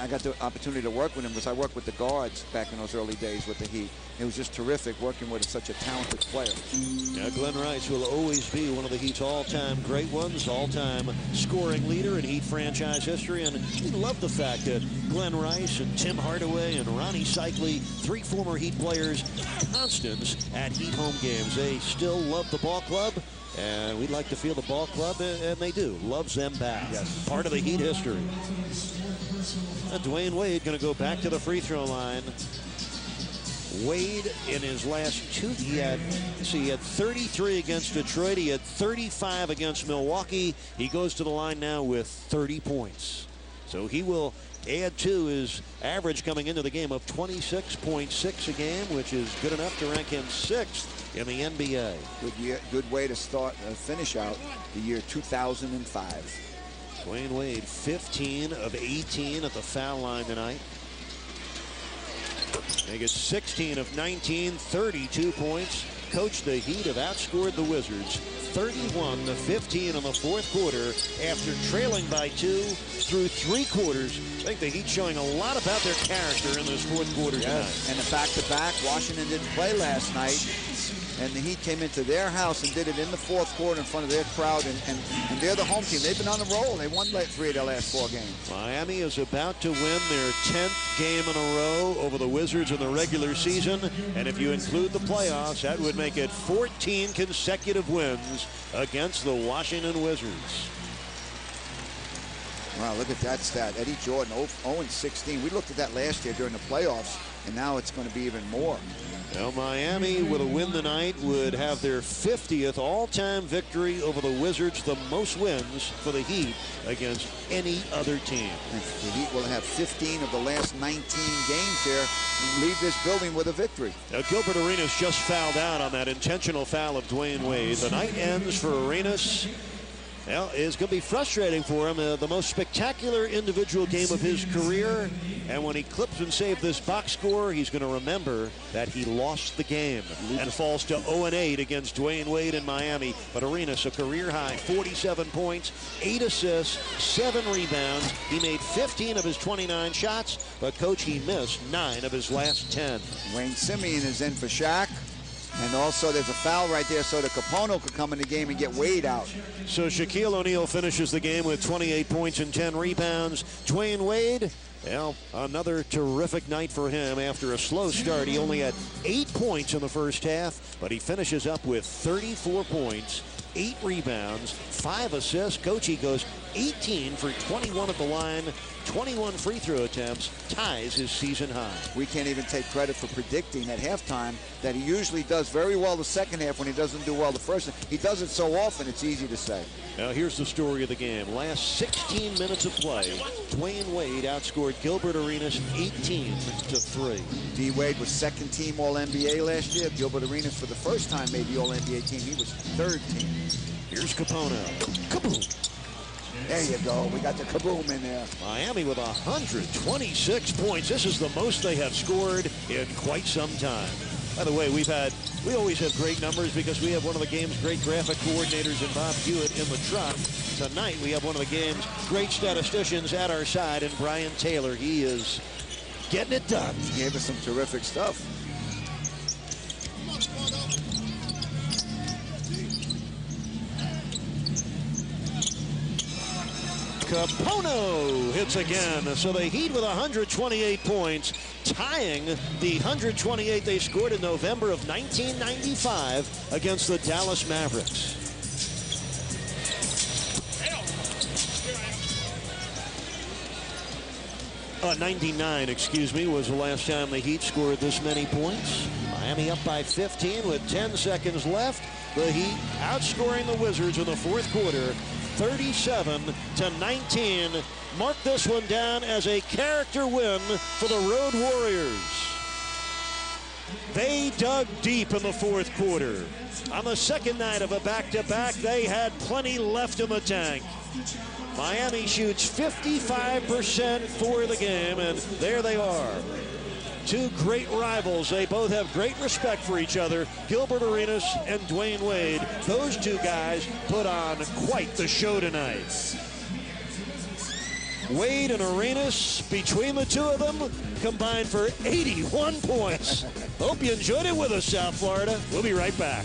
I got the opportunity to work with him because I worked with the guards back in those early days with the Heat. It was just terrific working with such a talented player. Yeah, Glenn Rice will always be one of the Heat's all-time great ones, all-time scoring leader in Heat franchise history. And we love the fact that Glenn Rice and Tim Hardaway and Ronnie Cycli, 3 former Heat players, constants at Heat home games. They still love the ball club. And we'd like to feel the ball club, and they do. Loves them back. Yes. Part of the Heat history. Dwayne Wade going to go back to the free throw line. Wade in his last 2, he had 33 against Detroit. He had 35 against Milwaukee. He goes to the line now with 30 points. So he will add to his average coming into the game of 26.6 a game, which is good enough to rank him 6th in the NBA. Good way to finish out the year 2005. Dwayne Wade, 15 of 18 at the foul line tonight. They get 16 of 19, 32 points. Coach, the Heat have outscored the Wizards 31-15 in the 4th quarter after trailing by 2 through 3 quarters. I think the Heat showing a lot about their character in this 4th quarter tonight. And the back-to-back, Washington didn't play last night. And the Heat came into their house and did it in the 4th quarter in front of their crowd. And they're the home team. They've been on the roll. They won 3 of their last 4 games. Miami is about to win their 10th game in a row over the Wizards in the regular season. And if you include the playoffs, that would make it 14 consecutive wins against the Washington Wizards. Wow, look at that stat. Eddie Jordan, 0-16. We looked at that last year during the playoffs, and now it's going to be even more. Now, Miami, with a win tonight, would have their 50th all-time victory over the Wizards, the most wins for the Heat against any other team. The Heat will have 15 of the last 19 games there and leave this building with a victory. Now, Gilbert Arenas just fouled out on that intentional foul of Dwayne Wade. The night ends for Arenas. Well, it's going to be frustrating for him. The most spectacular individual game of his career. And when he clips and saves this box score, he's going to remember that he lost the game and falls to 0-8 against Dwayne Wade in Miami. But Arenas, a career high, 47 points, 8 assists, 7 rebounds. He made 15 of his 29 shots, but, Coach, he missed 9 of his last 10. Wayne Simeon is in for Shaq. And also there's a foul right there so that Capono could come in the game and get Wade out. So Shaquille O'Neal finishes the game with 28 points and 10 rebounds. Dwayne Wade, well, another terrific night for him after a slow start. He only had 8 points in the first half, but he finishes up with 34 points, 8 rebounds, 5 assists. Coach, he goes 18 for 21 at the line, 21 free throw attempts, ties his season high. We can't even take credit for predicting at halftime that he usually does very well the second half when he doesn't do well the first half. He does it so often, it's easy to say. Now here's the story of the game. Last 16 minutes of play, Dwayne Wade outscored Gilbert Arenas 18-3. D. Wade was 2nd team All-NBA last year. Gilbert Arenas for the first time made the All-NBA team. He was 3rd team. Here's Capono. Kaboom. There you go. We got the kaboom in there. Miami with 126 points. This is the most they have scored in quite some time. By the way, we always have great numbers because we have one of the game's great graphic coordinators in Bob Hewitt in the truck. Tonight, we have one of the game's great statisticians at our side in Bryant Taylor. He is getting it done. He gave us some terrific stuff. Capono hits again. So the Heat with 128 points, tying the 128 they scored in November of 1995 against the Dallas Mavericks. 99, excuse me, was the last time the Heat scored this many points. Miami up by 15 with 10 seconds left. The Heat outscoring the Wizards in the 4th quarter, 37-19. Mark this one down as a character win for the Road Warriors. They dug deep in the fourth quarter. On the second night of a back-to-back, they had plenty left in the tank. Miami shoots 55% for the game, and there they are. Two great rivals. They both have great respect for each other. Gilbert Arenas and Dwayne Wade. Those two guys put on quite the show tonight. Wade and Arenas, between the two of them, combined for 81 points. Hope you enjoyed it with us, South Florida. We'll be right back.